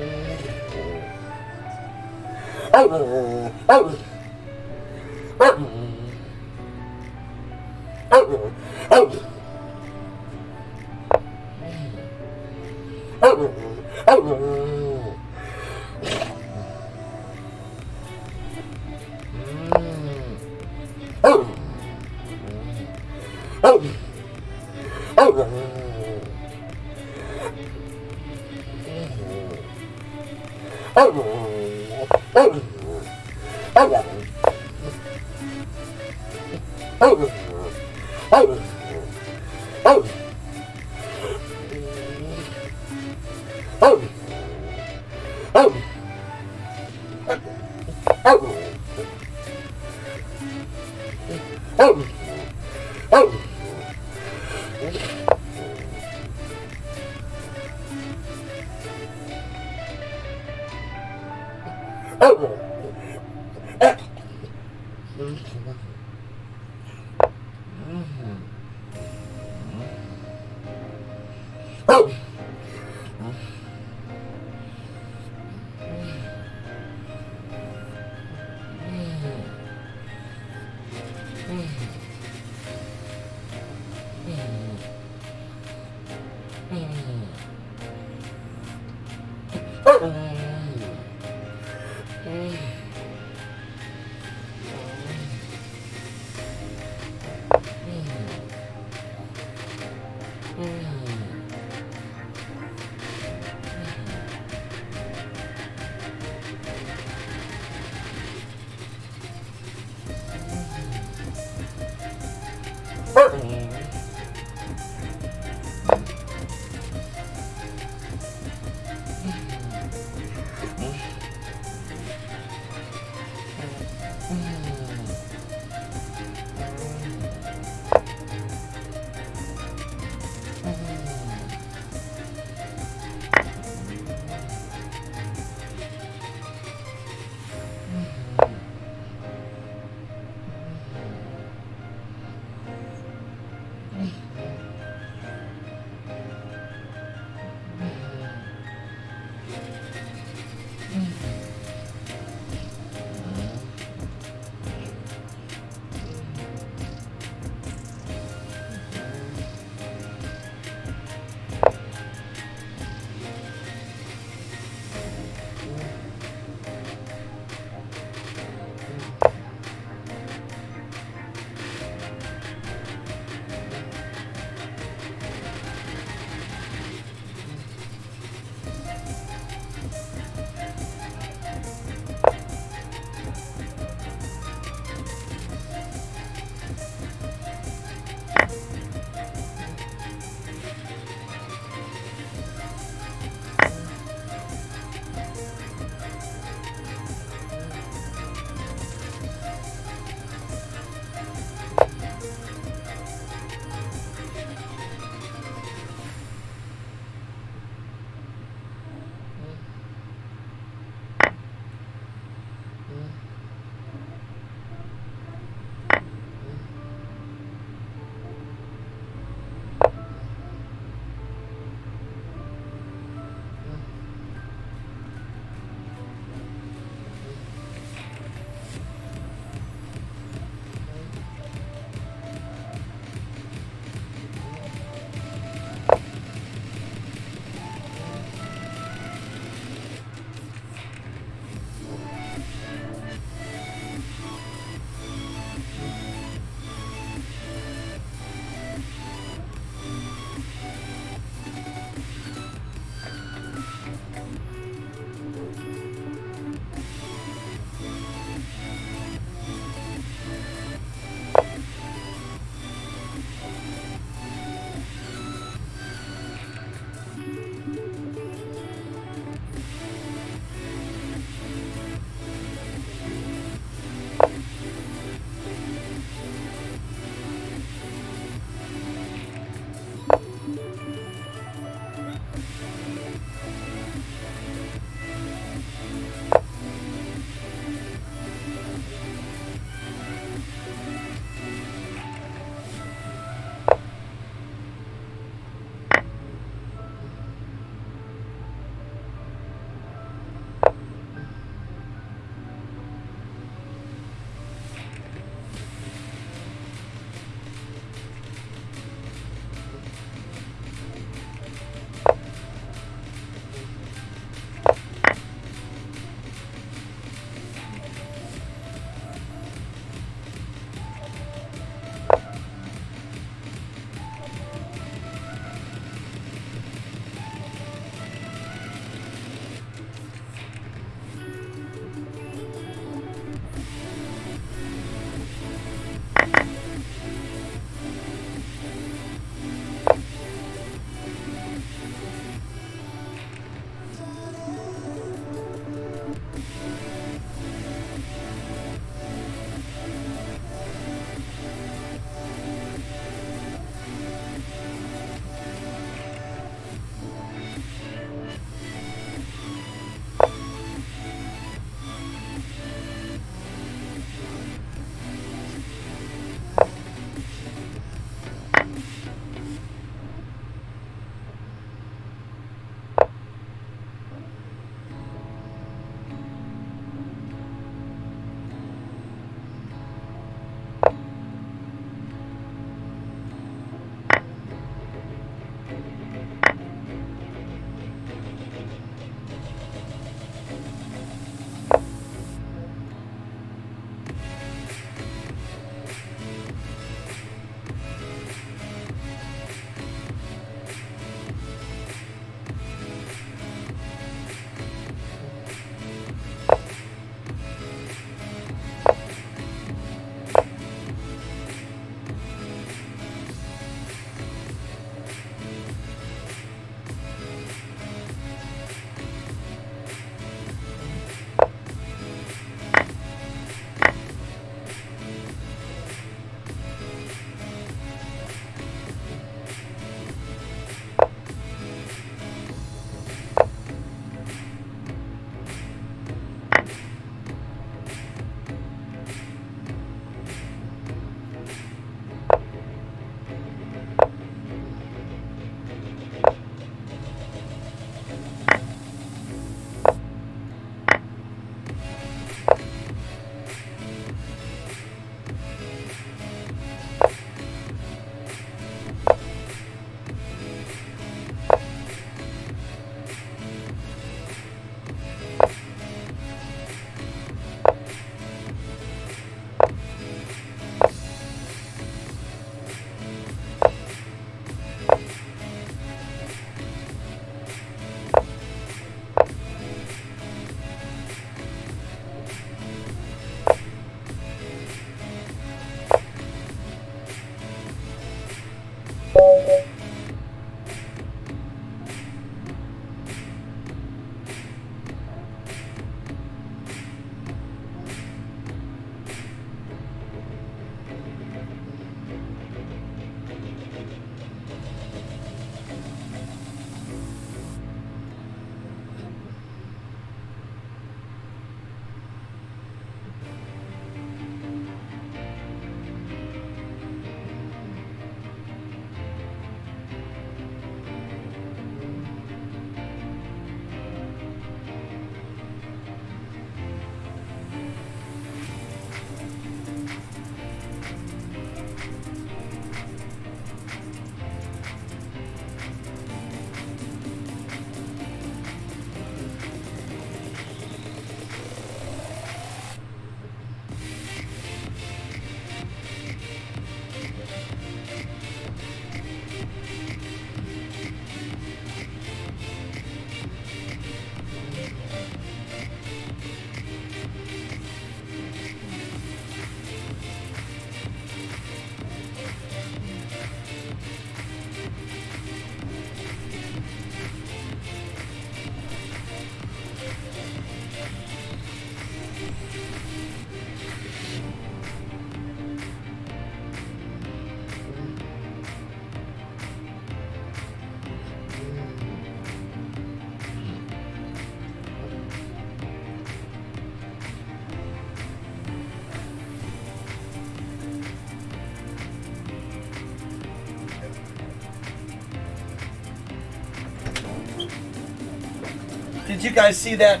did you guys see that?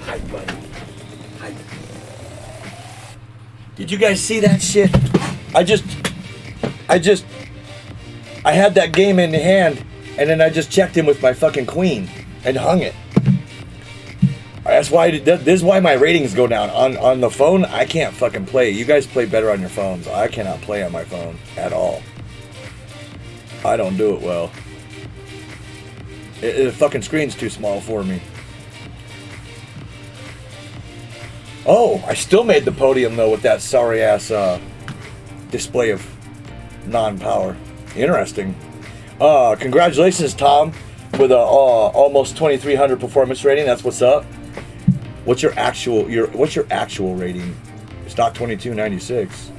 Hi, buddy. Hi. Did you guys see that shit? I had that game in hand, and then I just checked him with my fucking queen and hung it. That's why this is why my ratings go down. On the phone, I can't fucking play. You guys play better on your phones. I cannot play on my phone at all. I don't do it well. The fucking screen's too small for me. Oh, I still made the podium though with that sorry ass display of non-power. Interesting. Congratulations, Tom, with a almost 2,300 performance rating. That's what's up. What's your actual rating? Stock 2296.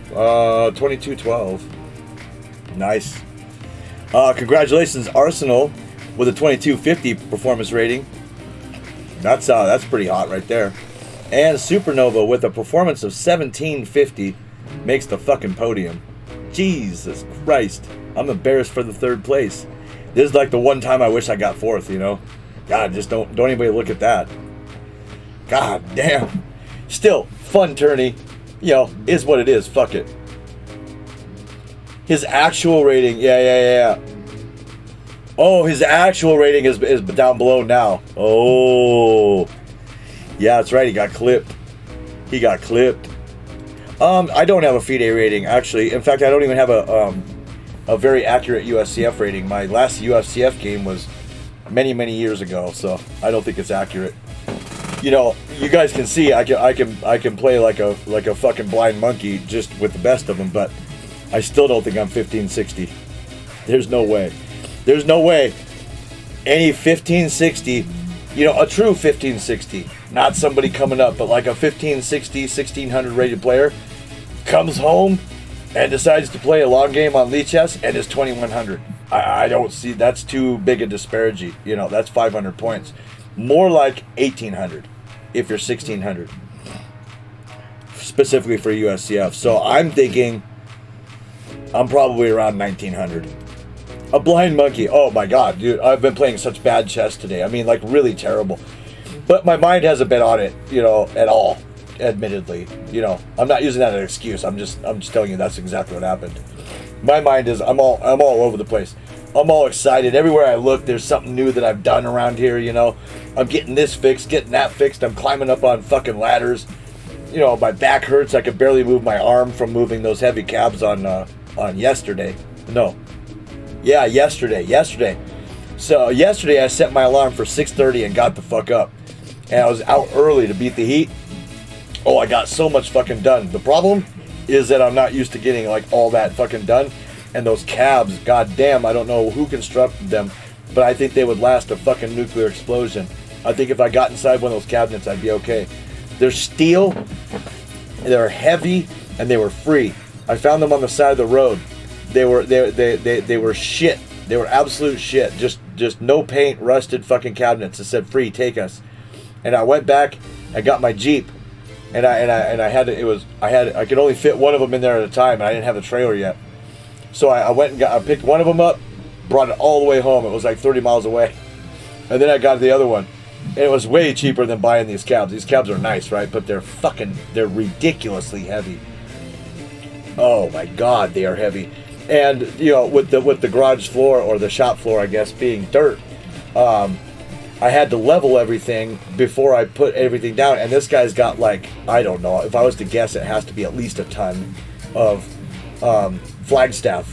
2212. Nice. Congratulations, Arsenal, with a 2250 performance rating. That's pretty hot right there. And Supernova with a performance of 1750 makes the fucking podium. Jesus Christ. I'm embarrassed for the third place. This is like the one time I wish I got fourth, you know? God, just don't anybody look at that. God damn. Still, fun tourney. You know, is what it is. Fuck it. His actual rating, yeah. Oh, his actual rating is down below now. Oh. Yeah, that's right. He got clipped. I don't have a FIDE rating, actually. In fact, I don't even have a very accurate USCF rating. My last USCF game was many, many years ago, so I don't think it's accurate. You know, you guys can see I can play like a fucking blind monkey just with the best of them, but I still don't think I'm 1560. There's no way. There's no way any 1560, you know, a true 1560, not somebody coming up, but like a 1560, 1600 rated player comes home and decides to play a long game on Lichess and is 2100. I don't see, that's too big a disparity. You know, that's 500 points. More like 1800 if you're 1600. Specifically for USCF. So I'm thinking I'm probably around 1900. A blind monkey. Oh my god, dude. I've been playing such bad chess today. I mean, like, really terrible. But my mind hasn't been on it, you know, at all. Admittedly, you know, I'm not using that as an excuse. I'm just telling you that's exactly what happened. My mind is, I'm all over the place. I'm all excited. Everywhere I look, there's something new that I've done around here, you know. I'm getting this fixed, getting that fixed. I'm climbing up on fucking ladders. You know, my back hurts. I could barely move my arm from moving those heavy cabs on yesterday. No. Yeah, yesterday. So yesterday I set my alarm for 6:30 and got the fuck up. And I was out early to beat the heat. Oh, I got so much fucking done. The problem is that I'm not used to getting like all that fucking done. And those cabs, goddamn, I don't know who constructed them, but I think they would last a fucking nuclear explosion. I think if I got inside one of those cabinets, I'd be okay. They're steel, they're heavy, and they were free. I found them on the side of the road. They were shit. They were absolute shit. Just no paint, rusted fucking cabinets. It said free, take us. And I went back, I got my Jeep, and I could only fit one of them in there at a time, and I didn't have the trailer yet. So I went and I picked one of them up, brought it all the way home. It was like 30 miles away. And then I got the other one. And it was way cheaper than buying these cabs. These cabs are nice, right? But they're ridiculously heavy. Oh my God, they are heavy. And, you know, with the garage floor, or the shop floor, I guess, being dirt, I had to level everything before I put everything down. And this guy's got, like, I don't know, if I was to guess, it has to be at least a ton of flagstone,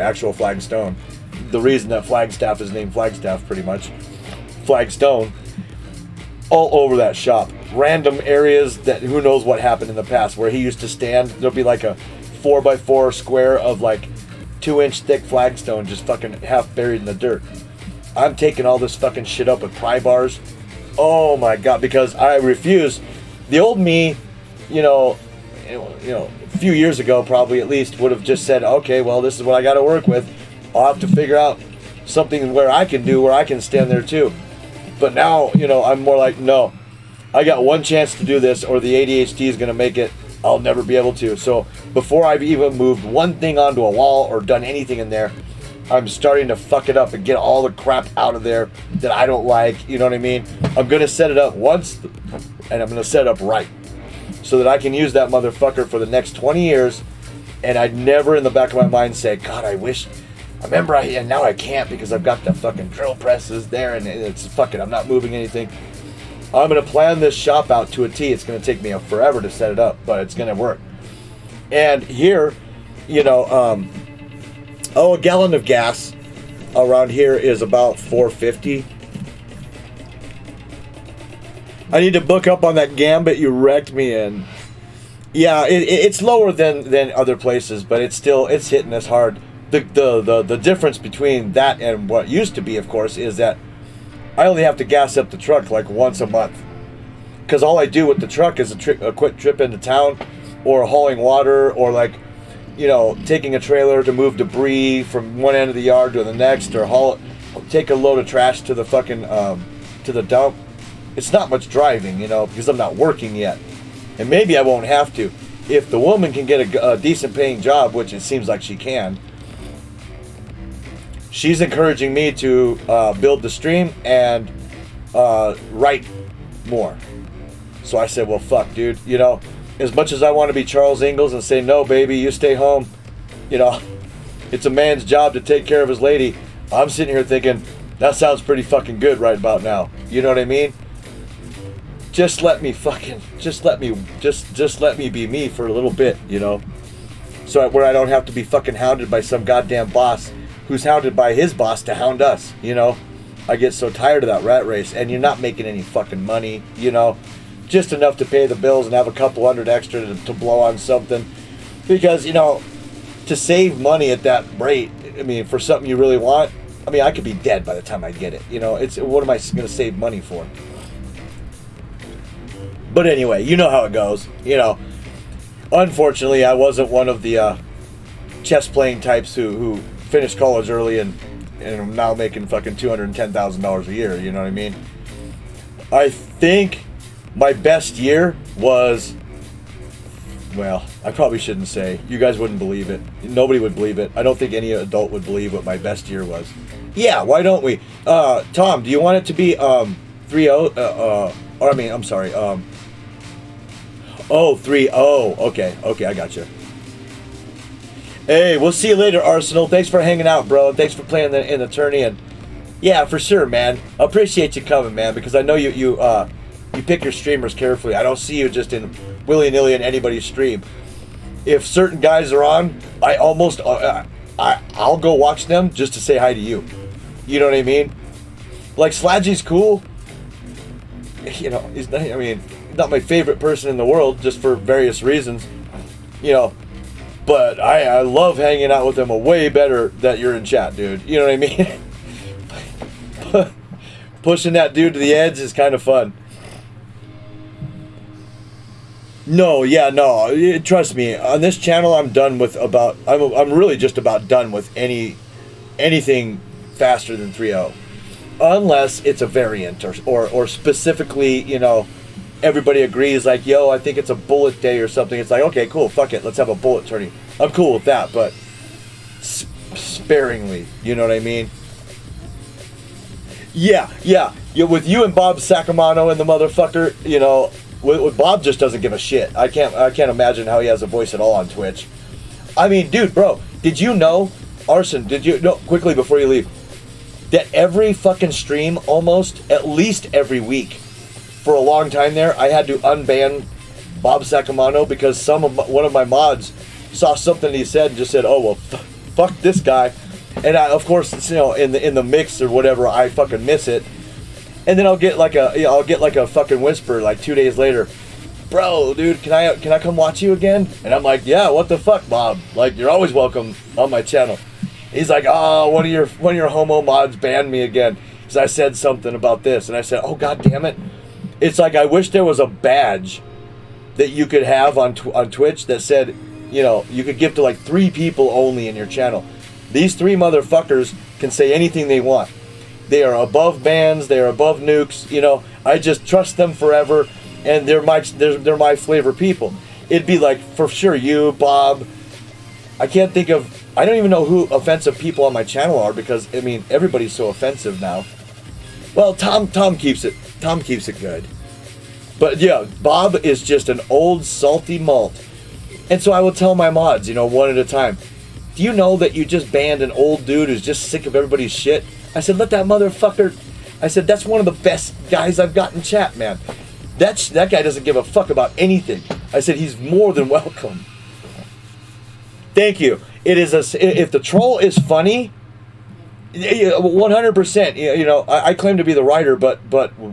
actual flagstone. The reason that Flagstaff is named Flagstaff, pretty much. Flagstone all over that shop. Random areas that who knows what happened in the past, where he used to stand, there'll be like a 4x4 square of like 2-inch thick flagstone just fucking half buried in the dirt. I'm taking all this fucking shit up with pry bars. Oh my God, because I refuse. The old me, you know, a few years ago probably at least, would have just said, okay, well, this is what I got to work with. I'll have to figure out something where I can stand there too. But now, you know, I'm more like, no, I got one chance to do this, or the ADHD is going to make it. I'll never be able to. So before I've even moved one thing onto a wall or done anything in there, I'm starting to fuck it up and get all the crap out of there that I don't like. You know what I mean? I'm going to set it up once, and I'm going to set it up right so that I can use that motherfucker for the next 20 years, and I'd never in the back of my mind say, God, I wish, I remember and now I can't because I've got the fucking drill presses there, and it's fucking, I'm not moving anything. I'm going to plan this shop out to a T. It's going to take me forever to set it up, but it's going to work. And here, you know, a gallon of gas around here is about $4.50. I need to book up on that Gambit you wrecked me in. Yeah, it's lower than other places, but it's hitting us hard. The difference between that and what used to be, of course, is that I only have to gas up the truck like once a month. Because all I do with the truck is a quick trip into town, or hauling water, or like, you know, taking a trailer to move debris from one end of the yard to the next, or take a load of trash to the fucking to the dump. It's not much driving, you know, because I'm not working yet, and maybe I won't have to if the woman can get a decent paying job, which it seems like she can. She's encouraging me to build the stream and write more. So I said, well, fuck, dude, you know. As much as I want to be Charles Ingalls and say, no, baby, you stay home, you know, it's a man's job to take care of his lady. I'm sitting here thinking, that sounds pretty fucking good right about now. You know what I mean? Just let me be me for a little bit, you know? So where I don't have to be fucking hounded by some goddamn boss who's hounded by his boss to hound us, you know? I get so tired of that rat race, and you're not making any fucking money, you know? Just enough to pay the bills and have a couple hundred extra to blow on something. Because, you know, to save money at that rate, I mean, for something you really want, I mean, I could be dead by the time I get it. You know, what am I going to save money for? But anyway, you know how it goes. You know, unfortunately, I wasn't one of the chess playing types who finished college early and I'm now making fucking $210,000 a year. You know what I mean? I think my best year was, well, I probably shouldn't say. You guys wouldn't believe it. Nobody would believe it. I don't think any adult would believe what my best year was. Yeah, why don't we? Tom, do you want it to be 3-0? Or I mean, I'm sorry. 3-0. Okay, I got you. Hey, we'll see you later, Arsenal. Thanks for hanging out, bro. And thanks for playing in the tourney. And yeah, for sure, man. I appreciate you coming, man, because I know you pick your streamers carefully. I don't see you just in willy-nilly in anybody's stream. If certain guys are on, I almost I'll go watch them just to say hi to you. You know what I mean? Like Sladgy's cool. You know, he's not my favorite person in the world, just for various reasons. You know, but I love hanging out with him way better that you're in chat, dude. You know what I mean? Pushing that dude to the edge is kind of fun. No, trust me. On this channel, I'm done with I'm really just about done with anything faster than 3.0, unless it's a variant or specifically, you know, everybody agrees like, yo, I think it's a bullet day or something. It's like, okay, cool, fuck it, let's have a bullet tourney. I'm cool with that, but sparingly. You know what I mean? Yeah. With you and Bob Sacamano and the motherfucker, you know. With Bob just doesn't give a shit. I can't imagine how he has a voice at all on Twitch. I mean, dude, bro, did you know, Arson, did you know, quickly before you leave, that every fucking stream, almost, at least every week, for a long time there, I had to unban Bob Sacamano because one of my mods saw something he said and just said, oh, well, fuck this guy. And I, of course, you know, in the mix or whatever, I fucking miss it. And then I'll get like a fucking whisper like 2 days later, bro, dude, can I come watch you again? And I'm like, yeah, what the fuck, Bob? Like, you're always welcome on my channel. He's like, oh, one of your homo mods banned me again because I said something about this, and I said, oh, god damn it! It's like I wish there was a badge that you could have on Twitch that said, you know, you could give to like 3 people only in your channel. These 3 motherfuckers can say anything they want. They are above bans. They are above nukes. You know, I just trust them forever, and they're my flavor people. It'd be like for sure you, Bob, I can't think of. I don't even know who offensive people on my channel are because I mean everybody's so offensive now. Well, Tom keeps it. Tom keeps it good. But yeah, Bob is just an old salty malt. And so I will tell my mods, one at a time. Do you know that you just banned an old dude who's just sick of everybody's shit? I said, let that motherfucker. I said, that's one of the best guys I've got in chat, man. That guy doesn't give a fuck about anything. I said, he's more than welcome. Thank you. It is if the troll is funny, 100%. I claim to be the writer, but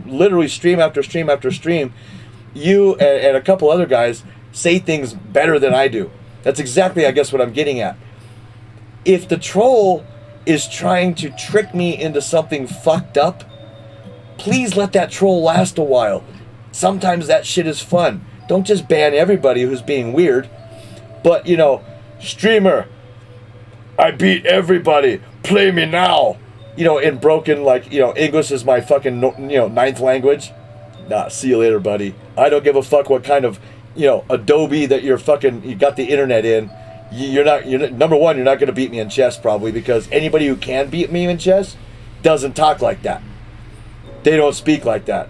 literally stream after stream after stream, you and a couple other guys say things better than I do. That's exactly, I guess, what I'm getting at. If the troll is trying to trick me into something fucked up, please let that troll last a while. Sometimes that shit is fun. Don't just ban everybody who's being weird. But, streamer, I beat everybody. Play me now. In broken, English is my fucking, ninth language. Nah, see you later, buddy. I don't give a fuck what kind of, Adobe that you got the internet in. You're number one, you're not going to beat me in chess probably because anybody who can beat me in chess doesn't talk like that. They don't speak like that.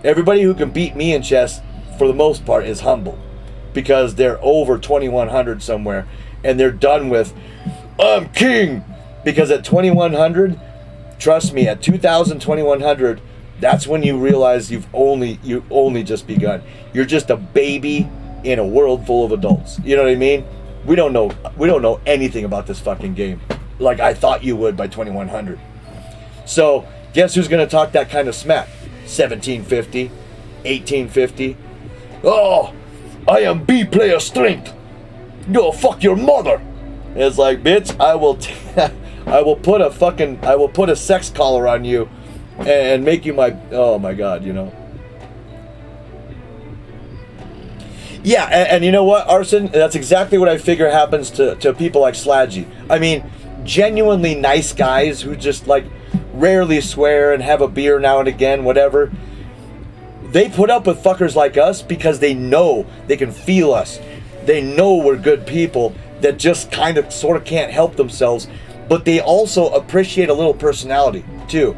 Everybody who can beat me in chess, for the most part, is humble because they're over 2100 somewhere and they're done with, I'm king. Because at 2100, trust me, at 2000, 2100, that's when you realize you've only just begun. You're just a baby in a world full of adults. You know what I mean? We don't know anything about this fucking game like I thought you would by 2100. So guess who's gonna talk that kind of smack? 1750, 1850. Oh, I am B player strength. Go fuck your mother. It's like, bitch, I will put a sex collar on you and make you my, oh my God, Yeah, and you know what, Arson? That's exactly what I figure happens to people like Sladgy. I mean, genuinely nice guys who just, rarely swear and have a beer now and again, whatever. They put up with fuckers like us because they know they can feel us. They know we're good people that just sort of can't help themselves, but they also appreciate a little personality, too,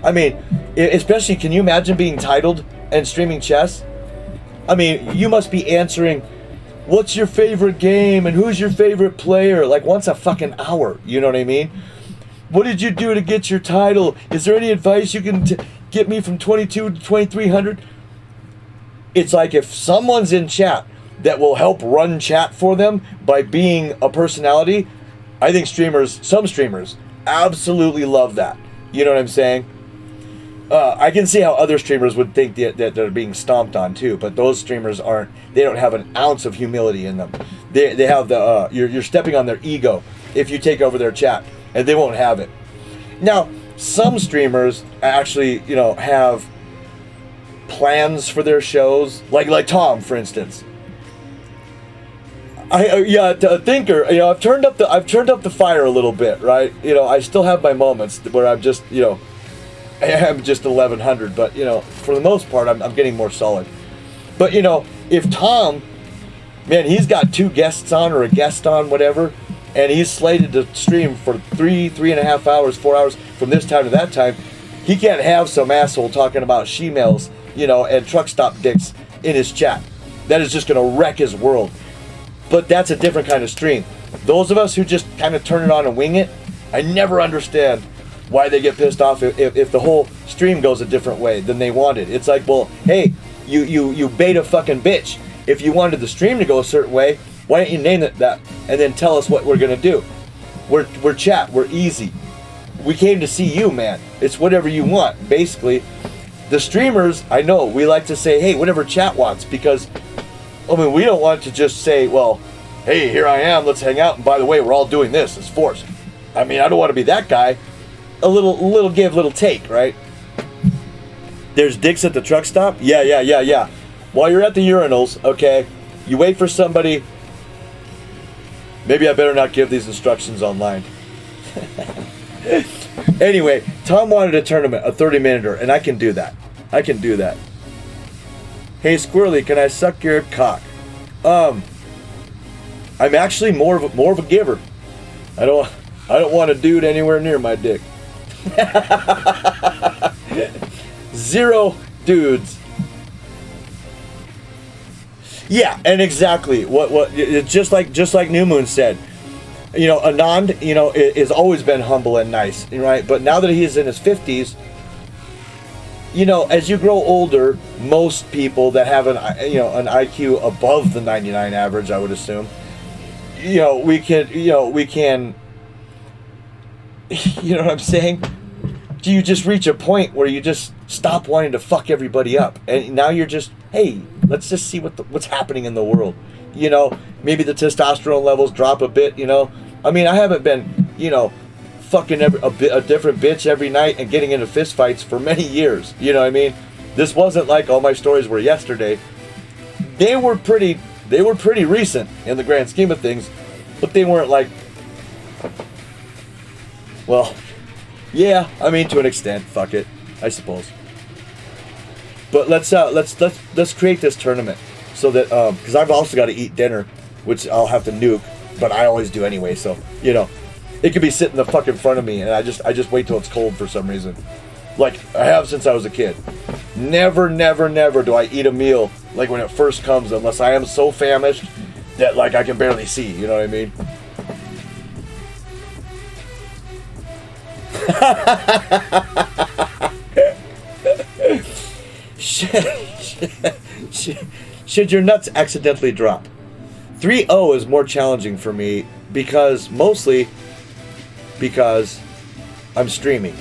I mean, especially, can you imagine being titled and streaming chess? I mean, you must be answering, what's your favorite game and who's your favorite player? Once a fucking hour, you know what I mean? What did you do to get your title? Is there any advice you can get me from 22 to 2300? It's like if someone's in chat that will help run chat for them by being a personality, I think some streamers absolutely love that. You know what I'm saying? I can see how other streamers would think that they're being stomped on too, but those streamers they don't have an ounce of humility in them. They have you're stepping on their ego if you take over their chat, and they won't have it. Now, some streamers actually, have plans for their shows, like Tom, for instance. Thinker, I've turned up the fire a little bit, right? I still have my moments where I'm just, I'm just 1100, but for the most part, I'm getting more solid. But if Tom, man, he's got 2 guests on or a guest on, whatever, and he's slated to stream for 3.5 hours, 4 hours from this time to that time, he can't have some asshole talking about she-males, and truck stop dicks in his chat. That is just gonna wreck his world. But that's a different kind of stream. Those of us who just kind of turn it on and wing it, I never understand why they get pissed off if the whole stream goes a different way than they wanted. It's like, well, hey, you beta fucking bitch. If you wanted the stream to go a certain way, why don't you name it that and then tell us what we're gonna do? We're chat, we're easy. We came to see you, man. It's whatever you want, basically. The streamers, I know, we like to say, hey, whatever chat wants, because we don't want to just say, well, hey, here I am, let's hang out, and by the way, we're all doing this, it's forced. I don't want to be that guy. A little give, little take, right? There's dicks at the truck stop? Yeah. While you're at the urinals, okay, you wait for somebody. Maybe I better not give these instructions online. Anyway, Tom wanted a tournament, a 30-minuter, and I can do that. Hey, Squirrely, can I suck your cock? I'm actually more of a giver. I don't want a dude anywhere near my dick. 0 dudes. Yeah, and exactly what just like New Moon said. You know, Anand, you know, has always been humble and nice, right? But now that he is in his 50s, you know, as you grow older, most people that have an IQ above the 99 average, I would assume, you know, we can, you know what I'm saying? Do you just reach a point where you just stop wanting to fuck everybody up, and now you're just, hey, let's just see what's happening in the world. You know, maybe the testosterone levels drop a bit. You know, I mean, I haven't been, you know, fucking a different bitch every night and getting into fist fights for many years. You know what I mean? This wasn't like all my stories were yesterday. They were pretty recent in the grand scheme of things, but they weren't like, well, yeah, I mean, to an extent, fuck it, I suppose. But let's create this tournament so that because I've also got to eat dinner, which I'll have to nuke, but I always do anyway. So you know, it could be sitting the fuck in front of me, and I just wait till it's cold for some reason, like I have since I was a kid. Never do I eat a meal like when it first comes, unless I am so famished that like I can barely see. You know what I mean? Should your nuts accidentally drop? 3-0 is more challenging for me mostly because I'm streaming.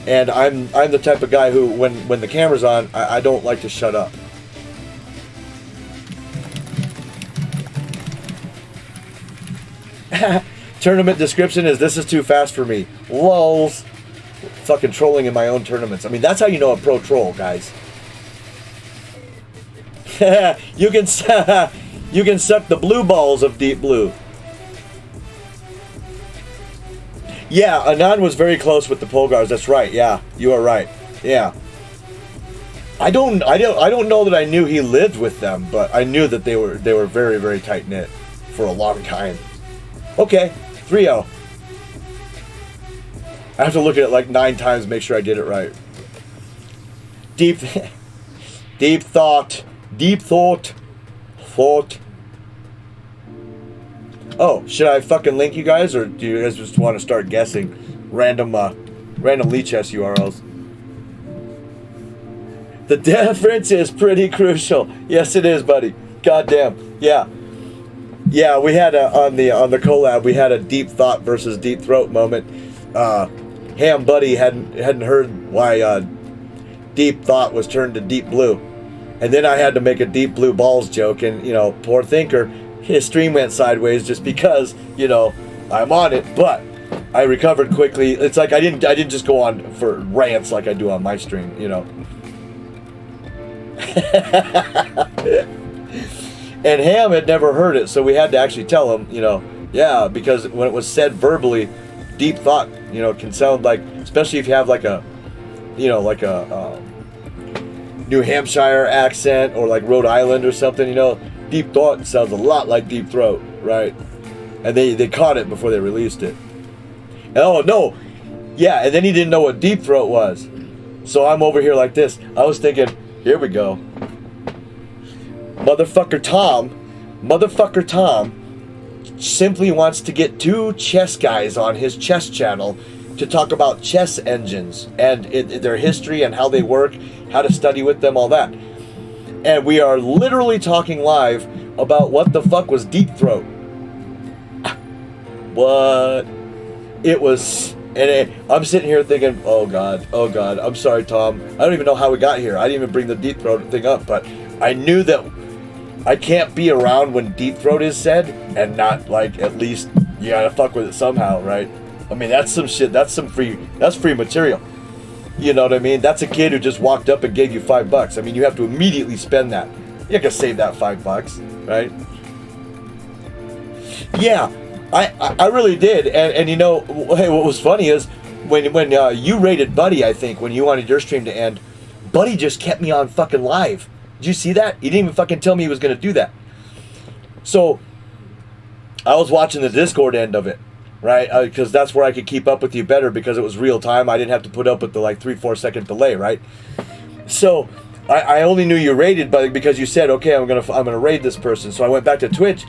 And I'm the type of guy who, when the camera's on, I don't like to shut up. Tournament description is, this is too fast for me. Lols. Fucking trolling in my own tournaments. I mean, that's how you know a pro troll, guys. You can suck the blue balls of Deep Blue. Yeah, Anand was very close with the Polgars. That's right. Yeah, you are right. Yeah. I don't know that I knew he lived with them, but I knew that they were very, very tight knit for a long time. Okay, 3-0. I have to look at it like 9 times to make sure I did it right. Deep thought. Oh, should I fucking link you guys, or do you guys just want to start guessing random Lichess URLs? The difference is pretty crucial. Yes, it is, buddy. Goddamn. Yeah. Yeah, we had on the collab, we had a deep thought versus deep throat moment. Ham Buddy hadn't heard why deep thought was turned to deep blue, and then I had to make a deep blue balls joke, and you know, poor thinker, his stream went sideways just because, you know, I'm on it, but I recovered quickly. It's like I didn't just go on for rants like I do on my stream, you know. And Ham had never heard it, so we had to actually tell him, you know, yeah, because when it was said verbally, deep thought, you know, can sound like, especially if you have like a, you know, like a New Hampshire accent or like Rhode Island or something, you know, deep thought sounds a lot like deep throat, right? And they caught it before they released it. And, oh no, yeah, and then he didn't know what deep throat was, so I'm over here like this. I was thinking, here we go. Motherfucker Tom simply wants to get 2 chess guys on his chess channel to talk about chess engines and their history and how they work, how to study with them, all that. And we are literally talking live about what the fuck was deep throat. What? It was, and I'm sitting here thinking, oh god, I'm sorry, Tom. I don't even know how we got here. I didn't even bring the deep throat thing up, but I knew that I can't be around when deep throat is said and not like, at least you gotta fuck with it somehow, right? I mean, that's some shit. That's free material. You know what I mean? That's a kid who just walked up and gave you $5. I mean, you have to immediately spend that. You can save that $5, right? Yeah, I really did. And you know, hey, what was funny is when you rated Buddy, I think, when you wanted your stream to end, Buddy just kept me on fucking live. Did you see that? He didn't even fucking tell me he was going to do that. So I was watching the Discord end of it, right? Because that's where I could keep up with you better because it was real time. I didn't have to put up with the like 3-4 second delay, right? So I only knew you raided because you said, okay, I'm gonna raid this person. So I went back to Twitch,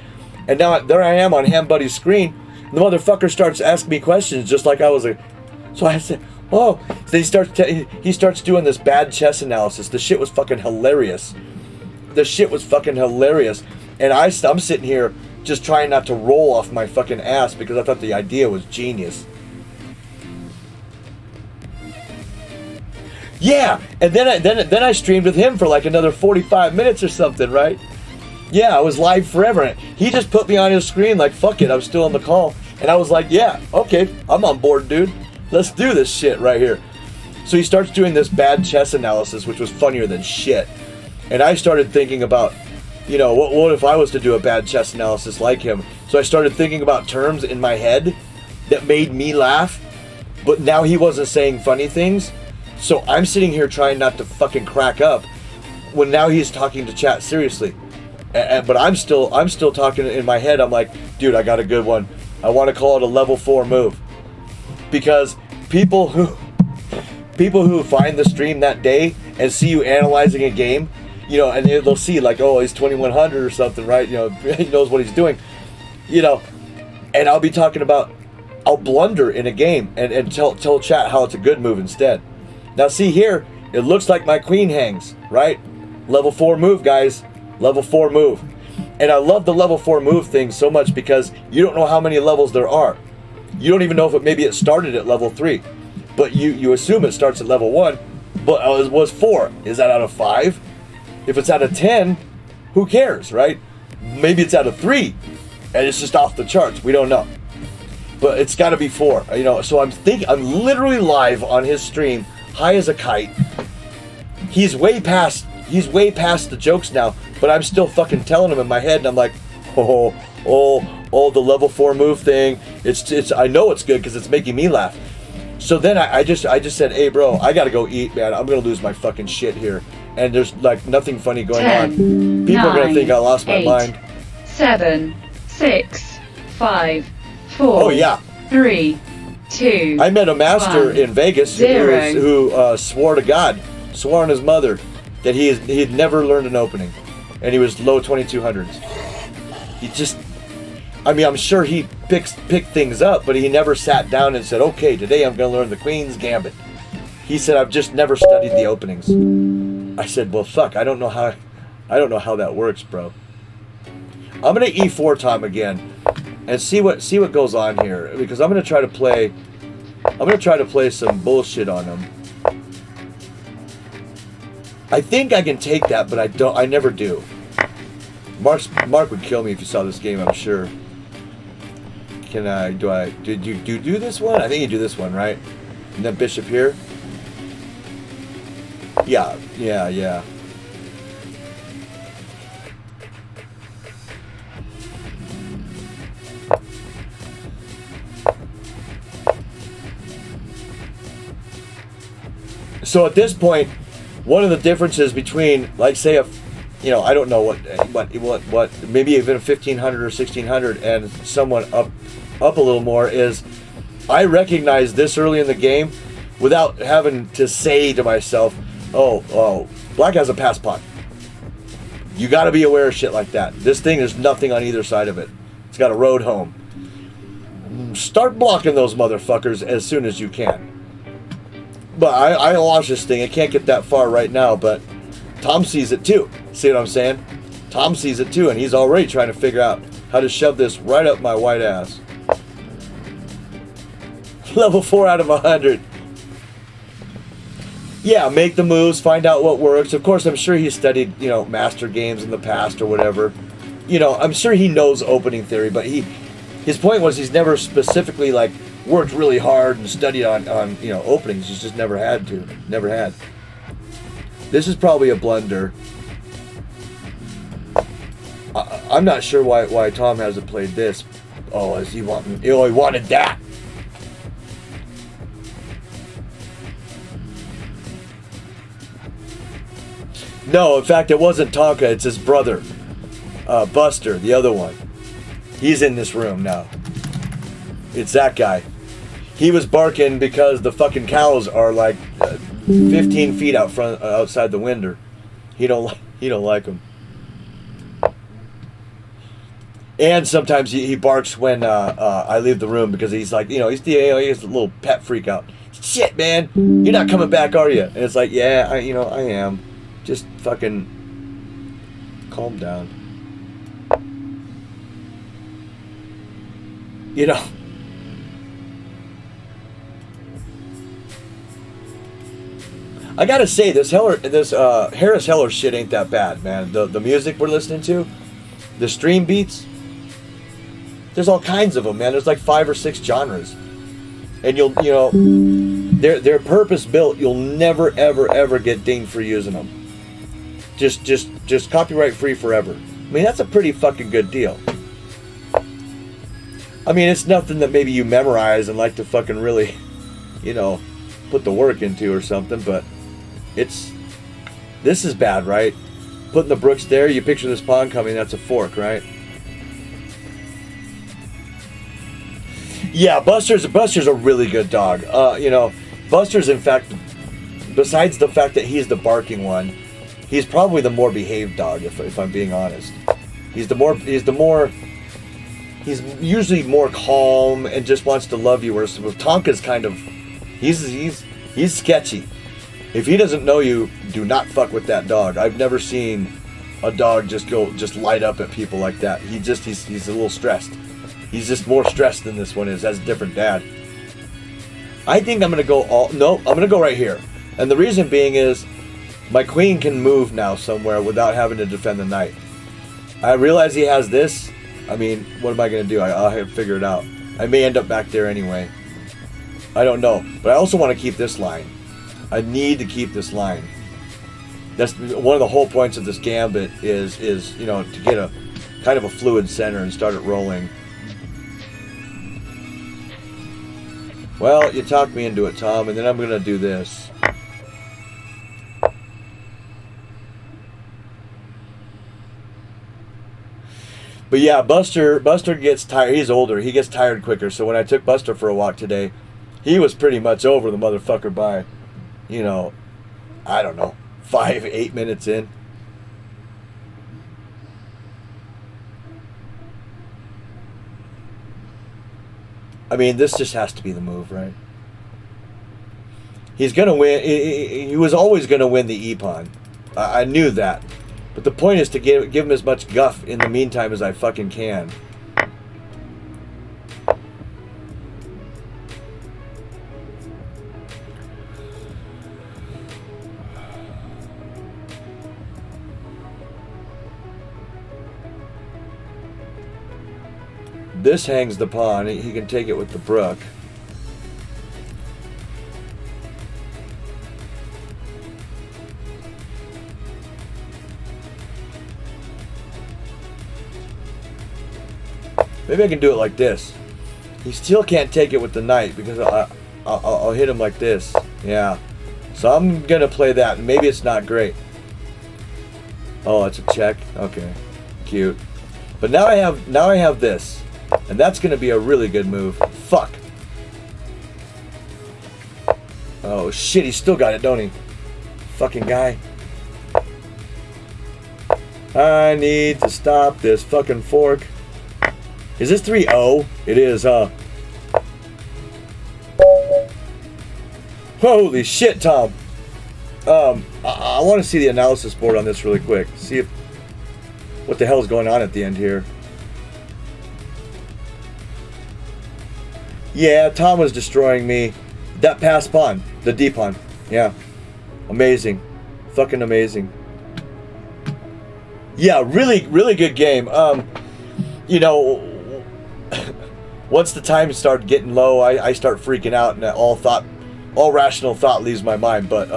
and now there I am on Ham Buddy's screen. The motherfucker starts asking me questions just like I was a. So I said, oh. So he starts doing this bad chess analysis. The shit was fucking hilarious. And I'm sitting here just trying not to roll off my fucking ass because I thought the idea was genius. Yeah, and then I streamed with him for like another 45 minutes or something, right? Yeah, I was live forever. He just put me on his screen like, fuck it, I'm still on the call. And I was like, yeah, okay, I'm on board, dude. Let's do this shit right here. So he starts doing this bad chess analysis, which was funnier than shit. And I started thinking about, what if I was to do a bad chess analysis like him? So I started thinking about terms in my head that made me laugh, but now he wasn't saying funny things. So I'm sitting here trying not to fucking crack up when now he's talking to chat seriously. But I'm still talking in my head. I'm like, dude, I got a good one. I want to call it a level 4 move. Because people who find the stream that day and see you analyzing a game, and they'll see like, oh, he's 2100 or something, right? He knows what he's doing, and I'll be talking about, I'll blunder in a game and tell chat how it's a good move instead. Now see here, it looks like my queen hangs, right? Level 4 move, guys. Level 4 move. And I love the level 4 move thing so much because you don't know how many levels there are. You don't even know if maybe it started at level 3. But you assume it starts at level 1. But it was 4. Is that out of 5? If it's out of 10, who cares, right? Maybe it's out of 3. And it's just off the charts. We don't know. But it's got to be 4. So I'm literally live on his stream, high as a kite. He's way past the jokes now, but I'm still fucking telling him in my head, and I'm like, oh, the level 4 move thing. It's I know it's good because it's making me laugh. So then I just said, hey bro, I gotta go eat, man. I'm gonna lose my fucking shit here, and there's like nothing funny going 10, on. People are gonna think I lost my 8, mind. 7, 6, 5, 4. Oh yeah. 3, 2. I met a master 1, in Vegas 0. who swore to God, swore on his mother, that he had never learned an opening, and he was low 2200s. I'm sure he picked things up, but he never sat down and said, okay, today I'm going to learn the Queen's Gambit. He said, I've just never studied the openings. I said, well, fuck, I don't know how that works, bro. I'm going to E4 Tom again and see what goes on here, because I'm going to try to play some bullshit on him. I think I can take that, but I never do. Mark would kill me if he saw this game, I'm sure. Did you do this one? I think you do this one, right? And then bishop here? Yeah. So at this point, one of the differences between, like, say, I don't know what, maybe even a 1500 or 1600 and someone up a little more is, I recognize this early in the game without having to say to myself, oh, black has a pass pawn. You got to be aware of shit like that. This thing, there's nothing on either side of it. It's got a road home. Start blocking those motherfuckers as soon as you can. But I lost this thing. I can't get that far right now, but Tom sees it too. See what I'm saying? Tom sees it too, and he's already trying to figure out how to shove this right up my white ass. Level 4 out of 100. Yeah, make the moves, find out what works. Of course, I'm sure he studied, master games in the past or whatever. I'm sure he knows opening theory, but his point was he's never specifically, like, worked really hard and studied on openings. He's just never had. This is probably a blunder. I'm not sure why Tom hasn't played this. Oh, he wanted that. No, in fact, it wasn't Tonka. It's his brother, Buster, the other one. He's in this room now. It's that guy. He was barking because the fucking cows are like 15 feet out front, outside the window. He don't like them. And sometimes he barks when I leave the room because he's like, he's a little pet freak out. Shit, man, you're not coming back, are you? And it's like, yeah, I am. Just fucking calm down. I gotta say, this Harris Heller shit ain't that bad, man. The music we're listening to, the stream beats, there's all kinds of them, man. There's like 5 or 6 genres, and they're purpose built. You'll never ever get dinged for using them. Just copyright free forever. I mean, that's a pretty fucking good deal. I mean, it's nothing that maybe you memorize and like to fucking really, put the work into or something, but this is bad, right? Putting the brooks there, you picture this pond coming, that's a fork, right? Yeah, Buster's a really good dog. Buster's, in fact, besides the fact that he's the barking one, he's probably the more behaved dog, if I'm being honest. He's usually more calm and just wants to love you, whereas Tonka's kind of, he's sketchy. If he doesn't know you, do not fuck with that dog. I've never seen a dog just light up at people like that. He's a little stressed. He's just more stressed than this one is. Has a different dad. I think I'm gonna go I'm gonna go right here. And the reason being is my queen can move now somewhere without having to defend the knight. I realize he has this. I mean, what am I gonna do? I'll have to figure it out. I may end up back there anyway. I don't know. But I also want to keep this line. I need to keep this line. That's one of the whole points of this gambit is to get a kind of a fluid center and start it rolling. Well, you talked me into it, Tom, and then I'm going to do this. But yeah, Buster gets tired. He's older. He gets tired quicker. So when I took Buster for a walk today, he was pretty much over the motherfucker by, I don't know, 5-8 minutes in. I mean, this just has to be the move, right? He's going to win. He was always going to win the E-Pawn. I knew that. But the point is to give him as much guff in the meantime as I fucking can. This hangs the pawn. He can take it with the brook. Maybe I can do it like this. He still can't take it with the knight because I'll hit him like this. Yeah. So I'm going to play that. Maybe it's not great. Oh, it's a check? Okay. Cute. But now I have this. And that's going to be a really good move. Fuck. Oh, shit. He's still got it, don't he? Fucking guy. I need to stop this fucking fork. Is this 3-0? It is, huh? Holy shit, Tom. I want to see the analysis board on this really quick. See what the hell is going on at the end here. Yeah, Tom was destroying me. That pass pawn. The D pawn. Yeah. Amazing. Fucking amazing. Yeah, really, really good game. Once the time started getting low, I start freaking out, and all rational thought leaves my mind. But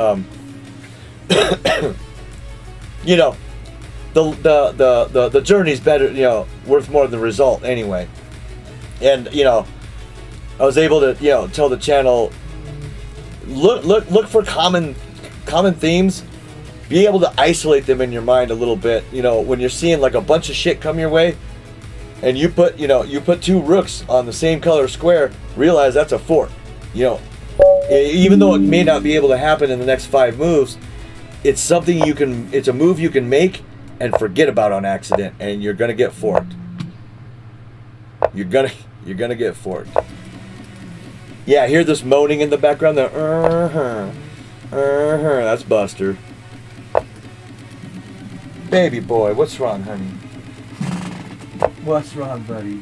the journey's better, worth more than the result anyway. And I was able to tell the channel, look for common themes. Be able to isolate them in your mind a little bit. When you're seeing like a bunch of shit come your way, and you put, you put 2 rooks on the same color square, realize that's a fork. Even though it may not be able to happen in the next 5 moves, it's something it's a move you can make and forget about on accident, and you're gonna get forked. You're gonna get forked. Yeah, I hear this moaning in the background. That's Buster. Baby boy, what's wrong, honey? What's wrong, buddy?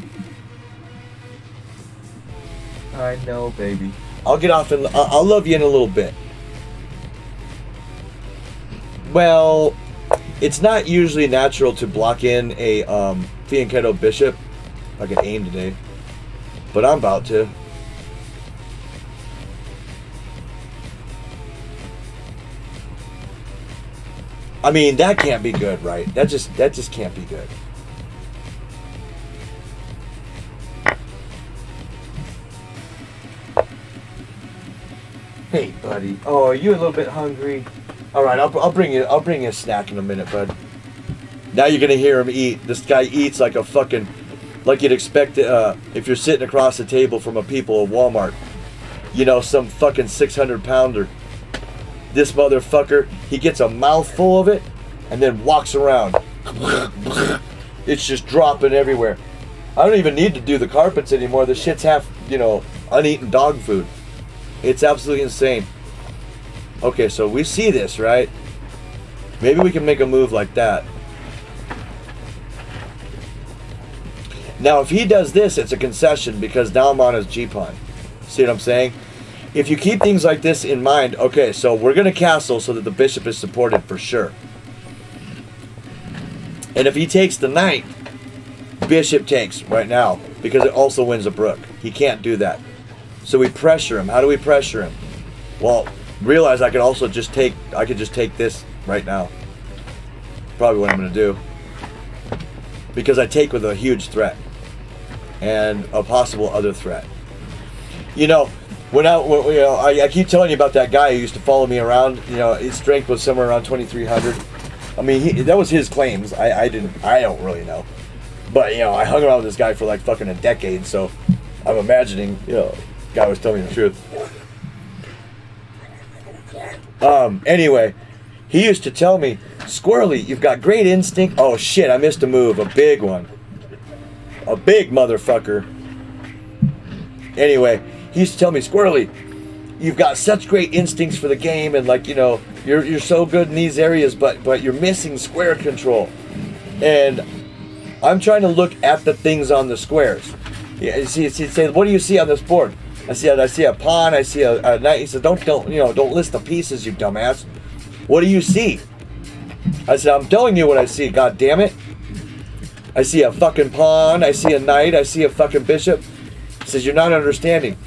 I know, baby. I'll get off and I'll love you in a little bit. Well, it's not usually natural to block in a Fianchetto bishop. I can aim today, but I'm about to. I mean, that can't be good, right? That just can't be good. Hey, buddy. Oh, are you a little bit hungry? All right, I'll bring you a snack in a minute, bud. Now you're gonna hear him eat. This guy eats like a fucking, like you'd expect if you're sitting across the table from a people at Walmart. Some fucking 600-pounder. This motherfucker, he gets a mouthful of it and then walks around. It's just dropping everywhere. I don't even need to do the carpets anymore. The shit's half, uneaten dog food. It's absolutely insane. Okay, so we see this, right? Maybe we can make a move like that. Now, if he does this, it's a concession because now I'm on his G-pawn. See what I'm saying? If you keep things like this in mind, okay, so we're going to castle so that the bishop is supported for sure. And if he takes the knight, bishop takes right now because it also wins a rook. He can't do that. So we pressure him. How do we pressure him? Well, realize I could also just take this right now. Probably what I'm going to do. Because I take with a huge threat. And a possible other threat. I keep telling you about that guy who used to follow me around. His strength was somewhere around 2,300. I mean, that was his claims. I don't really know. But, I hung around with this guy for like fucking a decade, so I'm imagining, guy was telling me the truth. Anyway, he used to tell me, Squirrely, you've got great instinct. Oh shit, I missed a move, a big one. A big motherfucker. Anyway, he used to tell me, Squirrely, you've got such great instincts for the game, and you're so good in these areas, but you're missing square control. And I'm trying to look at the things on the squares. Yeah, he'd say, what do you see on this board? I see a pawn, I see a knight. He said, don't list the pieces, you dumbass. What do you see? I said, I'm telling you what I see, god damn it. I see a fucking pawn, I see a knight, I see a fucking bishop. He says, you're not understanding.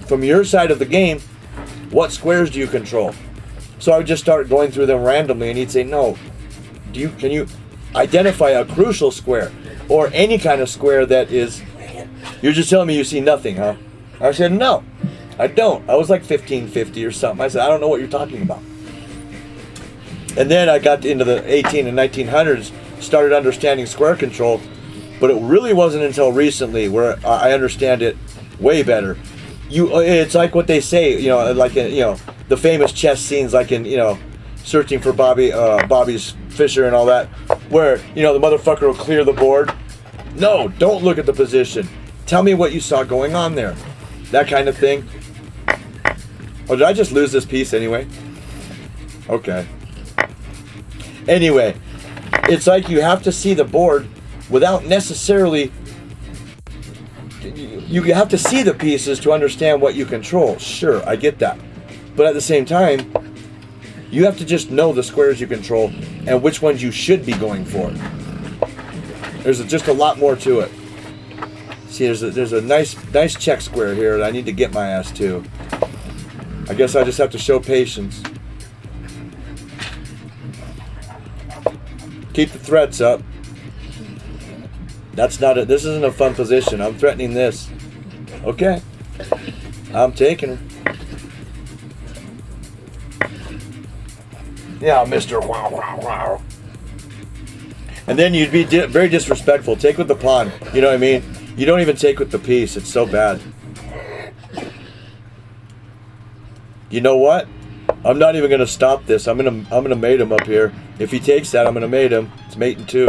From your side of the game, what squares do you control? So I would just start going through them randomly, and he'd say, no. Can you identify a crucial square? Or any kind of square that is... You're just telling me you see nothing, huh? I said, no, I don't. I was like 1550 or something. I said, I don't know what you're talking about. And then I got into the 18 and 1900s, started understanding square control, but it really wasn't until recently where I understand it way better. It's like what they say, like in, the famous chess scenes, like in, Searching for Bobby's Fischer and all that, where, the motherfucker will clear the board. No, don't look at the position. Tell me what you saw going on there. That kind of thing. Oh, did I just lose this piece anyway? Okay. Anyway, it's like you have to see the board without necessarily... You have to see the pieces to understand what you control. Sure, I get that. But at the same time, you have to just know the squares you control and which ones you should be going for. There's just a lot more to it. See, there's a nice check square here that I need to get my ass to. I guess I just have to show patience. Keep the threats up. This isn't a fun position. I'm threatening this. Okay. I'm taking her. Yeah, Mr. Wow, wow, wow. And then you'd be very disrespectful. Take with the pawn. You know what I mean? You don't even take with the piece. It's so bad. You know what? I'm not even gonna stop this. I'm gonna mate him up here. If he takes that, I'm gonna mate him. It's mating 2.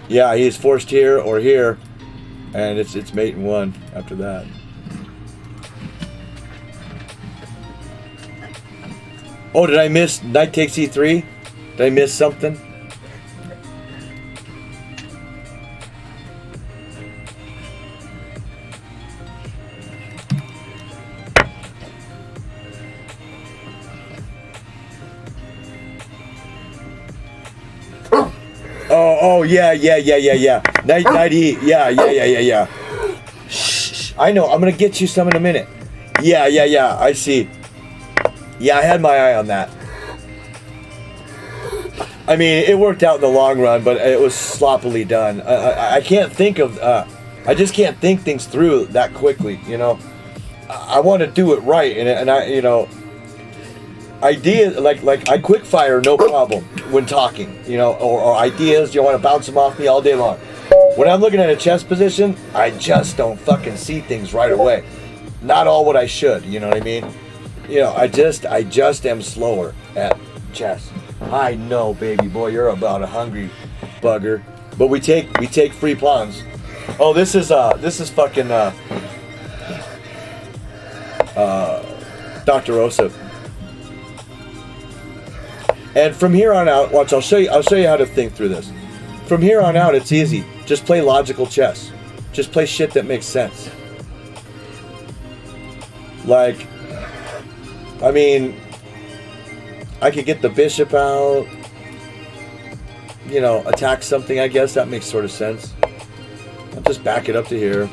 Yeah, he's forced here or here, and it's mating 1 after that. Oh, did I miss knight takes e3? Did I miss something? Oh, yeah. Knight E. Yeah. Shh. I know. I'm gonna get you some in a minute. Yeah. I see. Yeah, I had my eye on that. I mean, it worked out in the long run, but it was sloppily done. I can't think of. I just can't think things through that quickly. You know, I want to do it right, and I, you know. Ideas like I quick fire no problem when talking, you know, or ideas, you want to bounce them off me all day long. When I'm looking at a chess position, I just don't fucking see things right away. Not all what I should, you know what I mean? You know, I just am slower at chess. I know, baby boy, you're about a hungry bugger. But we take free pawns. Oh, this is fucking Dr. Osip. And from here on out, watch, I'll show you how to think through this. From here on out, it's easy. Just play logical chess. Just play shit that makes sense. Like, I mean, I could get the bishop out, you know, attack something, I guess. That makes sort of sense. I'll just back it up to here.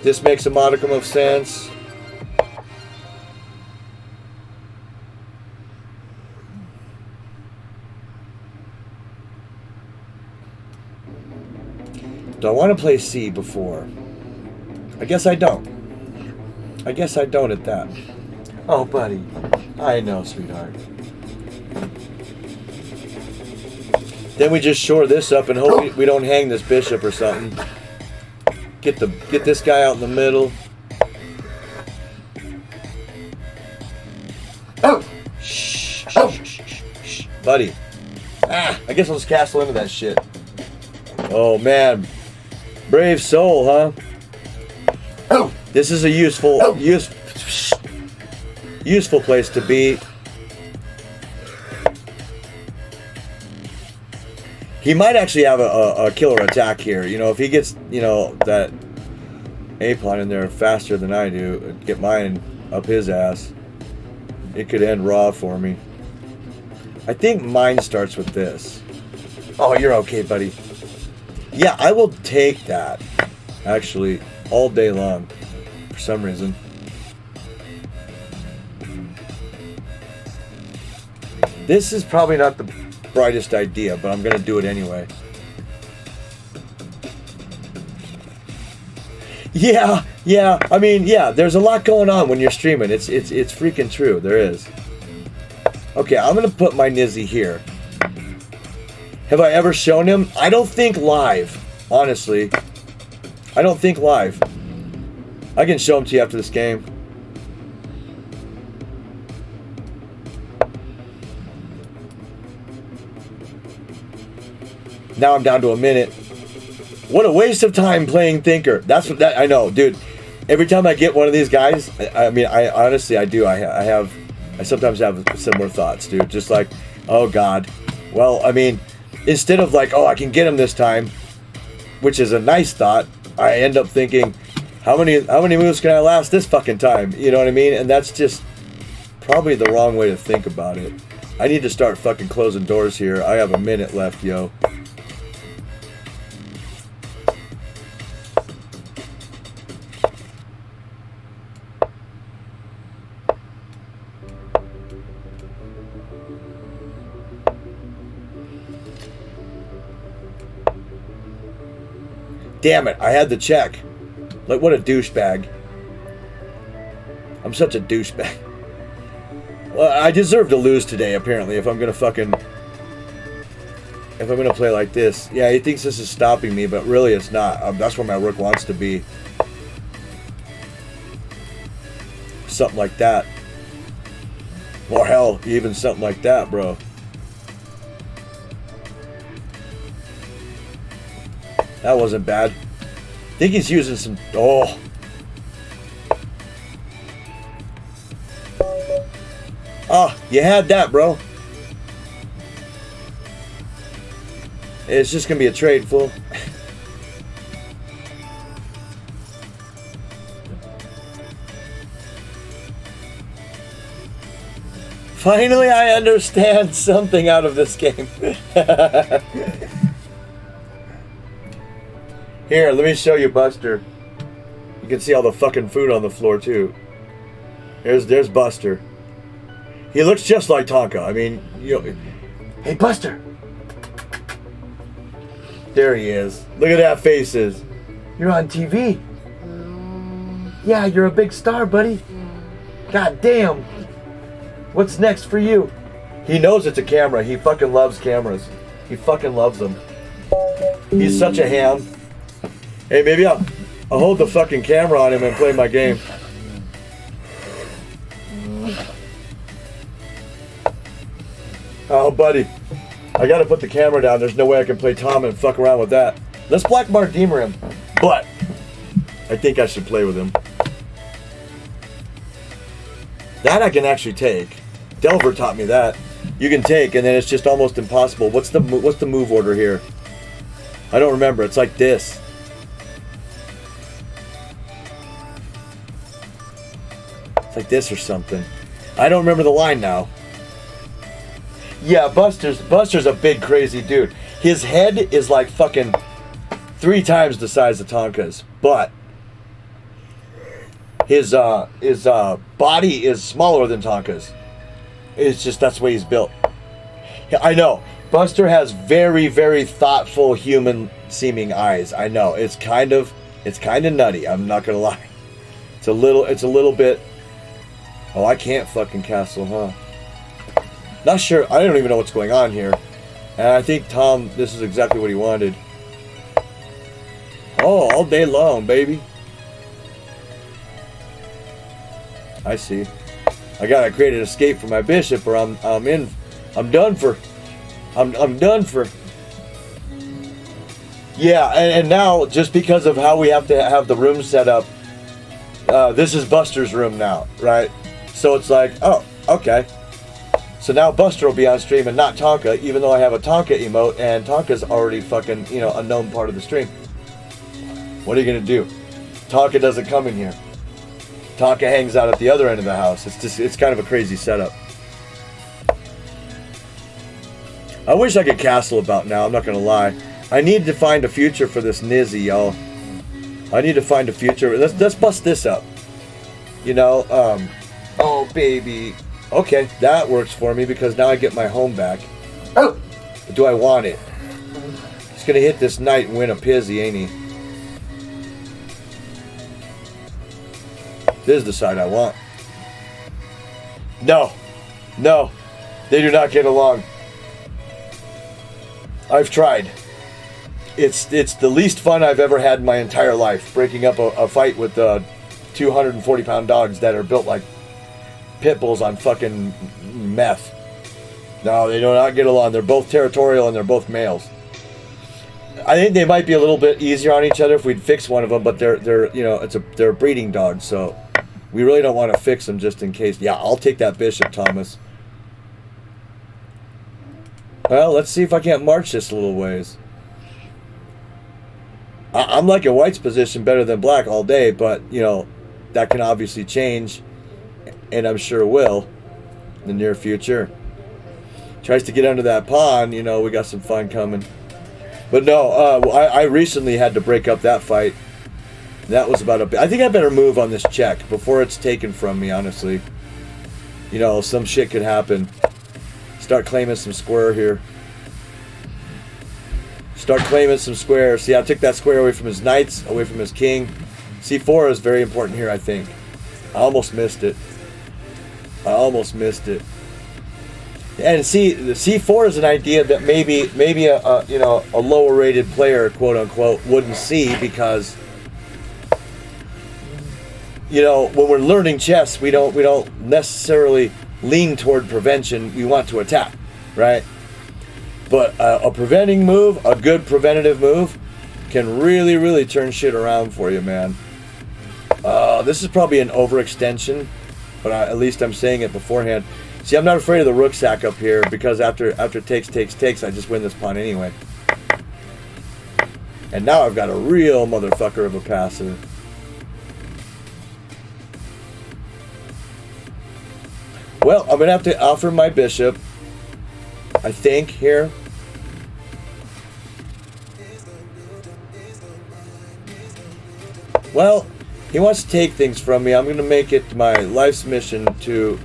This makes a modicum of sense. Do I want to play C before? I guess I don't. I guess I don't at that. Oh, buddy. I know, sweetheart. Then we just shore this up and hope we don't hang this bishop or something. Get this guy out in the middle. Oh! Shh, buddy. I guess I'll just castle into that shit. Oh man, brave soul, huh? Oh! This is a useful place to be. He might actually have a killer attack here. You know, if he gets, you know, that A-pawn in there faster than I do, get mine up his ass, it could end raw for me. I think mine starts with this. Oh, you're okay, buddy. Yeah, I will take that, actually, all day long, for some reason. This is probably not the brightest idea, but I'm gonna do it anyway. Yeah. I mean, yeah. There's a lot going on when you're streaming. It's freaking true. There is. Okay, I'm gonna put my Nizzy here. Have I ever shown him? I don't think live. Honestly, I don't think live. I can show him to you after this game. Now I'm down to a minute. What a waste of time playing Thinker. That's what that I know, dude. Every time I get one of these guys, I mean, I honestly, I do. I sometimes have similar thoughts, dude. Just like, oh God. Well, I mean, instead of like, oh, I can get him this time, which is a nice thought, I end up thinking, how many moves can I last this fucking time? You know what I mean? And that's just probably the wrong way to think about it. I need to start fucking closing doors here. I have a minute left, yo. Damn it, I had the check. Like, what a douchebag. I'm such a douchebag. Well, I deserve to lose today, apparently, if I'm gonna play like this. Yeah, he thinks this is stopping me, but really it's not. That's where my rook wants to be. Something like that. Or hell, even something like that, bro. That wasn't bad. I think he's using some... Oh. Oh, you had that, bro. It's just going to be a trade, fool. Finally, I understand something out of this game. Here, let me show you Buster. You can see all the fucking food on the floor, too. There's Buster. He looks just like Tonka. I mean, you know... Hey, Buster! There he is. Look at that faces. You're on TV. Yeah, you're a big star, buddy. God damn. What's next for you? He knows it's a camera. He fucking loves cameras. He fucking loves them. He's such a ham. Hey, maybe I'll hold the fucking camera on him and play my game. Oh, buddy. I gotta put the camera down. There's no way I can play Tom and fuck around with that. Let's Black Mark Deemer him. But I think I should play with him. That I can actually take. Delver taught me that. You can take, and then it's just almost impossible. What's the move order here? I don't remember. It's like this. It's like this or something. I don't remember the line now. Yeah, Buster's a big crazy dude. His head is like fucking 3 times the size of Tonka's, but his body is smaller than Tonka's. It's just that's the way he's built. I know. Buster has very, very thoughtful human-seeming eyes. I know. It's kind of nutty. I'm not gonna lie. It's a little bit. Oh, I can't fucking castle, huh? Not sure. I don't even know what's going on here. And I think Tom, this is exactly what he wanted. Oh, all day long, baby. I see. I gotta create an escape for my bishop, or I'm done for. I'm done for. Yeah, and now just because of how we have to have the room set up, this is Buster's room now, right? So it's like, oh, okay. So now Buster will be on stream and not Tonka, even though I have a Tonka emote and Tonka's already fucking, a known part of the stream. What are you gonna do? Tonka doesn't come in here. Tonka hangs out at the other end of the house. It's kind of a crazy setup. I wish I could castle about now, I'm not gonna lie. I need to find a future for this Nizzy, y'all. I need to find a future. Let's bust this up. Oh baby. Okay, that works for me because now I get my home back. Oh! But do I want it? He's gonna hit this knight and win a pizzy, ain't he? This is the side I want. No. No. They do not get along. I've tried. It's the least fun I've ever had in my entire life, breaking up a fight with 240-pound dogs that are built like pit bulls on fucking meth. No, they do not get along. They're both territorial and they're both males. I think they might be a little bit easier on each other if we'd fix one of them, but they're breeding dogs, so we really don't want to fix them just in case. Yeah, I'll take that bishop, Thomas. Well, let's see if I can't march this a little ways. I'm liking White's position better than Black all day, but that can obviously change. And I'm sure it will in the near future. Tries to get under that pawn, we got some fun coming. But no, I recently had to break up that fight. That was about I think I better move on this check before it's taken from me, honestly. Some shit could happen. Start claiming some square here. Start claiming some square. See, I took that square away from his knights, away from his king. C4 is very important here, I think. I almost missed it. And see, the C4 is an idea that maybe a lower rated player, quote unquote, wouldn't see, because when we're learning chess, we don't necessarily lean toward prevention. We want to attack, right? But a preventing move, a good preventative move, can really, really turn shit around for you, man. This is probably an overextension, but at least I'm saying it beforehand. See, I'm not afraid of the rook sack up here, because after takes, I just win this pawn anyway. And now I've got a real motherfucker of a passer. Well, I'm going to have to offer my bishop, I think, here. Well, he wants to take things from me. I'm going to make it my life's mission to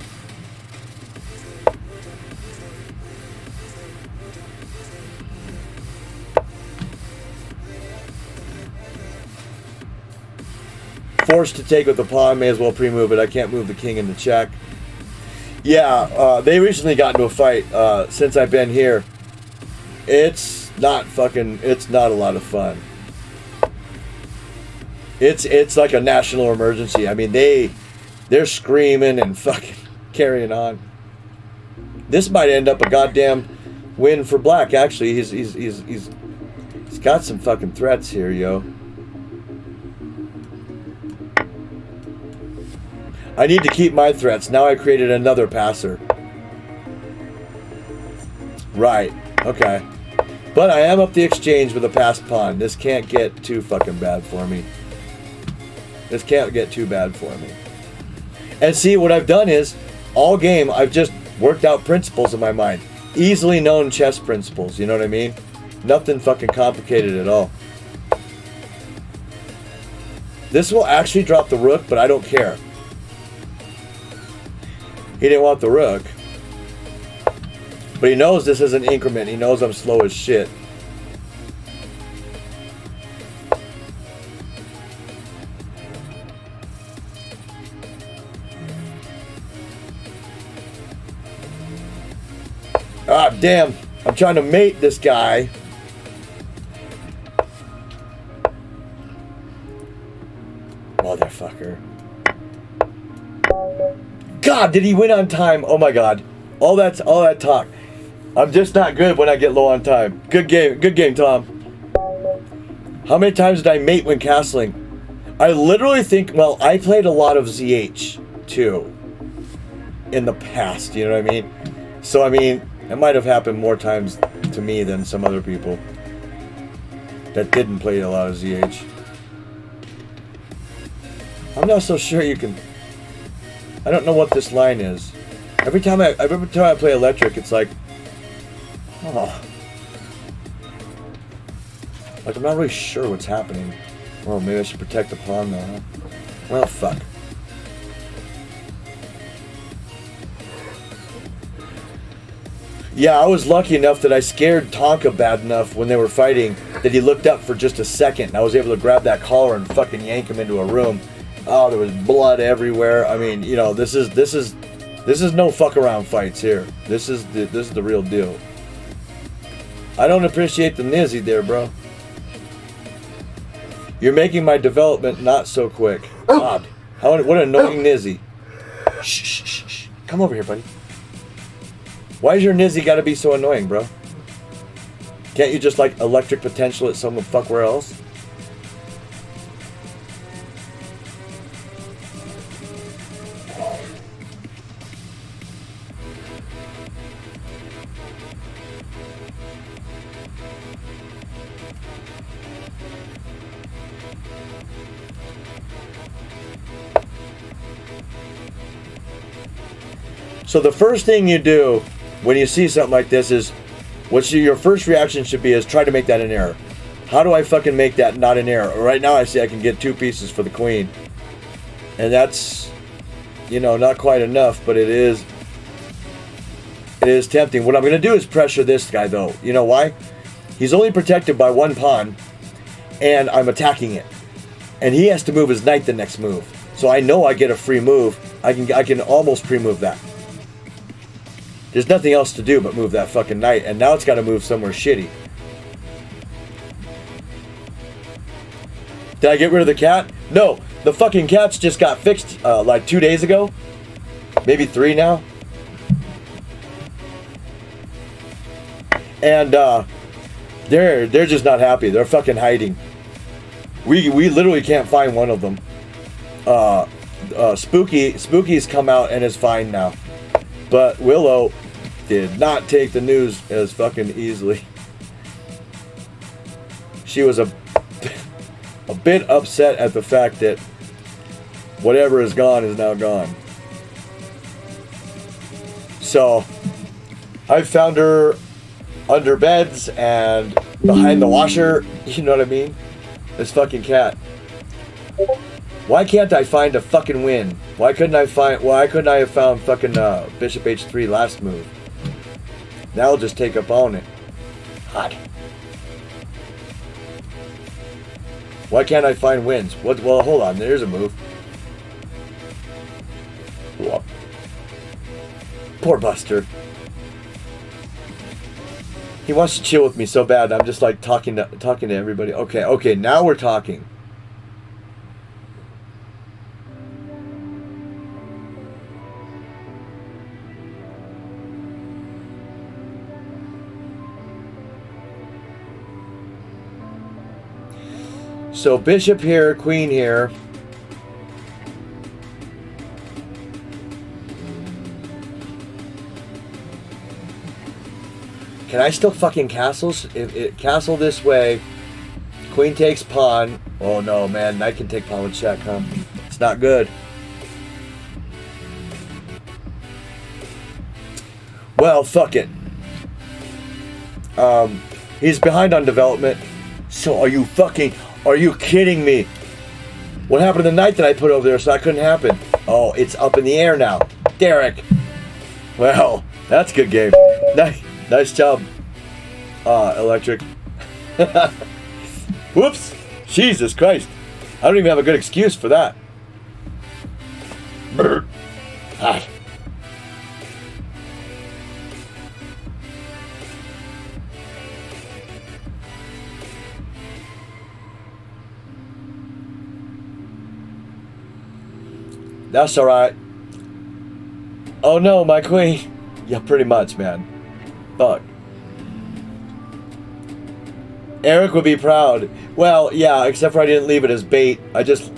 forced to take with the pawn. May as well pre-move it. I can't move the king into check. Yeah, they recently got into a fight since I've been here. It's not a lot of fun. It's like a national emergency. I mean, they're screaming and fucking carrying on. This might end up a goddamn win for black. Actually, he's got some fucking threats here, yo. I need to keep my threats. Now I created another passer. Right. Okay. But I am up the exchange with a passed pawn. This can't get too fucking bad for me. This can't get too bad for me. And see, what I've done is, all game, I've just worked out principles in my mind. Easily known chess principles, you know what I mean? Nothing fucking complicated at all. This will actually drop the rook, but I don't care. He didn't want the rook. But he knows this is an increment. He knows I'm slow as shit. Ah, damn. I'm trying to mate this guy. Motherfucker. God, did he win on time? Oh my God. All that talk. I'm just not good when I get low on time. Good game, Tom. How many times did I mate when castling? I literally think, well, I played a lot of ZH too in the past, you know what I mean? So, I mean, it might have happened more times to me than some other people that didn't play a lot of ZH. I'm not so sure you can... I don't know what this line is. Every time I play electric, it's like... Oh. Like, I'm not really sure what's happening. Well, maybe I should protect the pawn though, huh? Well, fuck. Yeah, I was lucky enough that I scared Tonka bad enough when they were fighting that he looked up for just a second. And I was able to grab that collar and fucking yank him into a room. Oh, there was blood everywhere. I mean, you know, this is no fuck around fights here. This is the real deal. I don't appreciate the nizzy there, bro. You're making my development not so quick. God, what an annoying nizzy. Shh. Come over here, buddy. Why's your nizzy gotta be so annoying, bro? Can't you just, like, electric potential it somewhere fuckwhere else? So the first thing you do when you see something like this is, your first reaction should be is try to make that an error. How do I fucking make that not an error? Right now I see I can get 2 pieces for the queen. And that's, you know, not quite enough, but it is tempting. What I'm going to do is pressure this guy though. You know why? He's only protected by 1 pawn, and I'm attacking it. And he has to move his knight the next move. So I know I get a free move. I can almost pre-move that. There's nothing else to do but move that fucking knight, and now it's got to move somewhere shitty. Did I get rid of the cat? No, the fucking cats just got fixed like 2 days ago. Maybe 3 now. And they're just not happy. They're fucking hiding. We literally can't find one of them. Spooky's come out and is fine now. But Willow did not take the news as fucking easily. She was a bit upset at the fact that whatever is gone is now gone. So I found her under beds and behind the washer. You know what I mean? This fucking cat. Why can't I find a fucking win? Why couldn't I have found fucking Bishop H3 last move? Now I'll just take up on it. Hot. Why can't I find wins? What? Well, hold on. There's a move. Whoop. Poor Buster. He wants to chill with me so bad. I'm just like talking to everybody. Okay. Now we're talking. So bishop here, queen here. Can I still fucking castles? If it castle this way, queen takes pawn. Oh no, man, knight can take pawn with check, huh? It's not good. Well, fuck it. He's behind on development. So are you kidding me? What happened to the knight that I put over there so that couldn't happen? Oh, it's up in the air now. Derek. Well, that's a good game. Nice job, Electric. Whoops. Jesus Christ. I don't even have a good excuse for that. Brr. Ah. That's alright. Oh no, my queen. Yeah, pretty much, man. Fuck. Eric would be proud. Well, yeah, except for I didn't leave it as bait. I just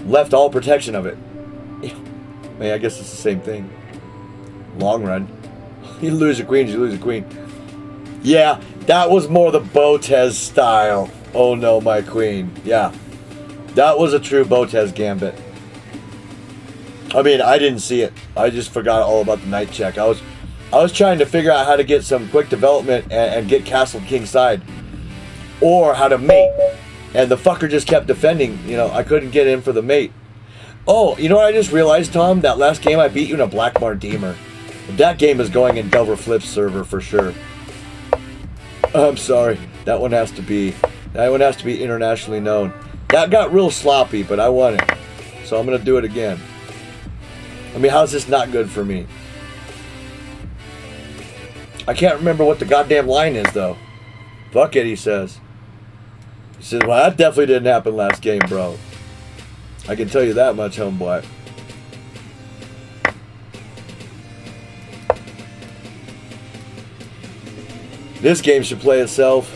left all protection of it. I mean, I guess it's the same thing. Long run. You lose your queen, you lose your queen. Yeah, that was more the Botez style. Oh no, my queen. Yeah. That was a true Botez gambit. I mean, I didn't see it. I just forgot all about the knight check. I was trying to figure out how to get some quick development and get castle king side, or how to mate. And the fucker just kept defending. You know, I couldn't get in for the mate. Oh, you know what I just realized, Tom? That last game I beat you in a Black Mardemer. That game is going in Delver Flip's server for sure. I'm sorry. That one has to be internationally known. That got real sloppy, but I won it. So I'm gonna do it again. I mean, how's this not good for me? I can't remember what the goddamn line is, though. Fuck it, he says. He says, well, that definitely didn't happen last game, bro. I can tell you that much, homeboy. This game should play itself.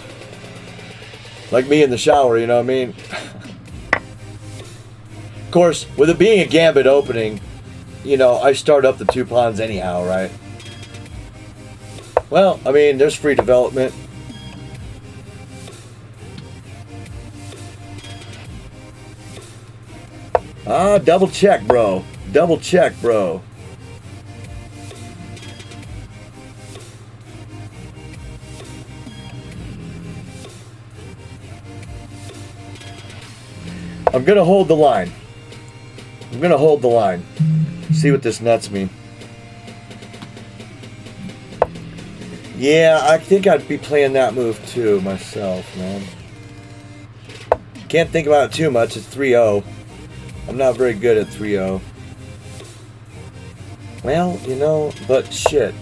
Like me in the shower, you know what I mean? Of course, with it being a gambit opening, you know, I start up the 2 pawns anyhow, right? Well, I mean, there's free development. Ah, double check, bro. Double check, bro. I'm gonna hold the line. I'm gonna hold the line. See what this nuts me. Yeah, I think I'd be playing that move too myself, man. Can't think about it too much. It's 3-0. I'm not very good at 3-0. Well, you know, but shit.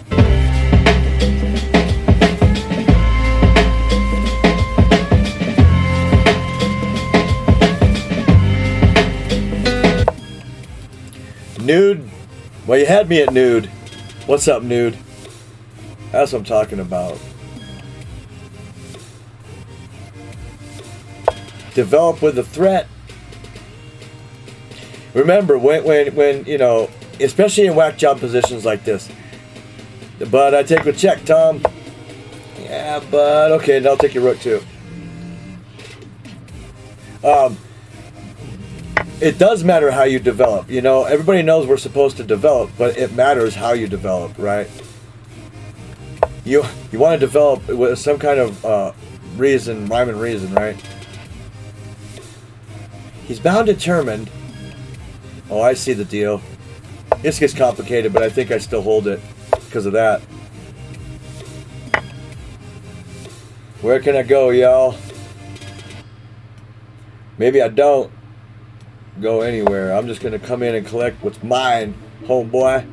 Nude. Well, you had me at nude. What's up, nude? That's what I'm talking about. Develop with a threat. Remember, when you know, especially in whack job positions like this. But I take a check, Tom. Yeah, but okay, and I'll take your rook too. It does matter how you develop. You know, everybody knows we're supposed to develop, but it matters how you develop, right? You want to develop with some kind of reason, rhyme and reason, right? He's bound determined. Oh, I see the deal. This gets complicated, but I think I still hold it because of that. Where can I go, y'all? Maybe I don't go anywhere. I'm just gonna come in and collect what's mine, homeboy.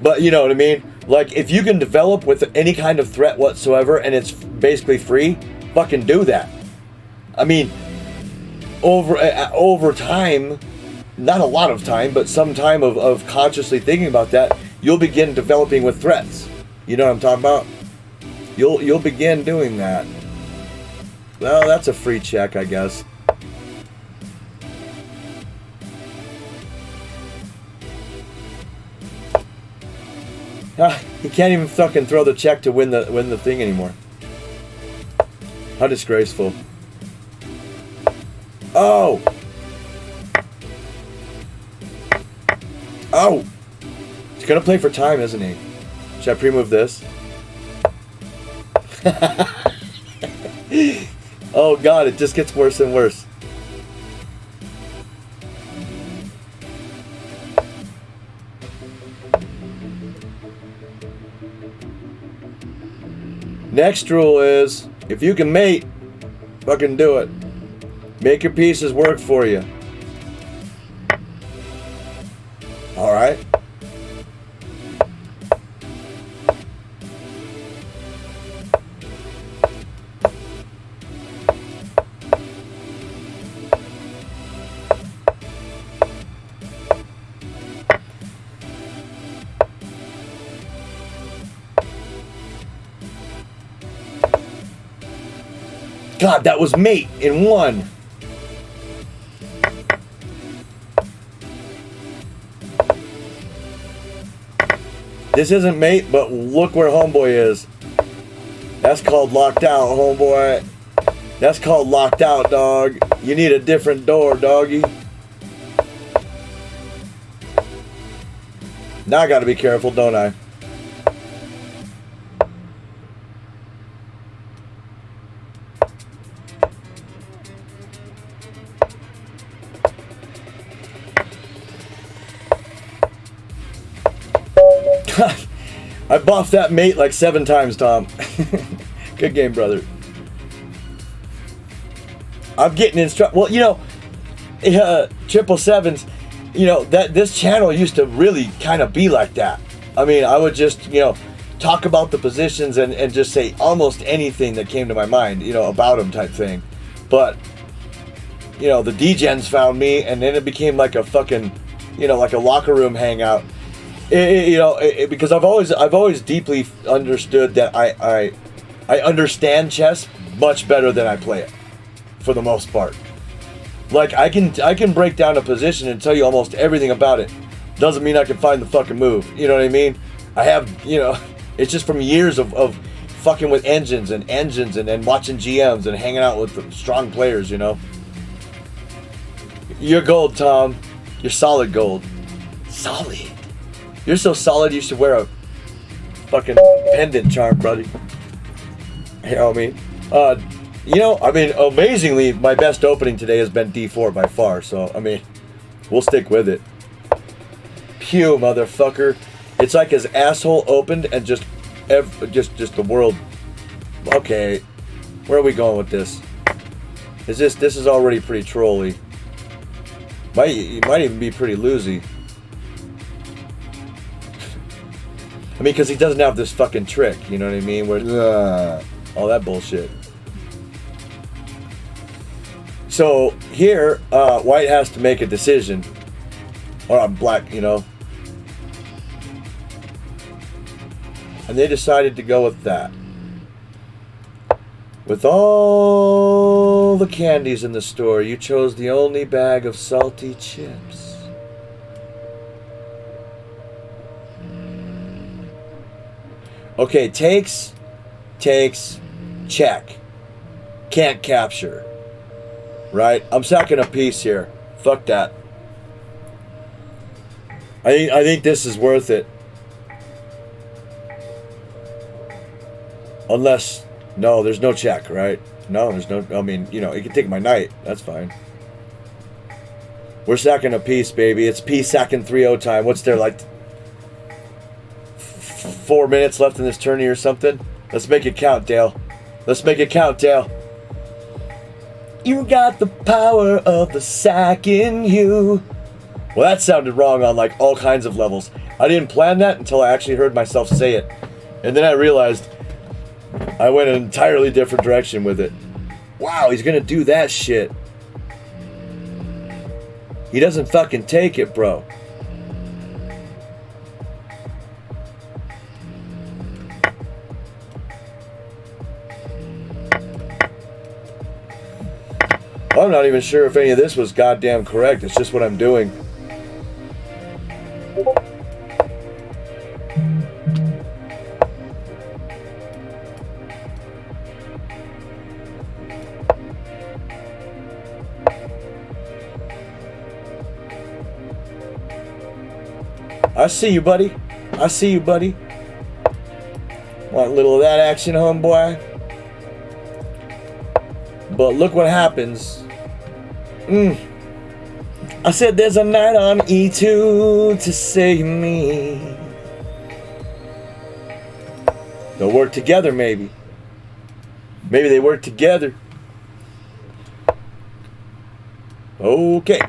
But you know what I mean? Like, if you can develop with any kind of threat whatsoever and it's basically free, fucking do that. I mean, over time, not a lot of time, but some time of consciously thinking about that, you'll begin developing with threats. You know what I'm talking about? You'll begin doing that. Well, that's a free check, I guess. He can't even fucking throw the check to win the thing anymore. How disgraceful. Oh! Oh! He's gonna play for time, isn't he? Should I pre-move this? Oh god, it just gets worse and worse. Next rule is, if you can mate, fucking do it. Make your pieces work for you. Alright. God, that was mate in one. This isn't mate, but look where homeboy is. That's called locked out, homeboy. That's called locked out, dog. You need a different door, doggy. Now I gotta be careful, don't I? I buffed that mate like 7 times, Tom. Good game, brother. I'm getting well, you know, 777s, you know, that this channel used to really kind of be like that. I mean, I would just, you know, talk about the positions and just say almost anything that came to my mind, you know, about them type thing. But, you know, the degens found me, and then it became like a fucking, you know, like a locker room hangout. Because I've always deeply understood that I understand chess much better than I play it, for the most part. Like, I can break down a position and tell you almost everything about it. Doesn't mean I can find the fucking move. You know what I mean? I have, you know, it's just from years of fucking with engines and watching GMs and hanging out with strong players, you know? You're gold, Tom. You're solid gold. Solid. You're so solid you should wear a fucking pendant charm, buddy. You know what I mean? You know, I mean, amazingly, my best opening today has been D4 by far, so, I mean, we'll stick with it. Pew, motherfucker. It's like his asshole opened and just the world. Okay, where are we going with this? This is already pretty trolly. Might even be pretty loosey. I mean, because he doesn't have this fucking trick, you know what I mean? Where, all that bullshit. So here, white has to make a decision. Or black, you know. And they decided to go with that. With all the candies in the store, you chose the only bag of salty chips. Okay, takes, check. Can't capture. Right? I'm sacking a piece here. Fuck that. I think this is worth it. Unless, no, there's no check, right? No, there's no, I mean, you know, you can take my knight. That's fine. We're sacking a piece, baby. It's P-sacking 3-0 time. What's there, like 4 minutes left in this tourney or something? Let's make it count, Dale. Let's make it count, Dale. You got the power of the sack in you. Well, that sounded wrong on like all kinds of levels. I didn't plan that until I actually heard myself say it. And then I realized I went an entirely different direction with it. Wow, he's gonna do that shit. He doesn't fucking take it, bro. I'm not even sure if any of this was goddamn correct. It's just what I'm doing. I see you, buddy. I see you, buddy. Want a little of that action, homeboy? But look what happens. I said there's a knight on E2 to save me. They'll work together, maybe. Maybe they work together. Okay.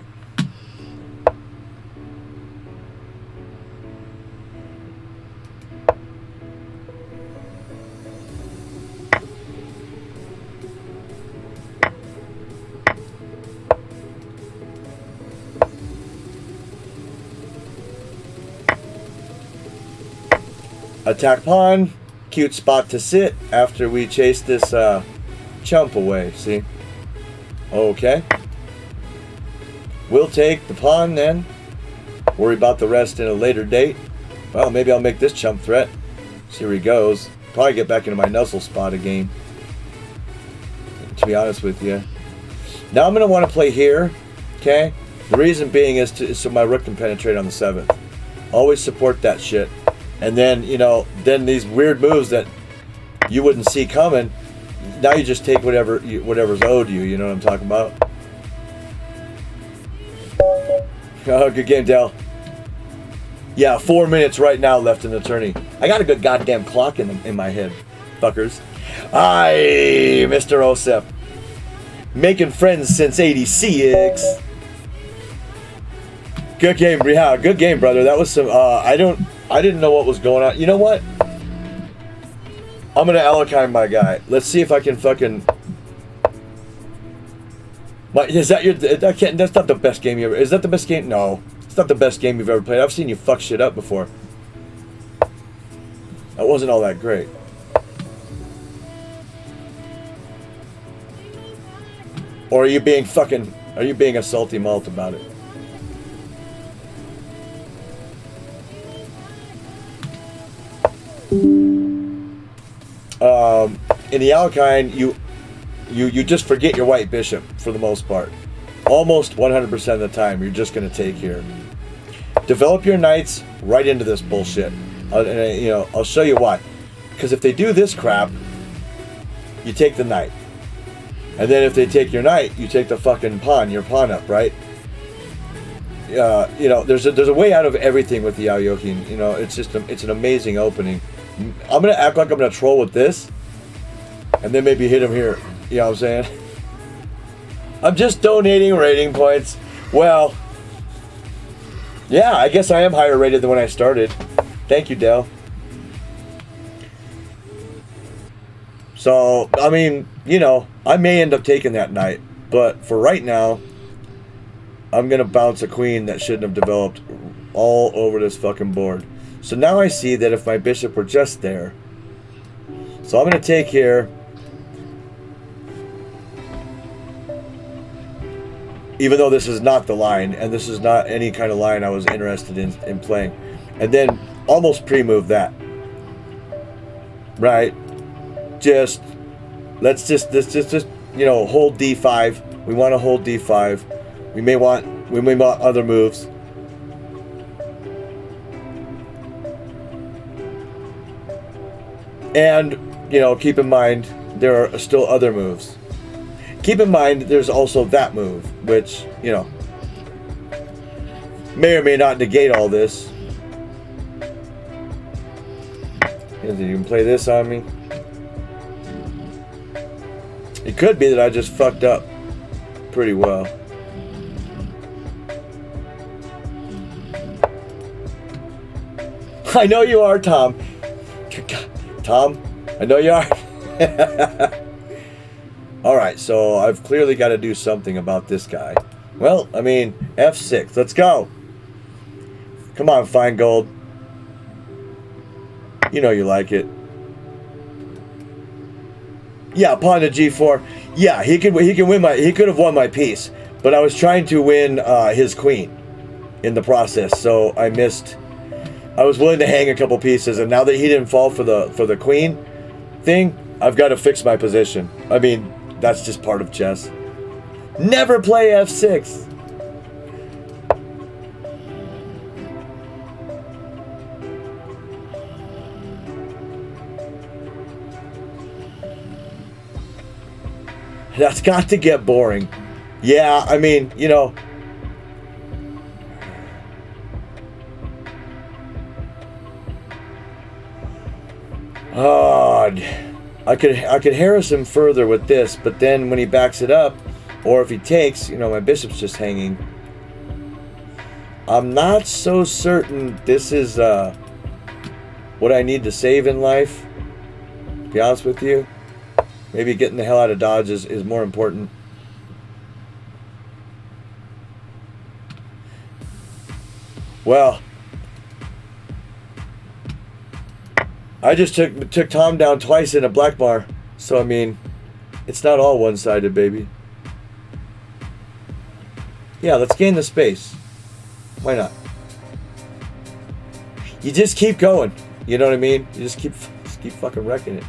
Attack pawn, cute spot to sit after we chase this chump away, see? Okay. We'll take the pawn then. Worry about the rest in a later date. Well, maybe I'll make this chump threat. See where he goes. Probably get back into my nuzzle spot again. To be honest with you. Now I'm going to want to play here, okay? The reason being is so my rook can penetrate on the 7th. Always support that shit. And then, you know, then these weird moves that you wouldn't see coming, now you just take whatever's owed you, you know what I'm talking about? Oh, good game, Dale. Yeah, 4 minutes right now left in the tourney. I got a good goddamn clock in my head, fuckers. Aye, Mr. Osep. Making friends since 86. Good game, Riha. Good game, brother. That was some, I didn't know what was going on. You know what? I'm gonna Alekhine my guy. Let's see if I can fucking. Is that your? That's not the best game you ever. Is that the best game? No, it's not the best game you've ever played. I've seen you fuck shit up before. That wasn't all that great. Or are you being fucking? Are you being a salty malt about it? In the Alekhine, you just forget your white bishop for the most part. Almost 100% of the time, you're just going to take here. Develop your knights right into this bullshit. You know, I'll show you why. Because if they do this crap, you take the knight. And then if they take your knight, you take the fucking pawn, your pawn up, right? You know, there's a way out of everything with the Aoyukin. You know, it's just it's an amazing opening. I'm gonna act like I'm gonna troll with this, and then maybe hit him here. You know what I'm saying? I'm just donating rating points. Well, Yeah, I guess I am higher rated than when I started. Thank you, Dale. So, I mean, you know, I may end up taking that knight, but for right now, I'm going to bounce a queen that shouldn't have developed all over this fucking board. So now I see that if my bishop were just there. So I'm going to take here. Even though this is not the line, and this is not any kind of line I was interested in playing. And then almost pre-move that. Right? Let's just you know, hold D5. We want to hold D5. We may want other moves. And, you know, keep in mind there are still other moves. Keep in mind there's also that move, which, you know, may or may not negate all this. And you can play this on me. It could be that I just fucked up pretty well. I know you are, Tom. Tom, I know you are. Alright, so I've clearly got to do something about this guy. Well, I mean, F6. Let's go. Come on, fine gold. You know you like it. Yeah, pawn to G4. Yeah, he could win he could have won my piece, but I was trying to win his queen in the process, so I missed. I was willing to hang a couple pieces, and now that he didn't fall for the queen thing, I've got to fix my position. I mean, that's just part of chess. Never play F6. That's got to get boring. Yeah, I mean, you know. Oh, I could harass him further with this, but then when he backs it up, or if he takes, you know, my bishop's just hanging. I'm not so certain this is what I need to save in life, to be honest with you. Maybe getting the hell out of Dodge is more important. Well, I just took Tom down twice in a black bar. So, I mean, it's not all one-sided, baby. Yeah, let's gain the space. Why not? You just keep going. You know what I mean? You just keep fucking wrecking it.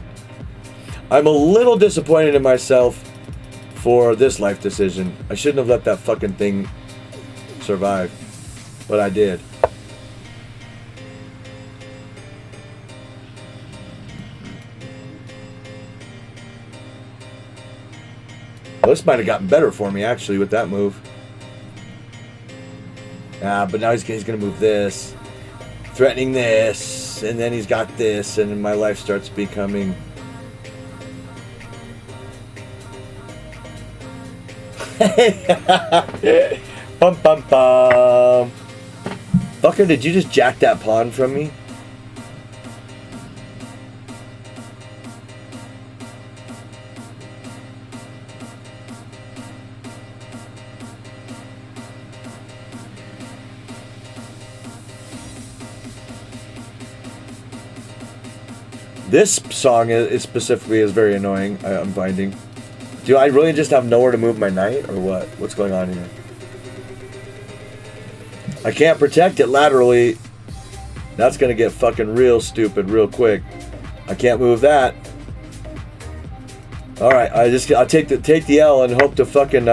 I'm a little disappointed in myself for this life decision. I shouldn't have let that fucking thing survive. But I did. Well, this might have gotten better for me, actually, with that move. But now he's going to move this. Threatening this. And then he's got this. And then my life starts becoming... Bum bum bum. Fucker, did you just jack that pawn from me? This song is specifically very annoying. I'm finding. Do I really just have nowhere to move my knight, or what? What's going on here? I can't protect it laterally. That's gonna get fucking real stupid real quick. I can't move that. All right, I'll take the L and hope to fucking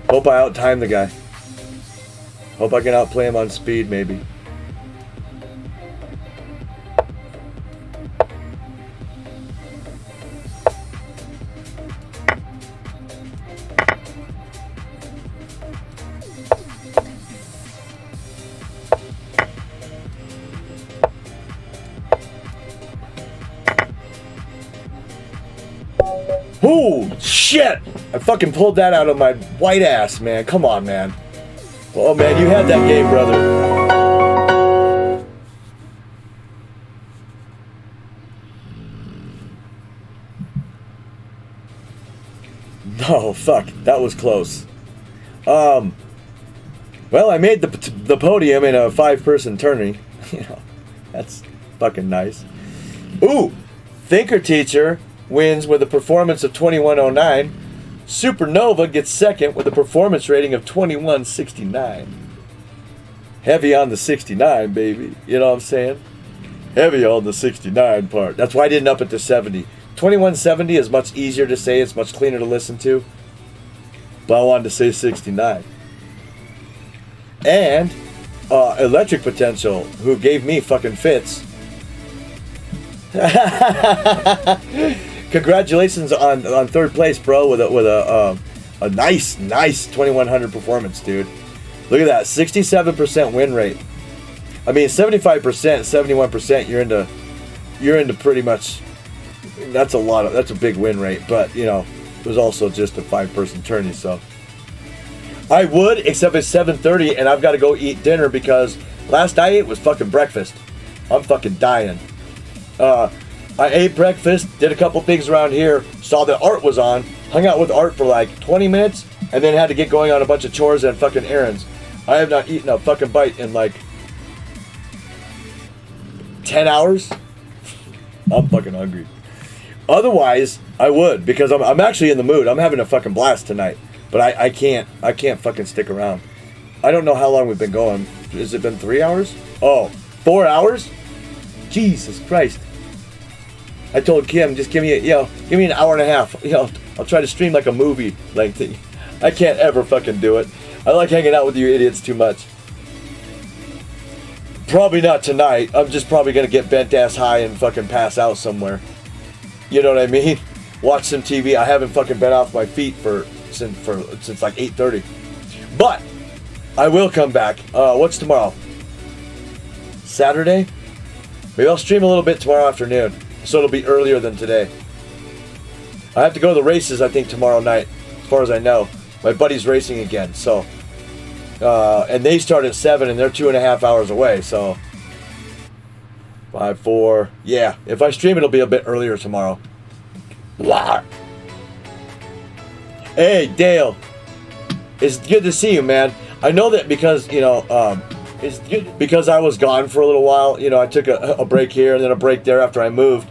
hope I outtime the guy. Hope I can outplay him on speed, maybe. Ooh, shit! I fucking pulled that out of my white ass, man. Come on, man. Oh man, you had that game, brother. No, fuck, that was close. Well, I made the podium in a 5-person tourney. You know, that's fucking nice. Ooh, Thinker Teacher wins with a performance of 2109. Supernova gets second with a performance rating of 2169. Heavy on the 69, baby. You know what I'm saying? Heavy on the 69 part. That's why I didn't up it to 70. 2170 is much easier to say. It's much cleaner to listen to. But I wanted to say 69. And Electric Potential, who gave me fucking fits. Congratulations on third place, bro, with a nice 2100 performance, dude. Look at that, 67% win rate. I mean, 75%, 71%. You're into pretty much. That's a big win rate, but you know, it was also just a 5-person tourney, so. I would, except it's 7:30 and I've got to go eat dinner because last I ate was fucking breakfast. I'm fucking dying. I ate breakfast, did a couple things around here, saw that Art was on, hung out with Art for like 20 minutes, and then had to get going on a bunch of chores and fucking errands. I have not eaten a fucking bite in like 10 hours. I'm fucking hungry. Otherwise, I would, because I'm actually in the mood. I'm having a fucking blast tonight. But I can't fucking stick around. I don't know how long we've been going. Has it been 3 hours? Oh, 4 hours? Jesus Christ. I told Kim, just give me an hour and a half. You know, I'll try to stream like a movie length thing. I can't ever fucking do it. I like hanging out with you idiots too much. Probably not tonight. I'm just probably gonna get bent ass high and fucking pass out somewhere. You know what I mean? Watch some TV. I haven't fucking been off my feet since like 8:30. But I will come back. What's tomorrow? Saturday? Maybe I'll stream a little bit tomorrow afternoon. So it'll be earlier than today. I have to go to the races, I think, tomorrow night. As far as I know. My buddy's racing again, so. And they start at 7 and they're 2.5 hours away, so. 5, 4. Yeah, if I stream, it'll be a bit earlier tomorrow. Blah. Hey, Dale. It's good to see you, man. I know that because, you know, it's good because I was gone for a little while. You know, I took a break here and then a break there after I moved.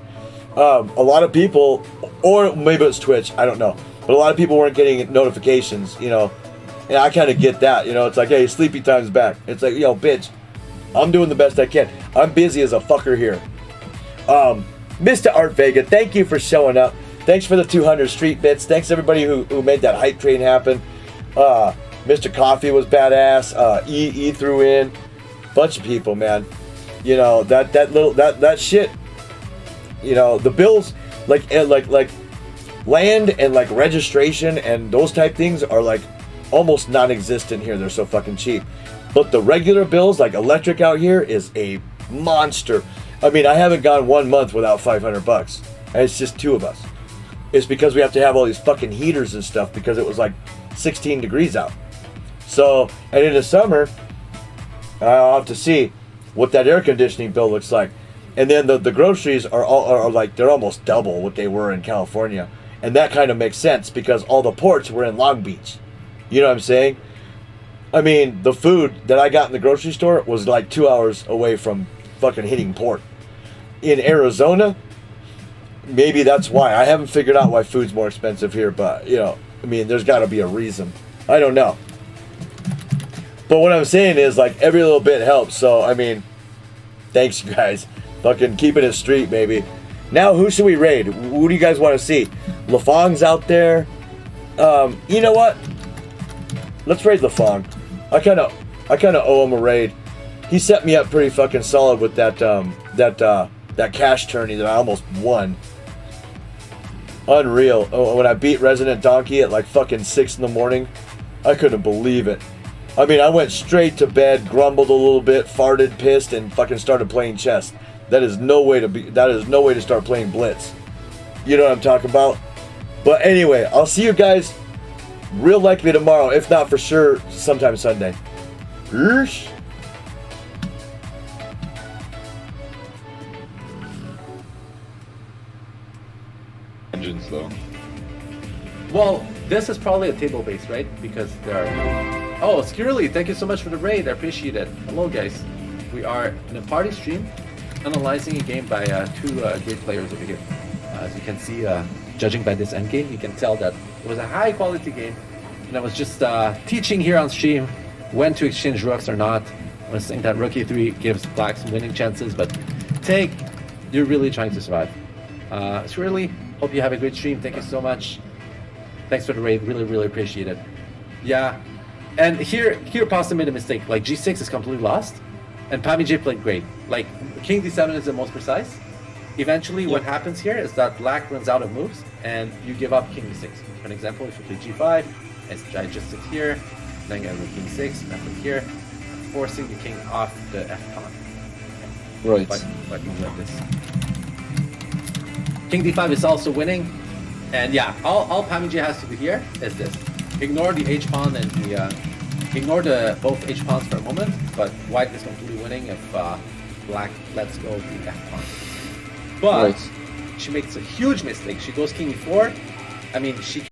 A lot of people, or maybe it's Twitch, I don't know. But a lot of people weren't getting notifications, you know. And I kind of get that, you know. It's like, hey, sleepy time's back. It's like, yo, bitch, I'm doing the best I can. I'm busy as a fucker here. Mr. Art Vega, thank you for showing up. Thanks for the 200 street bits. Thanks everybody who made that hype train happen. Mr. Coffee was badass. E threw in. Bunch of people, man. You know, that shit. You know, the bills, like land and like registration and those type things are like almost non-existent here. They're so fucking cheap. But the regular bills, like electric out here, is a monster. I mean, I haven't gone 1 month without $500, and it's just 2 of us. It's because we have to have all these fucking heaters and stuff because it was like 16 degrees out. So, and in the summer, I'll have to see what that air conditioning bill looks like. And then the groceries are like, they're almost double what they were in California. And that kind of makes sense because all the ports were in Long Beach. You know what I'm saying? I mean, the food that I got in the grocery store was like 2 hours away from fucking hitting port. In Arizona, maybe that's why. I haven't figured out why food's more expensive here, but, you know, I mean, there's got to be a reason. I don't know. But what I'm saying is, like, every little bit helps. So, I mean, thanks, you guys. Fucking keeping it street, baby. Now, who should we raid? Who do you guys want to see? LaFong's out there. You know what? Let's raid LaFong. I kind of owe him a raid. He set me up pretty fucking solid with that cash tourney that I almost won. Unreal. Oh, when I beat Resident Donkey at like fucking 6 in the morning, I couldn't believe it. I mean, I went straight to bed, grumbled a little bit, farted, pissed, and fucking started playing chess. That is no way to start playing Blitz. You know what I'm talking about? But anyway, I'll see you guys real likely tomorrow, if not for sure sometime Sunday. Yeesh. Engines though. Well, this is probably a table base, right? Because there are... Oh, Skirly, thank you so much for the raid. I appreciate it. Hello, guys. We are in a party stream analyzing a game by two great players over here. As you can see, judging by this end game, you can tell that it was a high quality game. And I was just teaching here on stream when to exchange rooks or not. I was saying that rook e3 gives black some winning chances, but take, you're really trying to survive. Skirly, hope you have a great stream. Thank you so much. Thanks for the raid. Really, really appreciate it. Yeah. And here Pasta made a mistake. Like, g6 is completely lost. And Pami J played great. Like, king d7 is the most precise. Eventually, what happens here is that black runs out of moves, and you give up king d6. For an example, if you play g5, I just sit here, then I go king 6, and I put here, forcing the king off the f-pawn. Right. Like like this. King d5 is also winning. And yeah, all Pami J has to do here is this. Ignore the h-pawn and the... ignore the both h-pawns for a moment, but white is completely winning if black lets go of the f-pawn. But she makes a huge mistake. She goes king e4. I mean, she